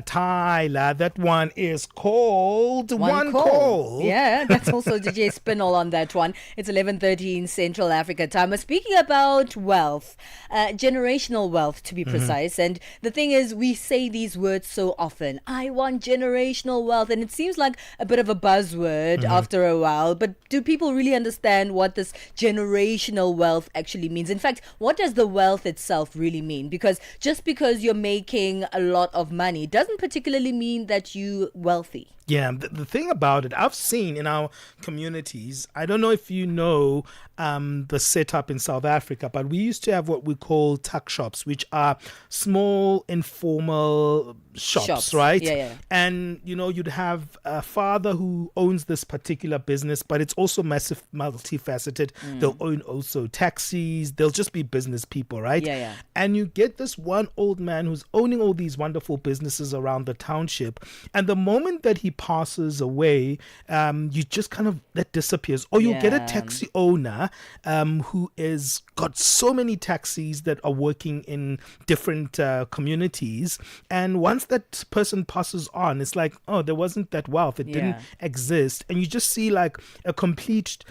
Tyler. That one is called One Call. Yeah, that's also DJ Spinall on that one. It's 11:13 Central Africa time. We're speaking about wealth, generational wealth to be precise. And the thing is, we say these words so often. I want generational wealth. And it seems like a bit of a buzzword after a while, but do people really understand what this generational wealth actually means? In fact, what does the wealth itself really mean? Because just because you're making a lot of money doesn't particularly mean that you're wealthy. Yeah, the thing about it, I've seen in our communities, I don't know if you know the setup in South Africa, but we used to have what we call tuck shops, which are small, informal shops, right? Yeah. And, you know, you'd have a father who owns this particular business, but it's also massive, multifaceted. They'll own also taxis. They'll just be business people, right? Yeah. And you get this one old man who's owning all these wonderful businesses around the township. And the moment that he passes away, you just kind of, that disappears. Or you'll get a taxi owner who is got so many taxis that are working in different communities. And once that person passes on, it's like, oh, there wasn't that wealth. It didn't exist. And you just see like a complete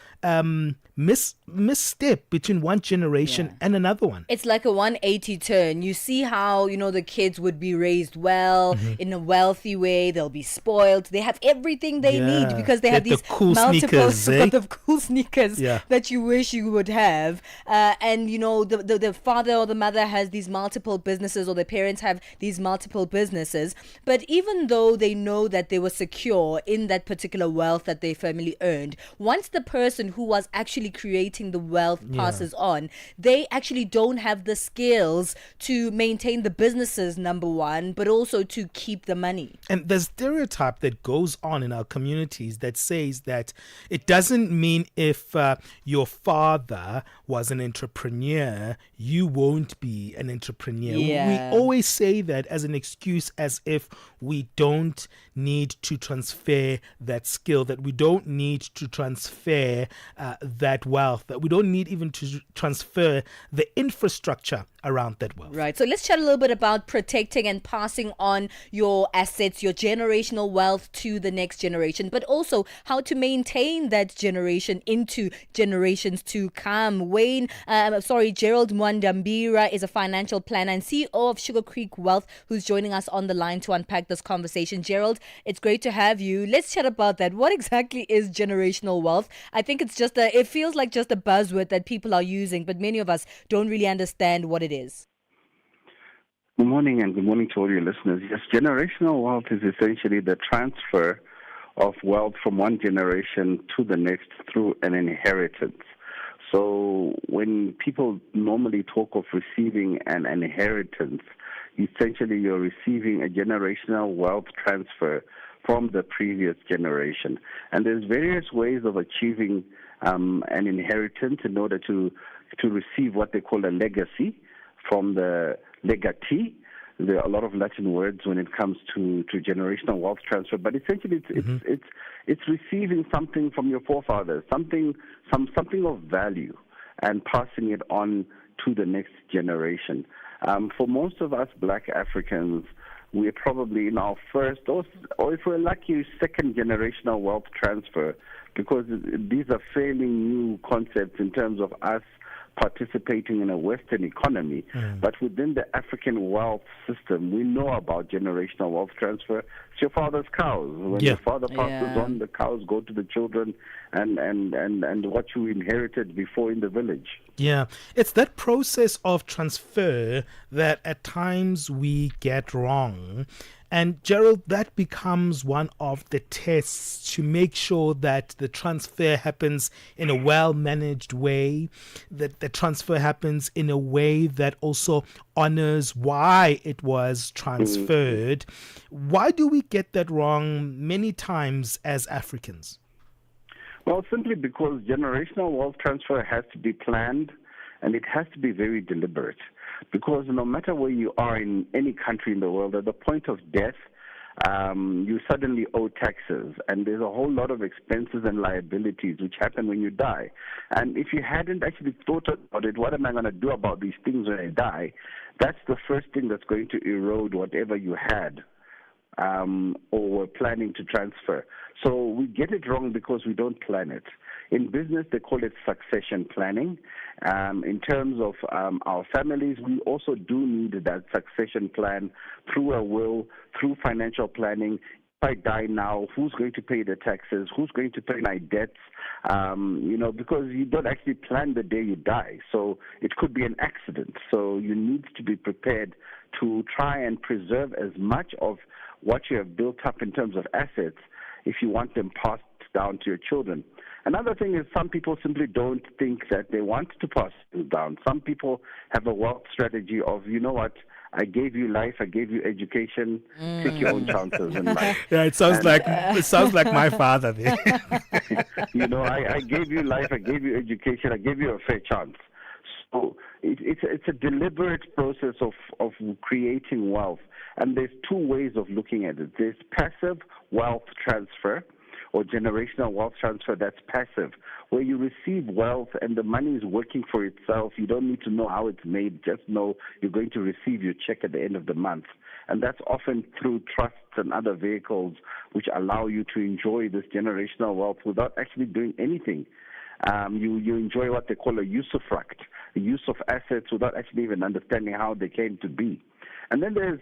misstep between one generation and another one. It's like a 180 turn. You see how, the kids would be raised well, in a wealthy way. They'll be spoiled. They have everything they need because they have these cool multiple sneakers, of cool sneakers that you wish you would have. And, the father or the mother has these multiple businesses, or the parents have these multiple businesses. But even though they know that they were secure in that particular wealth that their family earned, once the person who was actually creating the wealth passes on, they actually don't have the skills to maintain the businesses, number one, but also to keep the money. And the stereotype that goes on in our communities that says that it doesn't mean if your father was an entrepreneur, you won't be an entrepreneur. Yeah. We always say that as an excuse, as if we don't need to transfer that skill, that we don't need to transfer that wealth, that we don't need even to transfer the infrastructure around that wealth. Right. So let's chat a little bit about protecting and passing on your assets, your generational wealth to the next generation, but also how to maintain that generation into generations to come. Gerald Mwandambira is a financial planner and CEO of Sugar Creek Wealth, who's joining us on the line to unpack this conversation. Gerald, it's great to have you. Let's chat about that. What exactly is generational wealth? I think it feels like just a buzzword that people are using, but many of us don't really understand what it is. Good morning, and good morning to all your listeners. Yes, generational wealth is essentially the transfer of wealth from one generation to the next through an inheritance. So when people normally talk of receiving an inheritance, essentially you're receiving a generational wealth transfer from the previous generation. And there's various ways of achieving an inheritance in order to receive what they call a legacy from the legatee. There are a lot of Latin words when it comes to generational wealth transfer, but essentially it's receiving something from your forefathers, something of value, and passing it on to the next generation. For most of us Black Africans, we're probably in our first, or if we're lucky, second generational wealth transfer, because these are fairly new concepts in terms of us participating in a Western economy. But within the African wealth system, we know about generational wealth transfer. It's your father's cows. When your father passes on, the cows go to the children and what you inherited before in the village. Yeah, it's that process of transfer that at times we get wrong. And Gerald, that becomes one of the tests to make sure that the transfer happens in a well-managed way, that the transfer happens in a way that also honors why it was transferred. Why do we get that wrong many times as Africans? Well, simply because generational wealth transfer has to be planned and it has to be very deliberate. Because no matter where you are in any country in the world, at the point of death, you suddenly owe taxes, and there's a whole lot of expenses and liabilities which happen when you die. And if you hadn't actually thought about it, what am I going to do about these things when I die? That's the first thing that's going to erode whatever you had or were planning to transfer. So we get it wrong because we don't plan it. In business, they call it succession planning. In terms of our families, we also do need that succession plan through a will, through financial planning. If I die now, who's going to pay the taxes? Who's going to pay my debts? Because you don't actually plan the day you die. So it could be an accident. So you need to be prepared to try and preserve as much of what you have built up in terms of assets if you want them passed down to your children. Another thing is some people simply don't think that they want to pass things down. Some people have a wealth strategy of, you know what, I gave you life, I gave you education, take your own chances in life. Yeah, it sounds like my father there. I gave you life, I gave you education, I gave you a fair chance. So it's a deliberate process of creating wealth. And there's two ways of looking at it. There's passive wealth transfer, or generational wealth transfer that's passive, where you receive wealth and the money is working for itself. You don't need to know how it's made. Just know you're going to receive your check at the end of the month. And that's often through trusts and other vehicles which allow you to enjoy this generational wealth without actually doing anything. You enjoy what they call a usufruct, the use of assets without actually even understanding how they came to be. And then there's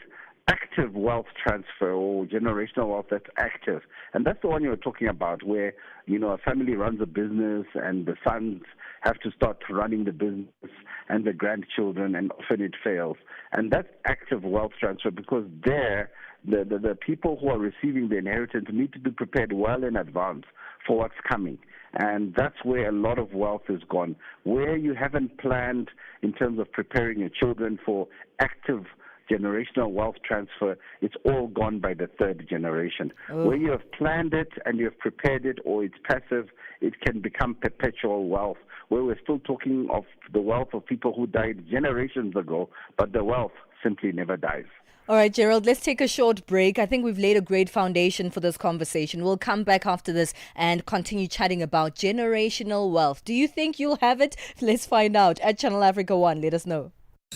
active wealth transfer or generational wealth that's active. And that's the one you were talking about where, a family runs a business and the sons have to start running the business and the grandchildren, and often it fails. And that's active wealth transfer because there, the people who are receiving the inheritance need to be prepared well in advance for what's coming. And that's where a lot of wealth is gone. Where you haven't planned in terms of preparing your children for active generational wealth transfer, it's all gone by the third generation. Oh. Where you have planned it and you have prepared it, or it's passive, it can become perpetual wealth, where we're still talking of the wealth of people who died generations ago, but the wealth simply never dies. All right, Gerald, let's take a short break. I think we've laid a great foundation for this conversation. We'll come back after this and continue chatting about generational wealth. Do you think you'll have it? Let's find out. At Channel Africa 1, let us know.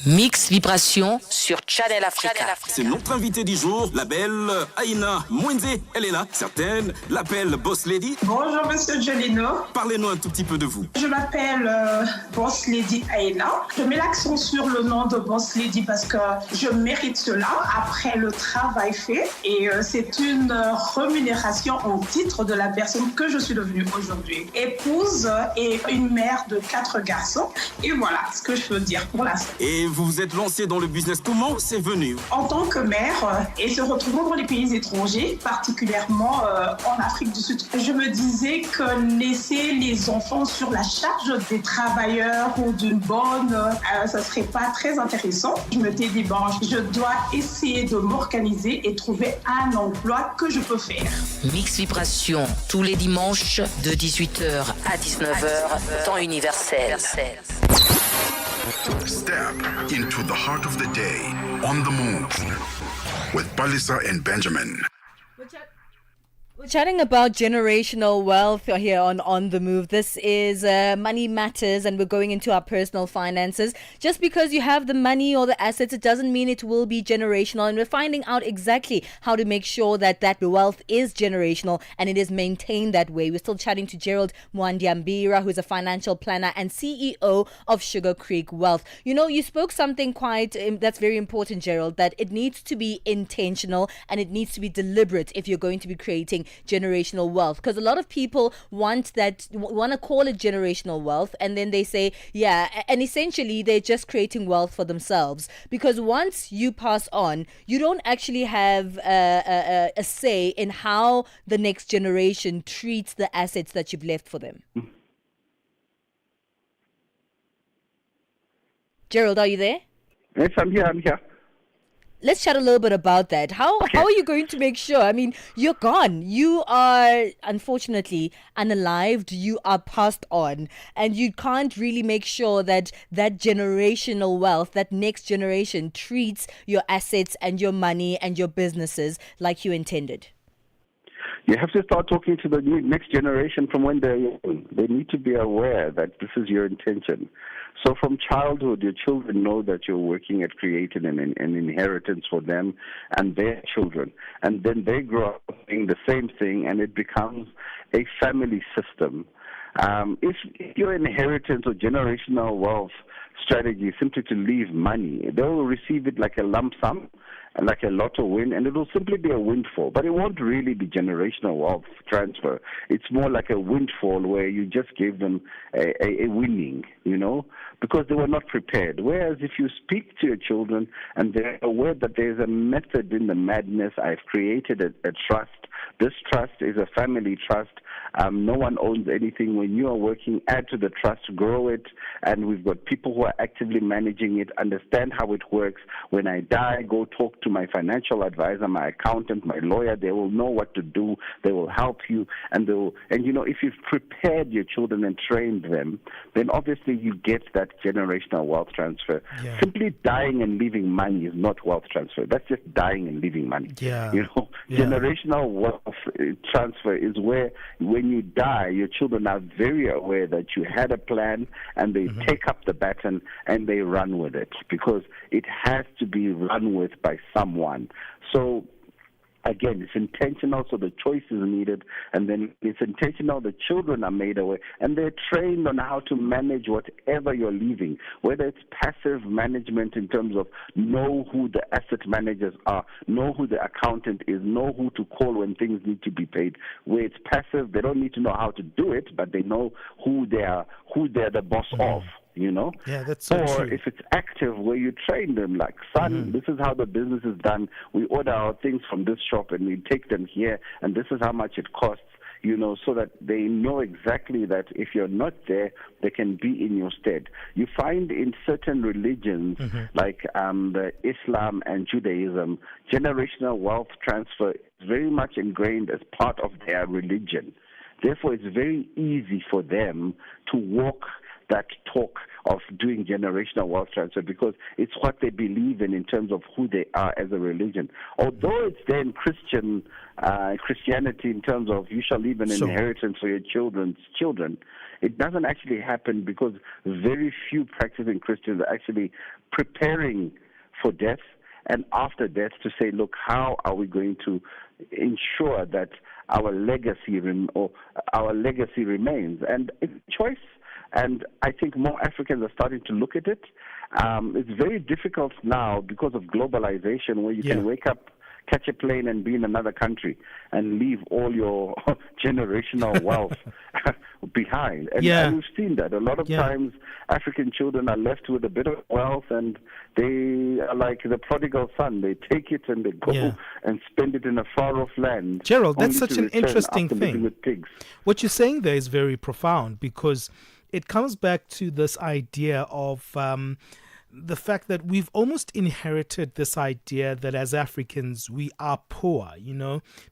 Mix Vibration sur Channel Africa. C'est notre invitée du jour, la belle Aïna Mwenze. Elle est là, certaines l'appellent Boss Lady. Bonjour Monsieur Jolino. Parlez-nous un tout petit peu de vous. Je m'appelle Boss Lady Aïna. Je mets l'accent sur le nom de Boss Lady parce que je mérite cela après le travail fait. Et c'est une rémunération en titre de la personne que je suis devenue aujourd'hui. Épouse et une mère de 4 garçons. Et voilà ce que je peux dire pour l'instant. Et vous vous êtes lancé dans le business. Comment c'est venu? En tant que mère et se retrouvant dans les pays étrangers, particulièrement en Afrique du Sud, je me disais que laisser les enfants sur la charge des travailleurs ou d'une bonne, ça serait pas très intéressant. Je me suis dit, bon, je dois essayer de m'organiser et trouver un emploi que je peux faire. Mix Vibration, tous les dimanches de 18h à 19h, temps universel. Step into the heart of the day on the move with Palesa and Benjamin. We're chatting about generational wealth here on The Move. This is Money Matters, and we're going into our personal finances. Just because you have the money or the assets, it doesn't mean it will be generational. And we're finding out exactly how to make sure that that wealth is generational and it is maintained that way. We're still chatting to Gerald Mwandiambira, who's a financial planner and CEO of Sugar Creek Wealth. You spoke something that's very important, Gerald, that it needs to be intentional and it needs to be deliberate if you're going to be creating generational wealth, because a lot of people want to call it generational wealth, and then they say and essentially they're just creating wealth for themselves, because once you pass on, you don't actually have a say in how the next generation treats the assets that you've left for them. Gerald, are you there? Yes, I'm here. Let's chat a little bit about that. How are you going to make sure? I mean, you're gone. You are, unfortunately, unalived. You are passed on. And you can't really make sure that that generational wealth, that next generation, treats your assets and your money and your businesses like you intended. You have to start talking to the next generation from when they're young. They need to be aware that this is your intention. So from childhood, your children know that you're working at creating an inheritance for them and their children. And then they grow up doing the same thing, and it becomes a family system. If your inheritance or generational wealth strategy is simply to leave money, they will receive it like a lump sum, like a lotto win, and it will simply be a windfall. But it won't really be generational wealth transfer. It's more like a windfall where you just gave them a winning, because they were not prepared. Whereas if you speak to your children and they're aware that there's a method in the madness, I've created a trust. This trust is a family trust. No one owns anything. When you are working, add to the trust, grow it, and we've got people who are actively managing it, understand how it works. When I die, go talk to to my financial advisor, my accountant, my lawyer. They will know what to do. They will help you, and if you've prepared your children and trained them, then obviously you get that generational wealth transfer. Yeah. Simply dying and leaving money is not wealth transfer. That's just dying and leaving money. Yeah. Generational wealth transfer is where when you die, your children are very aware that you had a plan, and they take up the baton and they run with it, because it has to be run with by someone. So again, it's intentional, so the choice is needed, and then it's intentional, the children are made aware, and they're trained on how to manage whatever you're leaving, whether it's passive management in terms of know who the asset managers are, know who the accountant is, know who to call when things need to be paid. Where it's passive, they don't need to know how to do it, but they know who they're the boss of. Yeah, that's so or true. if it's active, where you train them, like, son, this is how the business is done. We order our things from this shop and we take them here, and this is how much it costs, so that they know exactly that if you're not there, they can be in your stead. You find in certain religions, like the Islam and Judaism, generational wealth transfer is very much ingrained as part of their religion. Therefore, it's very easy for them to walk that talk of doing generational wealth transfer, because it's what they believe in terms of who they are as a religion. Although it's then Christianity in terms of you shall leave an inheritance for your children's children, it doesn't actually happen, because very few practicing Christians are actually preparing for death and after death to say, look, how are we going to ensure that our legacy remains? And it's a choice. And I think more Africans are starting to look at it. It's very difficult now because of globalization, where you can wake up, catch a plane, and be in another country and leave all your generational wealth behind. And we've seen that. A lot of times African children are left with a bit of wealth, and they are like the prodigal son. They take it and they go and spend it in a far-off land. Gerald, that's only such to an return interesting after living thing. with pigs. What you're saying there is very profound, because it comes back to this idea of the fact that we've almost inherited this idea that as Africans we are poor,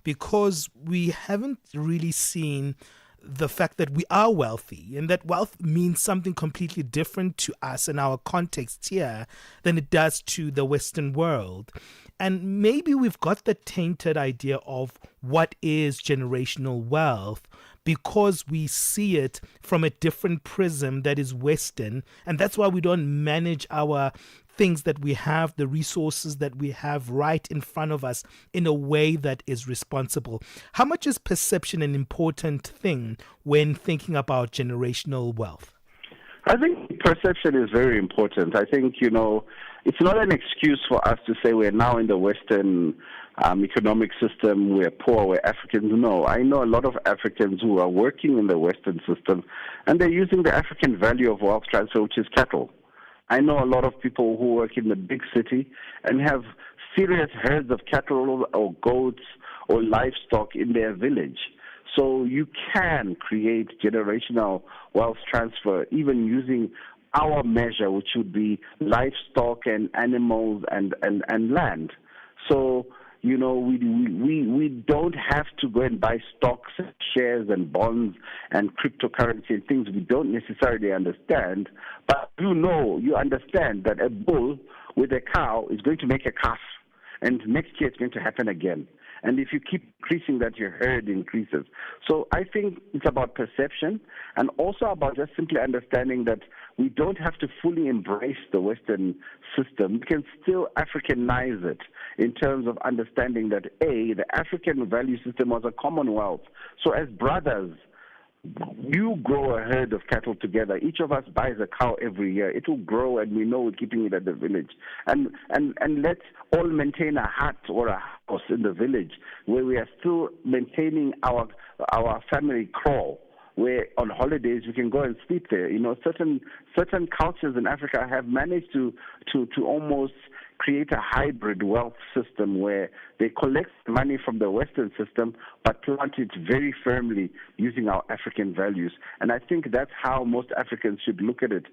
because we haven't really seen the fact that we are wealthy, and that wealth means something completely different to us in our context here than it does to the Western world. And maybe we've got the tainted idea of what is generational wealth, because we see it from a different prism that is Western, and that's why we don't manage our things that we have, the resources that we have right in front of us in a way that is responsible. How much is perception an important thing when thinking about generational wealth? I think perception is very important. I think, it's not an excuse for us to say we're now in the Western economic system, we're poor, we're Africans. No, I know a lot of Africans who are working in the Western system, and they're using the African value of wealth transfer, which is cattle. I know a lot of people who work in the big city and have serious herds of cattle or goats or livestock in their village. So you can create generational wealth transfer even using our measure, which would be livestock and animals and land. So, we don't have to go and buy stocks, shares and bonds and cryptocurrency and things we don't necessarily understand. But you understand that a bull with a cow is going to make a calf, and next year it's going to happen again. And if you keep increasing that, your herd increases. So I think it's about perception, and also about just simply understanding that we don't have to fully embrace the Western system. We can still Africanize it in terms of understanding that, the African value system was a commonwealth. So as brothers, you grow a herd of cattle together. Each of us buys a cow every year. It will grow, and we know we're keeping it at the village. And let's all maintain a hut or a house in the village where we are still maintaining our family crawl, where on holidays we can go and sleep there. Certain cultures in Africa have managed to almost create a hybrid wealth system where they collect money from the Western system but plant it very firmly using our African values. And I think that's how most Africans should look at it.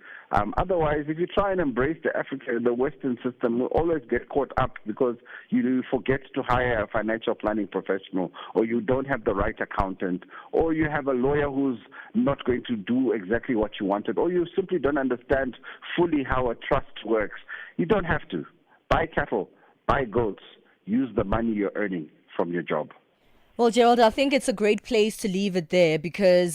Otherwise, if you try and embrace the Western system, we'll always get caught up because you forget to hire a financial planning professional, or you don't have the right accountant, or you have a lawyer who's not going to do exactly what you wanted, or you simply don't understand fully how a trust works. You don't have to. Buy cattle, buy goats, use the money you're earning from your job. Well, Gerald, I think it's a great place to leave it there because,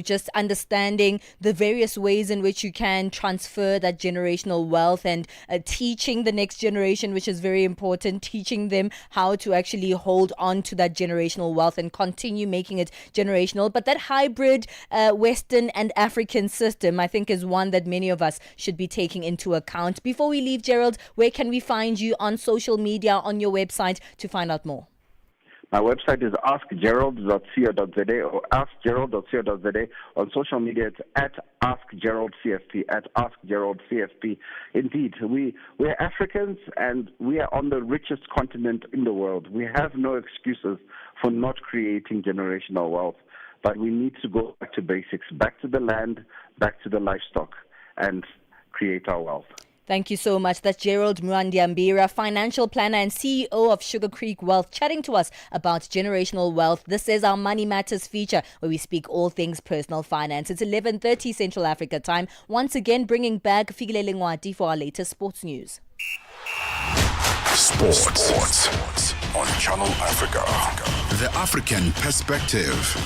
just understanding the various ways in which you can transfer that generational wealth and teaching the next generation, which is very important, teaching them how to actually hold on to that generational wealth and continue making it generational. But that hybrid Western and African system, I think, is one that many of us should be taking into account. Before we leave, Gerald, where can we find you on social media, on your website to find out more? My website is askgerald.co.za or askgerald.co.za. On social media, it's at askgeraldcfp, at askgeraldcfp. Indeed, we're Africans and we are on the richest continent in the world. We have no excuses for not creating generational wealth, but we need to go back to basics, back to the land, back to the livestock, and create our wealth. Thank you so much. That's Gerald Mwandiambira, financial planner and CEO of Sugar Creek Wealth, chatting to us about generational wealth. This is our Money Matters feature where we speak all things personal finance. It's 11:30 Central Africa time. Once again, bringing back Fikile Ngwati for our latest sports news. Sports on Channel Africa. The African perspective.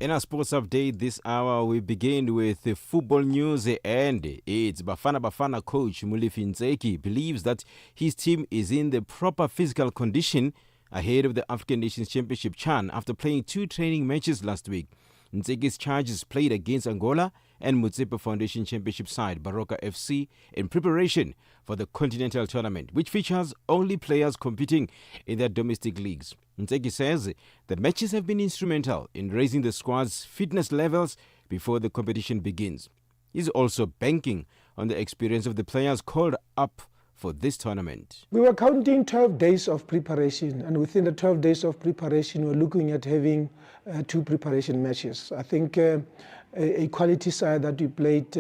In our sports update this hour, we begin with the football news, and it's Bafana coach Molefi Ntseki believes that his team is in the proper physical condition ahead of the African Nations Championship CHAN after playing 2 training matches last week. Ntseki's charges played against Angola and Motsepe Foundation Championship side Baroka FC in preparation for the Continental Tournament, which features only players competing in their domestic leagues. Ntseki says the matches have been instrumental in raising the squad's fitness levels before the competition begins. He's also banking on the experience of the players called up for this tournament. We were counting 12 days of preparation, and within the 12 days of preparation, we're looking at having 2 preparation matches. I think a quality side that we played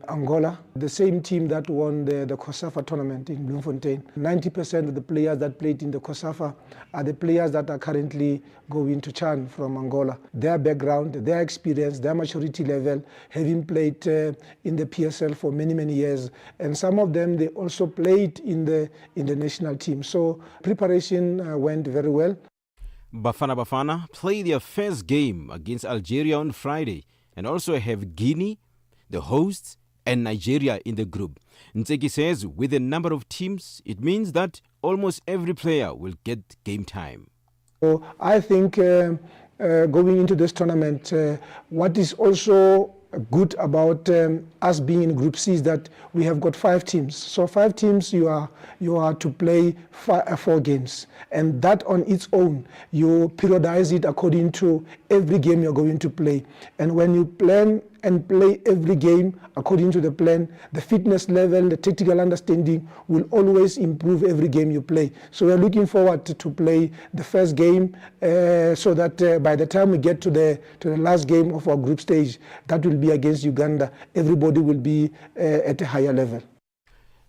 Angola, the same team that won the COSAFA tournament in Bloemfontein. 90% of the players that played in the COSAFA are the players that are currently going to CHAN from Angola. Their background, their experience, their maturity level, having played in the PSL for many, many years. And some of them, they also played in the national team. So preparation went very well. Bafana play their first game against Algeria on Friday and also have Guinea, the hosts, and Nigeria in the group. Ntseki says with the number of teams, it means that almost every player will get game time. So I think going into this tournament, what is also good about us being in Group C is that we have got 5 teams. So 5 teams, you are to play 4 games, and that on its own, you periodize it according to every game you're going to play. And when you plan and play every game according to the plan, the fitness level, the tactical understanding will always improve every game you play. So we're looking forward to play the first game so that by the time we get to the last game of our group stage, that will be against Uganda, everybody will be at a higher level.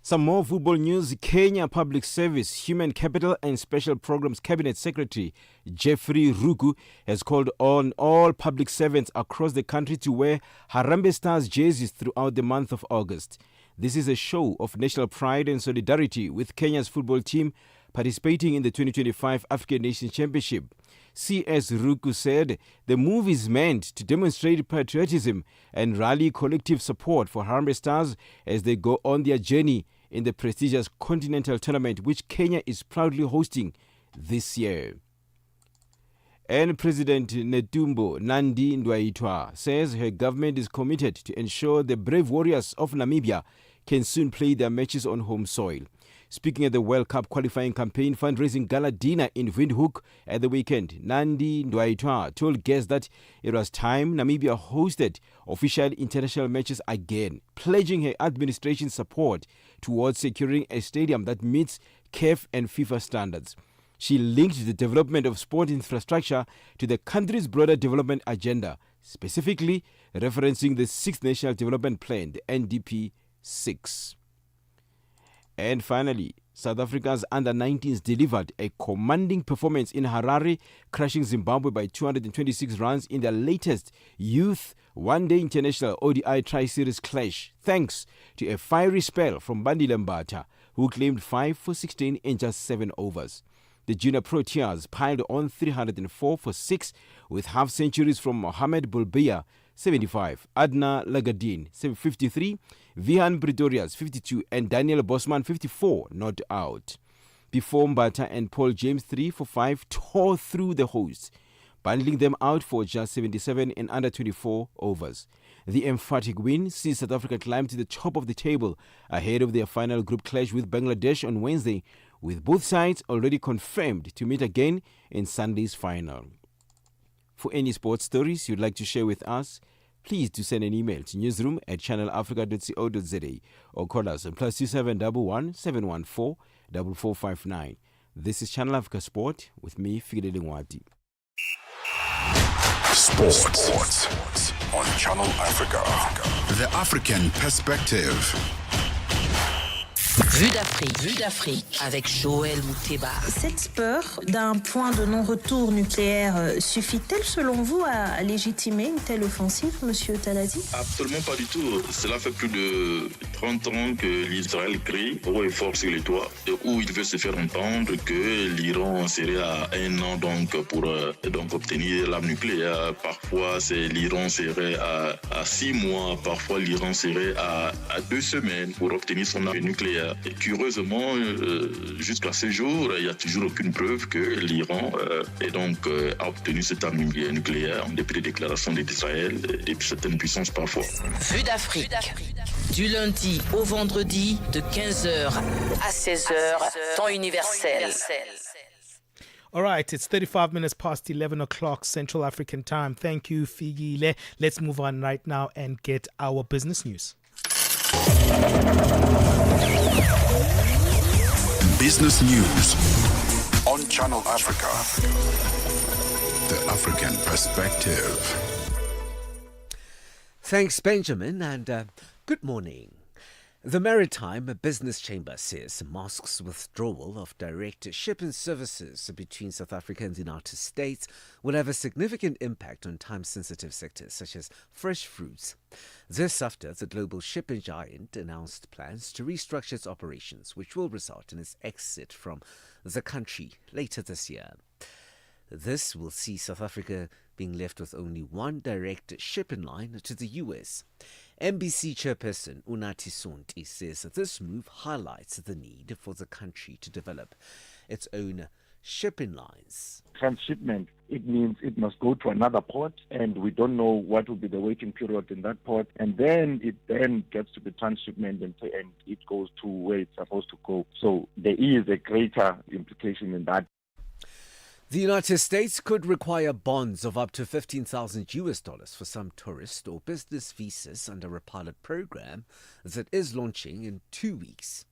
Some more football news. Kenya Public Service, Human Capital and Special Programs Cabinet Secretary Jeffrey Ruku has called on all public servants across the country to wear Harambee Stars jerseys throughout the month of August. This is a show of national pride and solidarity with Kenya's football team participating in the 2025 African Nations Championship. C.S. Ruku said the move is meant to demonstrate patriotism and rally collective support for Harambee Stars as they go on their journey in the prestigious Continental Tournament, which Kenya is proudly hosting this year. And President Netumbo Nandi Ndaitwah says her government is committed to ensure the brave warriors of Namibia can soon play their matches on home soil. Speaking at the World Cup qualifying campaign fundraising gala dinner in Windhoek at the weekend, Nandi Ndaitwah told guests that it was time Namibia hosted official international matches again, pledging her administration's support towards securing a stadium that meets CAF and FIFA standards. She linked the development of sport infrastructure to the country's broader development agenda, specifically referencing the 6th National Development Plan, the NDP 6. And finally, South Africa's under-19s delivered a commanding performance in Harare, crushing Zimbabwe by 226 runs in their latest Youth One-Day International ODI Tri-Series clash, thanks to a fiery spell from Bandile Mbata, who claimed 5 for 16 in just 7 overs. The Junior Proteas piled on 304 for 6 with half-centuries from Mohamed Bulbia, 75, Adna Lagadin, 53, Vihan Pretorius, 52, and Daniel Bosman, 54, not out. Before Mbata and Paul James, 3 for 5, tore through the hosts, bundling them out for just 77 in under 24 overs. The emphatic win sees South Africa climb to the top of the table ahead of their final group clash with Bangladesh on Wednesday, with both sides already confirmed to meet again in Sunday's final. For any sports stories you'd like to share with us, please do send an email to newsroom@channelafrica.co.za or call us on +2711 714 4459. This is Channel Africa Sport with me, Figile Lengwati. Sports on Channel Africa. The African perspective. Vue d'Afrique avec Joël Mouteba. Cette peur d'un point de non-retour nucléaire suffit-elle selon vous à légitimer une telle offensive, Monsieur Talati? Absolument pas du tout. Cela fait plus de 30 ans que l'Israël crie haut et fort sur les toits, où il veut se faire entendre que l'Iran serait à 1 an pour obtenir l'arme nucléaire. Parfois, l'Iran serait à 6 mois, parfois l'Iran serait à 2 semaines pour obtenir son arme nucléaire. Et curieusement, jusqu'à ce jour, il n'y a toujours aucune preuve que l'Iran a obtenu cette arme nucléaire en dépit des déclarations d'Israël et de certaines puissances parfois. Vue d'Afrique. Du lundi au vendredi de 15h à 16h, temps universel. All right, it's 35 minutes past 11 o'clock Central African time. Thank you, Figile. Let's move on right now and get our business news. Business news on Channel Africa. The African perspective. Thanks, Benjamin, and good morning. The Maritime Business Chamber says Musk's withdrawal of direct shipping services between South Africa and the United States will have a significant impact on time-sensitive sectors such as fresh fruits. This after the global shipping giant announced plans to restructure its operations, which will result in its exit from the country later this year. This will see South Africa being left with only one direct shipping line to the US. MBC chairperson Unathi Sonti says that this move highlights the need for the country to develop its own shipping lines. Transshipment, it means it must go to another port, and we don't know what will be the waiting period in that port, and then it gets to the transshipment and it goes to where it's supposed to go. So there is a greater implication in that. The United States could require bonds of up to $15,000 for some tourist or business visas under a pilot program that is launching in 2 weeks.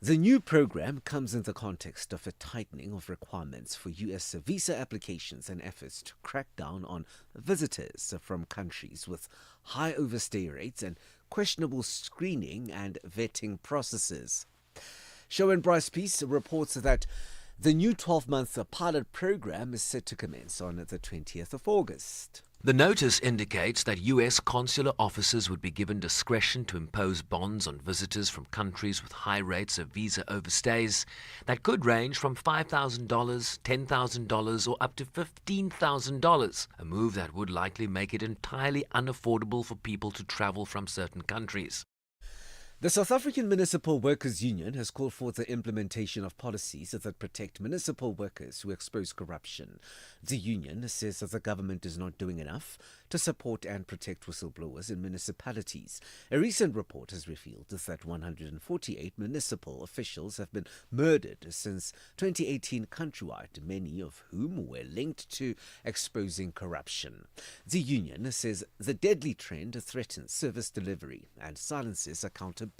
The new program comes in the context of a tightening of requirements for U.S. visa applications and efforts to crack down on visitors from countries with high overstay rates and questionable screening and vetting processes. Show Bryce Peace reports that the new 12-month pilot program is set to commence on the 20th of August. The notice indicates that U.S. consular officers would be given discretion to impose bonds on visitors from countries with high rates of visa overstays that could range from $5,000, $10,000 or up to $15,000, a move that would likely make it entirely unaffordable for people to travel from certain countries. The South African Municipal Workers Union has called for the implementation of policies that protect municipal workers who expose corruption. The union says that the government is not doing enough to support and protect whistleblowers in municipalities. A recent report has revealed that 148 municipal officials have been murdered since 2018 countrywide, many of whom were linked to exposing corruption. The union says the deadly trend threatens service delivery and silences accountability.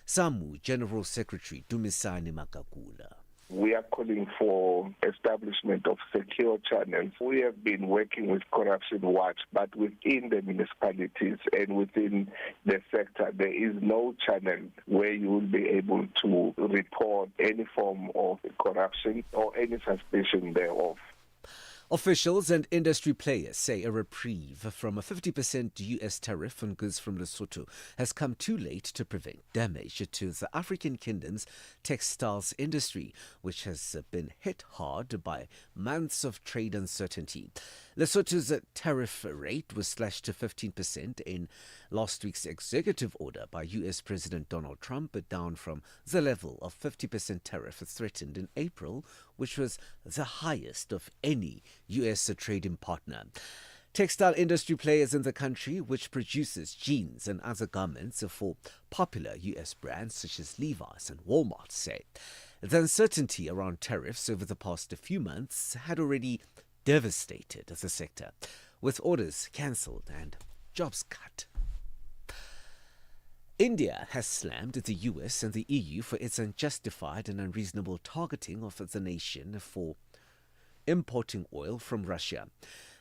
SAMU General Secretary Dumisani Makakula. We are calling for establishment of secure channels. We have been working with Corruption Watch, but within the municipalities and within the sector, there is no channel where you will be able to report any form of corruption or any suspicion thereof. Officials and industry players say a reprieve from a 50% US tariff on goods from Lesotho has come too late to prevent damage to the African kingdom's textiles industry, which has been hit hard by months of trade uncertainty. Lesotho's tariff rate was slashed to 15% in last week's executive order by US President Donald Trump, down from the level of 50% tariff threatened in April, which was the highest of any US trading partner. Textile industry players in the country, which produces jeans and other garments for popular US brands such as Levi's and Walmart, say the uncertainty around tariffs over the past few months had already devastated the sector, with orders cancelled and jobs cut. India has slammed the US and the EU for its unjustified and unreasonable targeting of the nation for importing oil from Russia.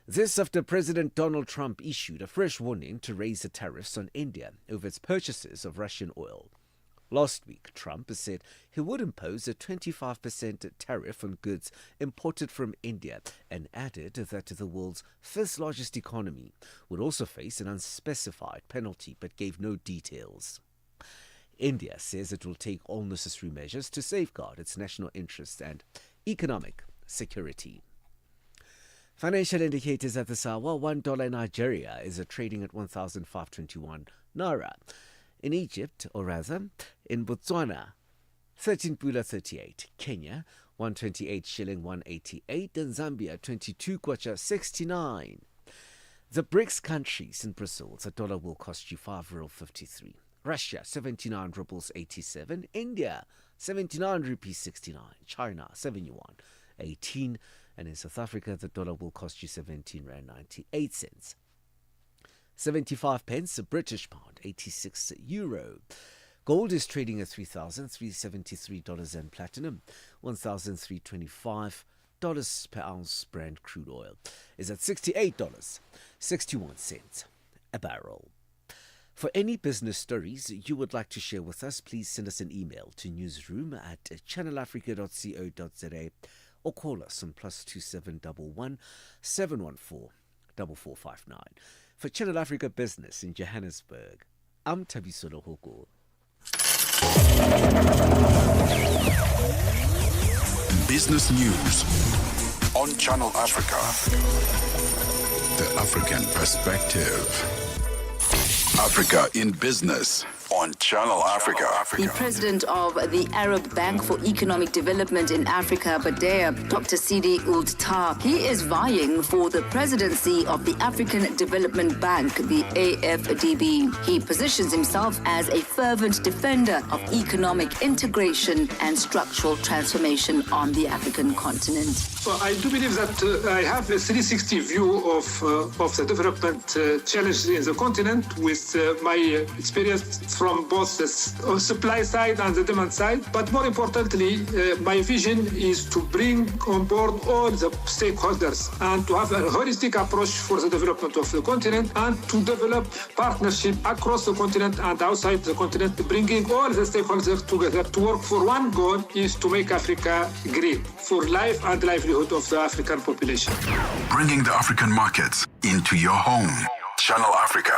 This after President Donald Trump issued a fresh warning to raise the tariffs on India over its purchases of Russian oil. Last week, Trump said he would impose a 25% tariff on goods imported from India and added that the world's fifth largest economy would also face an unspecified penalty but gave no details. India says it will take all necessary measures to safeguard its national interests and economic security. Financial indicators at this hour: $1 in Nigeria is trading at 1,521 naira. In Egypt, or rather, in Botswana, 13.38. Kenya, 128 shilling 188. And Zambia, 22 kwacha 69. The BRICS countries in Brazil, the dollar will cost you 5 ruble 53. Russia, 79 rubles 87. India, 79 rupees 69. China, 71 18. And in South Africa, the dollar will cost you 17 rand 98 cents. 75 pence, a British pound, 86 euro. Gold is trading at $3,373 and platinum, $1,325 per ounce. Brent crude oil is at $68.61 a barrel. For any business stories you would like to share with us, please send us an email to newsroom@channelafrica.co.za or call us on +2711 714 4459. For Channel Africa Business in Johannesburg, I'm Tabisolo Hoko. Business news on Channel Africa. The African perspective. Africa in business on Channel Africa. The president of the Arab Bank for Economic Development in Africa, Badea, Dr. Sidi Ould Tah, he is vying for the presidency of the African Development Bank, the AFDB. He positions himself as a fervent defender of economic integration and structural transformation on the African continent. Well, I do believe that I have a 360 view of the development challenges in the continent with my experience from both the supply side and the demand side. But more importantly, my vision is to bring on board all the stakeholders and to have a holistic approach for the development of the continent and to develop partnership across the continent and outside the continent, bringing all the stakeholders together to work for one goal is to make Africa great for life and livelihood of the African population. Bringing the African markets into your home. Channel Africa.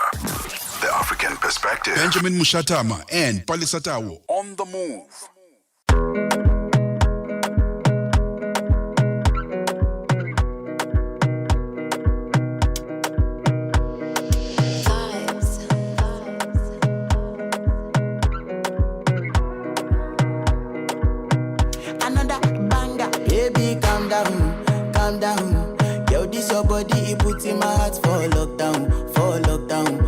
The African perspective. Benjamin Moshatama and Palesa on the move. Another banger. Baby, calm down, calm down. Yo, this your body, it puts in my heart for lockdown, oh lockdown.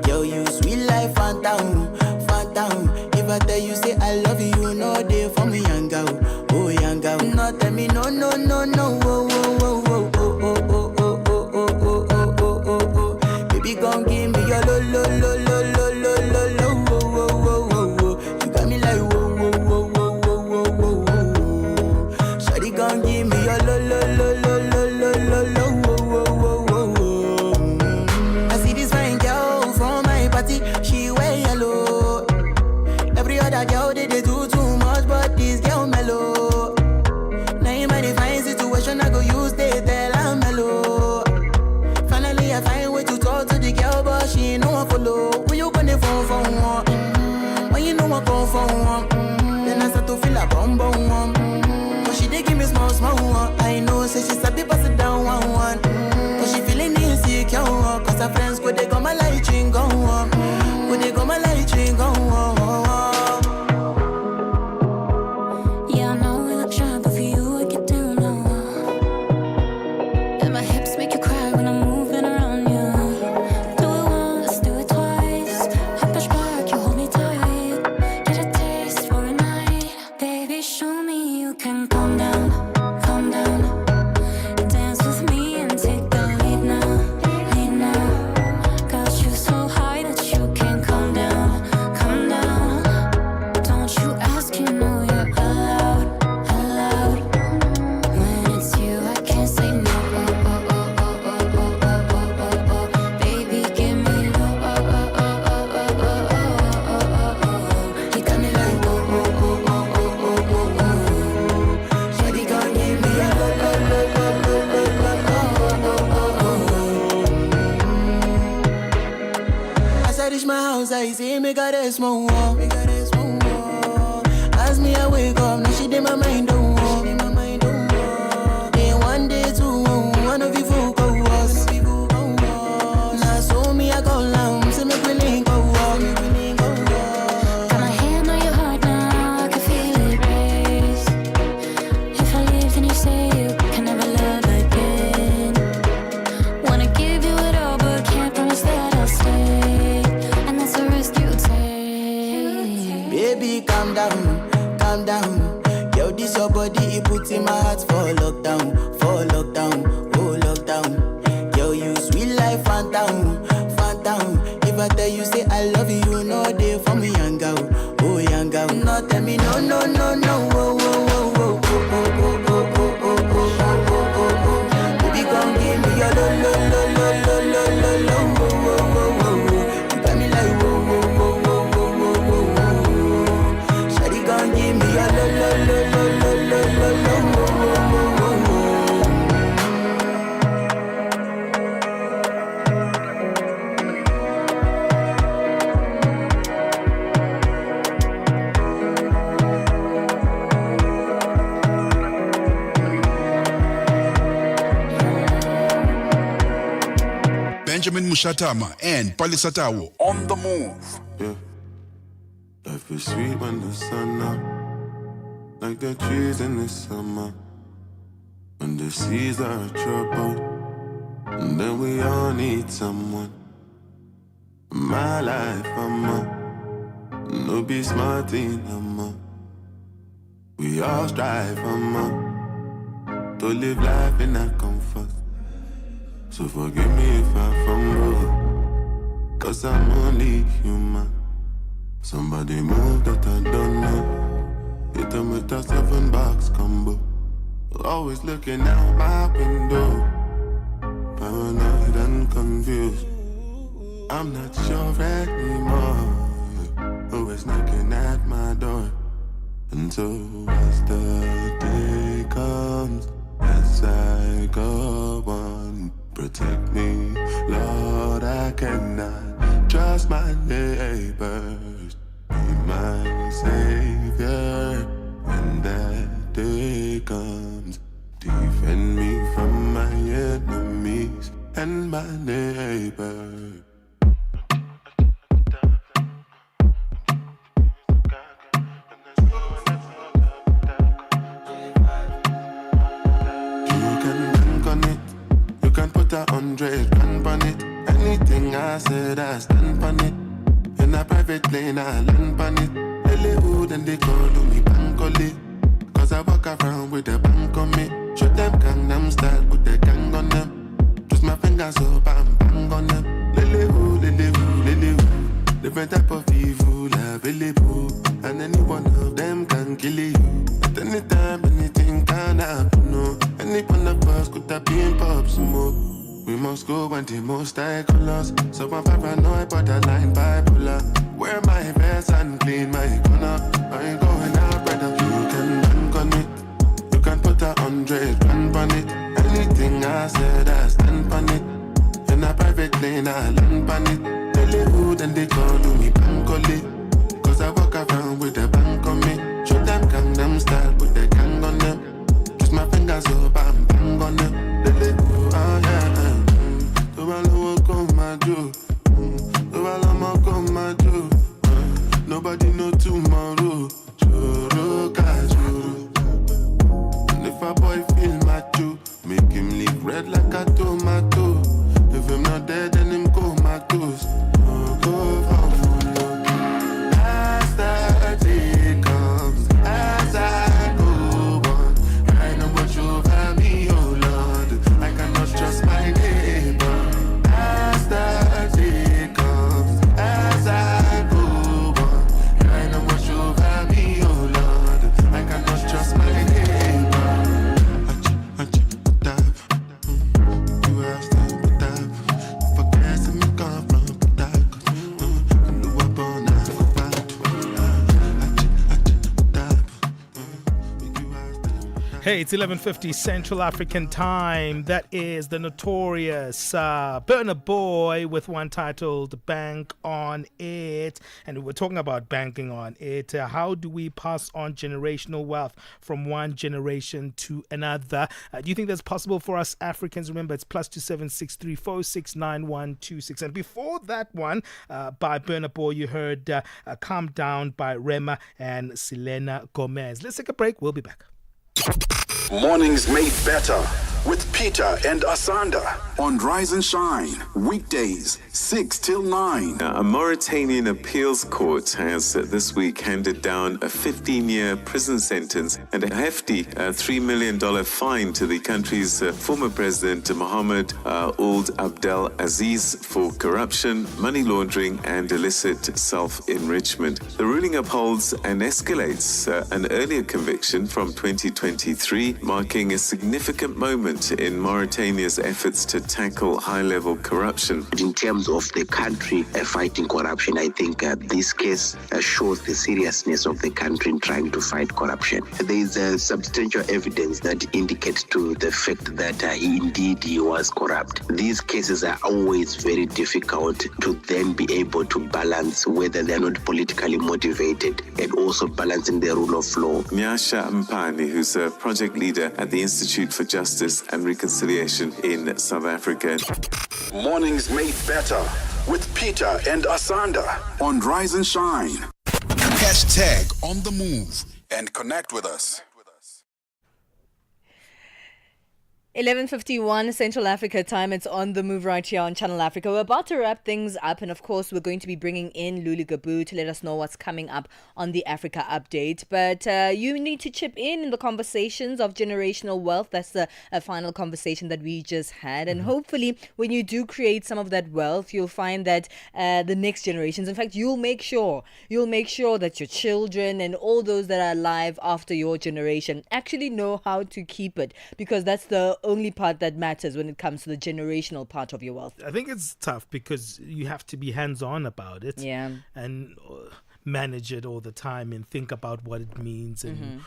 Yo, you sweet life, phantom, phantom. If I tell you say I love you, you know they for me, young girl, oh young girl. No, tell me no, no, no, no, oh, oh, oh, oh, oh, oh, oh, oh, oh, oh, oh, oh, oh, oh. Baby, gon' give me your lo, lo, lo, lo, lo, lo, lo, lo, oh, oh, oh, oh, oh. You got me like whoa, whoa, whoa, whoa, whoa, whoa, whoa. got a small wall, me got a small wall. As me I wake up, now she did my mind don't walk. Day one, day two, one of you folk go us. Now so me I go down, say make we link go walk. Got my hand on your heart now, I can feel it race. If I leave, then you say you can never love again. Wanna give you it all, but can't promise that I'll stay. And that's a risk you take. Baby, calm down, calm down. Yo, this your body, it puts in my heart for lockdown, oh lockdown. Yo, you sweet life, phantom, phantom. If I tell you say I love you, you know they for me, young girl, oh young girl. No, tell me no, no, no, no, oh, oh, oh, oh, oh, oh, oh, oh, oh, oh, oh, oh, oh. Baby, come give me your lo, lo, lo, lo, lo, lo, lo, lo, oh, oh, oh, oh, oh. You got me like whoa, whoa, whoa, whoa, whoa, whoa, whoa, whoa. Shawty, come give me your lo, lo, lo, lo, lo, lo, lo, lo, oh, oh, oh, oh, oh. Benjamin Moshatama and Palesa on the move. Yeah. Life is sweet when the sun up, like the trees in the summer. When the seas are troubled, and then we all need someone. My life, no be smart enough. We all strive, to live life in that comfort. So forgive me if I fumble, 'cause I'm only human. Somebody move that I don't know. Hit them with a 7-box combo. Always looking out my window, paranoid and confused. I'm not sure anymore who is knocking at my door. And so as the day comes, as I go on, protect me, Lord, I cannot trust my neighbors. Be my savior when that day comes. Defend me from my enemies and my neighbors. Put 100 grand on it. Anything I said, I stand on it. In a private plane, I land on it. Hollywood and they call me Bankole, 'cause I walk around with a bank on me. Show them Gangnam style, put the gang on them. Twist my fingers up, bang on them. Hollywood, different type of evil available, and any one of them can kill you. At any time, anything can happen. No, any one of us could have been pop smoke. We must go when the most I colors. So I'm paranoid, borderline bipolar. Wear my vest and clean my corner. I ain't going out, brother. You can bank on it. You can put 100 grand on it. Anything I said, I stand on it. In a private plane, I land on it. Hollywood and they call me Bankole, 'cause I walk around with a bank on me. Show them Gangnam style, put the gang on them. Twist my fingers up, bang on them. Hollywood, oh yeah. Nobody know tomorrow. Choro ka choro. And if a boy feel macho, make him live red like a tomato. If him not dead, then him comatose. Oh, go for follow. As the day comes, as I go on, I know what over me, oh Lord. I cannot trust my neighbor. As the day comes, as I go on, I know what over Hey, it's 11:50 Central African time. That is the notorious Burna Boy with one titled Bank on It. And we're talking about banking on it. How do we pass on generational wealth from one generation to another? Do you think that's possible for us Africans? Remember, it's +27634699126. And before that one, by Burna Boy, you heard Calm Down by Rema and Selena Gomez. Let's take a break. We'll be back. Mornings made better with Peter and Asanda on Rise and Shine, weekdays 6 till 9. A Mauritanian appeals court has this week handed down a 15-year prison sentence and a hefty $3 million fine to the country's former president Mohamed Ould Abdel Aziz for corruption, money laundering and illicit self-enrichment. The ruling upholds and escalates an earlier conviction from 2023, marking a significant moment in Mauritania's efforts to tackle high-level corruption. In terms of the country fighting corruption, I think this case shows the seriousness of the country in trying to fight corruption. There is substantial evidence that indicates to the fact that he was corrupt. These cases are always very difficult to then be able to balance whether they're not politically motivated and also balancing the rule of law. Nyasha Mpani, who's a project leader at the Institute for Justice and Reconciliation in South Africa. Mornings made better with Peter and Asanda on Rise and Shine. Hashtag on the move and connect with us. 11:51 Central Africa time. It's on the move right here on Channel Africa. We're about to wrap things up, and of course we're going to be bringing in Lulu Gabu to let us know what's coming up on the Africa update. But you need to chip in the conversations of generational wealth. That's the final conversation that we just had, and hopefully when you do create some of that wealth, you'll find that the next generations, in fact, you'll make sure that your children and all those that are alive after your generation actually know how to keep it, because that's the only part that matters when it comes to the generational part of your wealth. I think it's tough because you have to be hands-on about it. Yeah. And manage it all the time and think about what it means and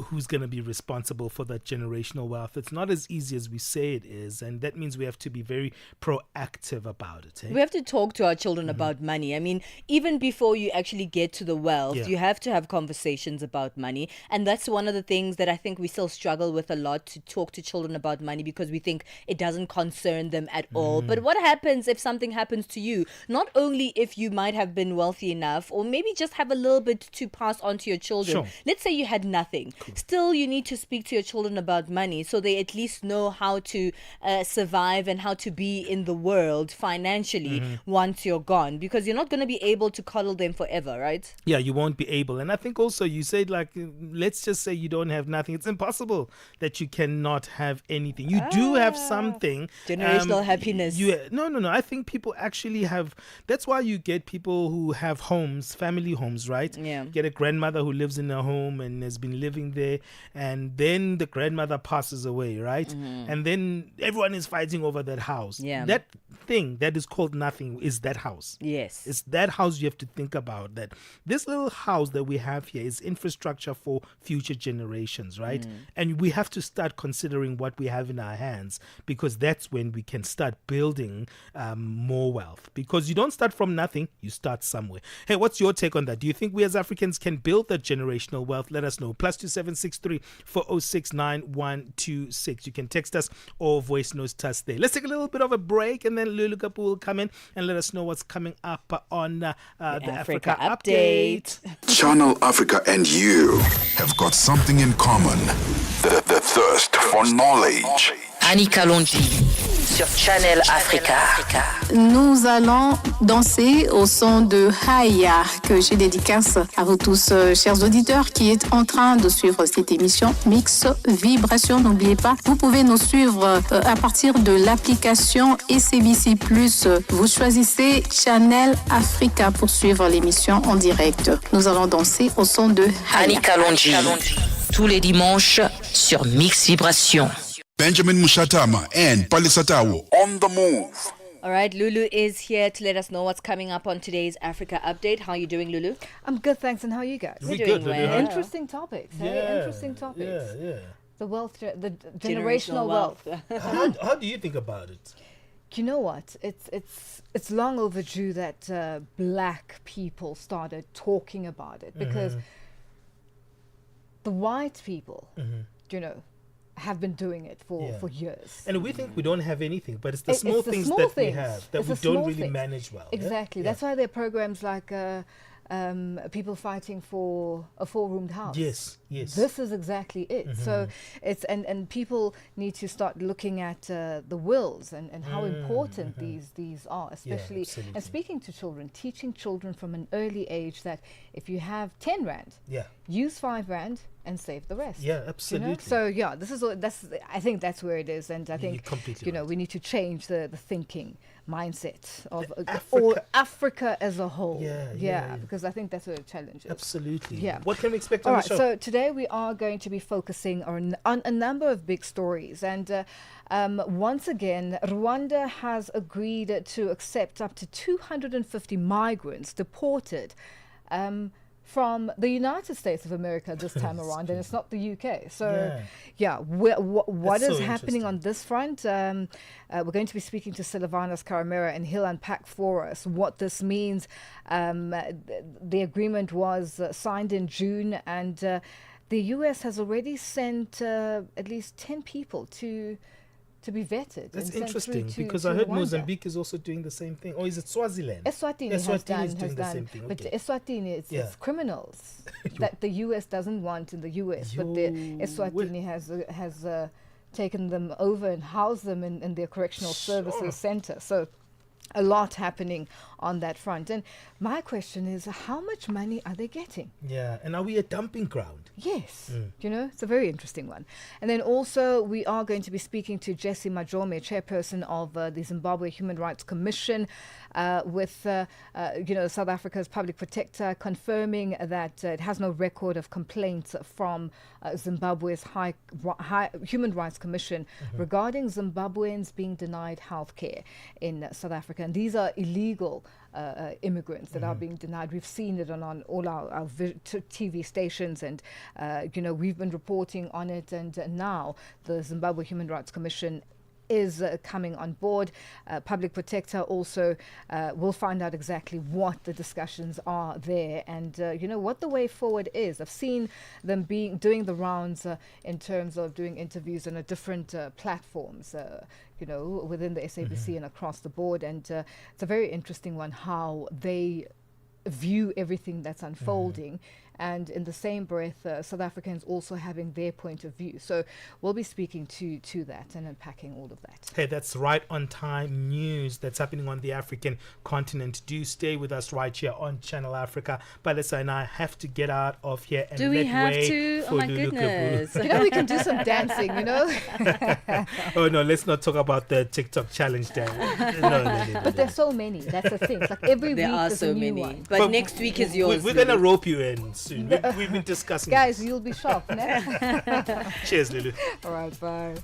who's going to be responsible for that generational wealth. It's not as easy as we say it is, and that means we have to be very proactive about it. We have to talk to our children about money. I mean, even before you actually get to the wealth, you have to have conversations about money, and that's one of the things that I think we still struggle with a lot, to talk to children about money, because we think it doesn't concern them at all. But what happens if something happens to you? Not only if you might have been wealthy enough, or maybe just have a little bit to pass on to your children. Sure. Let's say you had nothing. Cool. Still, you need to speak to your children about money so they at least know how to survive and how to be in the world financially once you're gone, because you're not going to be able to coddle them forever, right? Yeah, you won't be able. And I think also you said, like, let's just say you don't have nothing. It's impossible that you cannot have anything. You do have something. Generational happiness. No. I think people actually have. That's why you get people who have homes, family homes, right? Yeah. Get a grandmother who lives in a home and has been living there, and then the grandmother passes away, right? And then everyone is fighting over that house. Yeah. That thing that is called nothing is that house. Yes. It's that house you have to think about. That this little house that we have here is infrastructure for future generations, right? And we have to start considering what we have in our hands, because that's when we can start building more wealth. Because you don't start from nothing, you start somewhere. Hey, what's your take on that? Do you think we as Africans can build that generational wealth? Let us know. +27634069126. You can text us or voice note us there. Let's take a little bit of a break, and then Lulu Kapu will come in and let us know what's coming up on the Africa Update. Channel Africa and you have got something in common. The thirst for knowledge. Annie Kalonji sur Channel Africa. Nous allons danser au son de Haya, que je dédicace à vous tous, chers auditeurs, qui êtes en train de suivre cette émission Mix Vibration. N'oubliez pas, vous pouvez nous suivre à partir de l'application SABC+. Vous choisissez Channel Africa pour suivre l'émission en direct. Nous allons danser au son de Haya. Annie Kalonji, tous les dimanches sur Mix Vibration. Benjamin Moshatama and Palesa on the move. All right, Lulu is here to let us know what's coming up on today's Africa Update. How are you doing, Lulu? I'm good, thanks. And how are you guys? We're doing good, well. Interesting topics. Hey, interesting topics. Yeah. The wealth, the generational wealth. How do you think about it? You know what? It's long overdue that black people started talking about it, because the white people, you know, have been doing it for years. And we think we don't have anything, but it's the small things that we have that we don't really manage well. Exactly. Yeah? That's why there are programs like people fighting for a 4-roomed house. Yes. This is exactly it. So it's and people need to start looking at the wills and how important these are, especially and speaking to children, teaching children from an early age that if you have 10 rand, use 5 rand and save the rest. Yeah, absolutely. You know? So yeah, I think that's where it is, and I think we need to change the thinking mindset of all Africa as a whole. Yeah, because I think that's where the challenge is. Absolutely. Yeah. What can we expect All on right, the show? so today we are going to be focusing on a number of big stories, and once again, Rwanda has agreed to accept up to 250 migrants deported from the United States of America this time around, and it's not the UK. So, what is happening on this front? We're going to be speaking to Silvanos Caramera, and he'll unpack for us what this means. The agreement was signed in June, and the US has already sent at least 10 people to be vetted. That's and interesting, sent through because to I heard Rwanda. Mozambique is also doing the same thing. Or is it Swaziland? Eswatini Eswatini has is doing done, the same thing. but Okay. Eswatini, it's criminals that the US doesn't want in the US, but the Eswatini has taken them over and housed them in their correctional services center. So a lot happening on that front. And my question is, how much money are they getting? Yeah, and are we a dumping ground? Yes, you know, it's a very interesting one. And then also we are going to be speaking to Jessie Majome, chairperson of the Zimbabwe Human Rights Commission, with South Africa's public protector confirming that it has no record of complaints from Zimbabwe's High Human Rights Commission regarding Zimbabweans being denied health care in South Africa. And these are illegal immigrants that are being denied. We've seen it on all our TV stations, and we've been reporting on it, and now the Zimbabwe Human Rights Commission is coming on board. Public protector also will find out exactly what the discussions are there, and what the way forward is. I've seen them doing the rounds in terms of doing interviews on a different platforms, within the SABC and across the board, and it's a very interesting one how they view everything that's unfolding, and in the same breath South Africans also having their point of view. So we'll be speaking to that and unpacking all of that. Hey, that's right on time news that's happening on the African continent. Do stay with us right here on Channel Africa. Palesa and I have to get out of here and do we make have way to? for Oh my Lulu goodness. Kaburu. We can do some dancing, Oh no, let's not talk about the TikTok challenge there. No. But there's so many. That's the thing. It's like every There week are there's so a new many. one. But next week is yours. We're going to rope you in soon. We've been discussing Guys, this. you'll be shocked. No? Cheers, Lulu. All right, bye.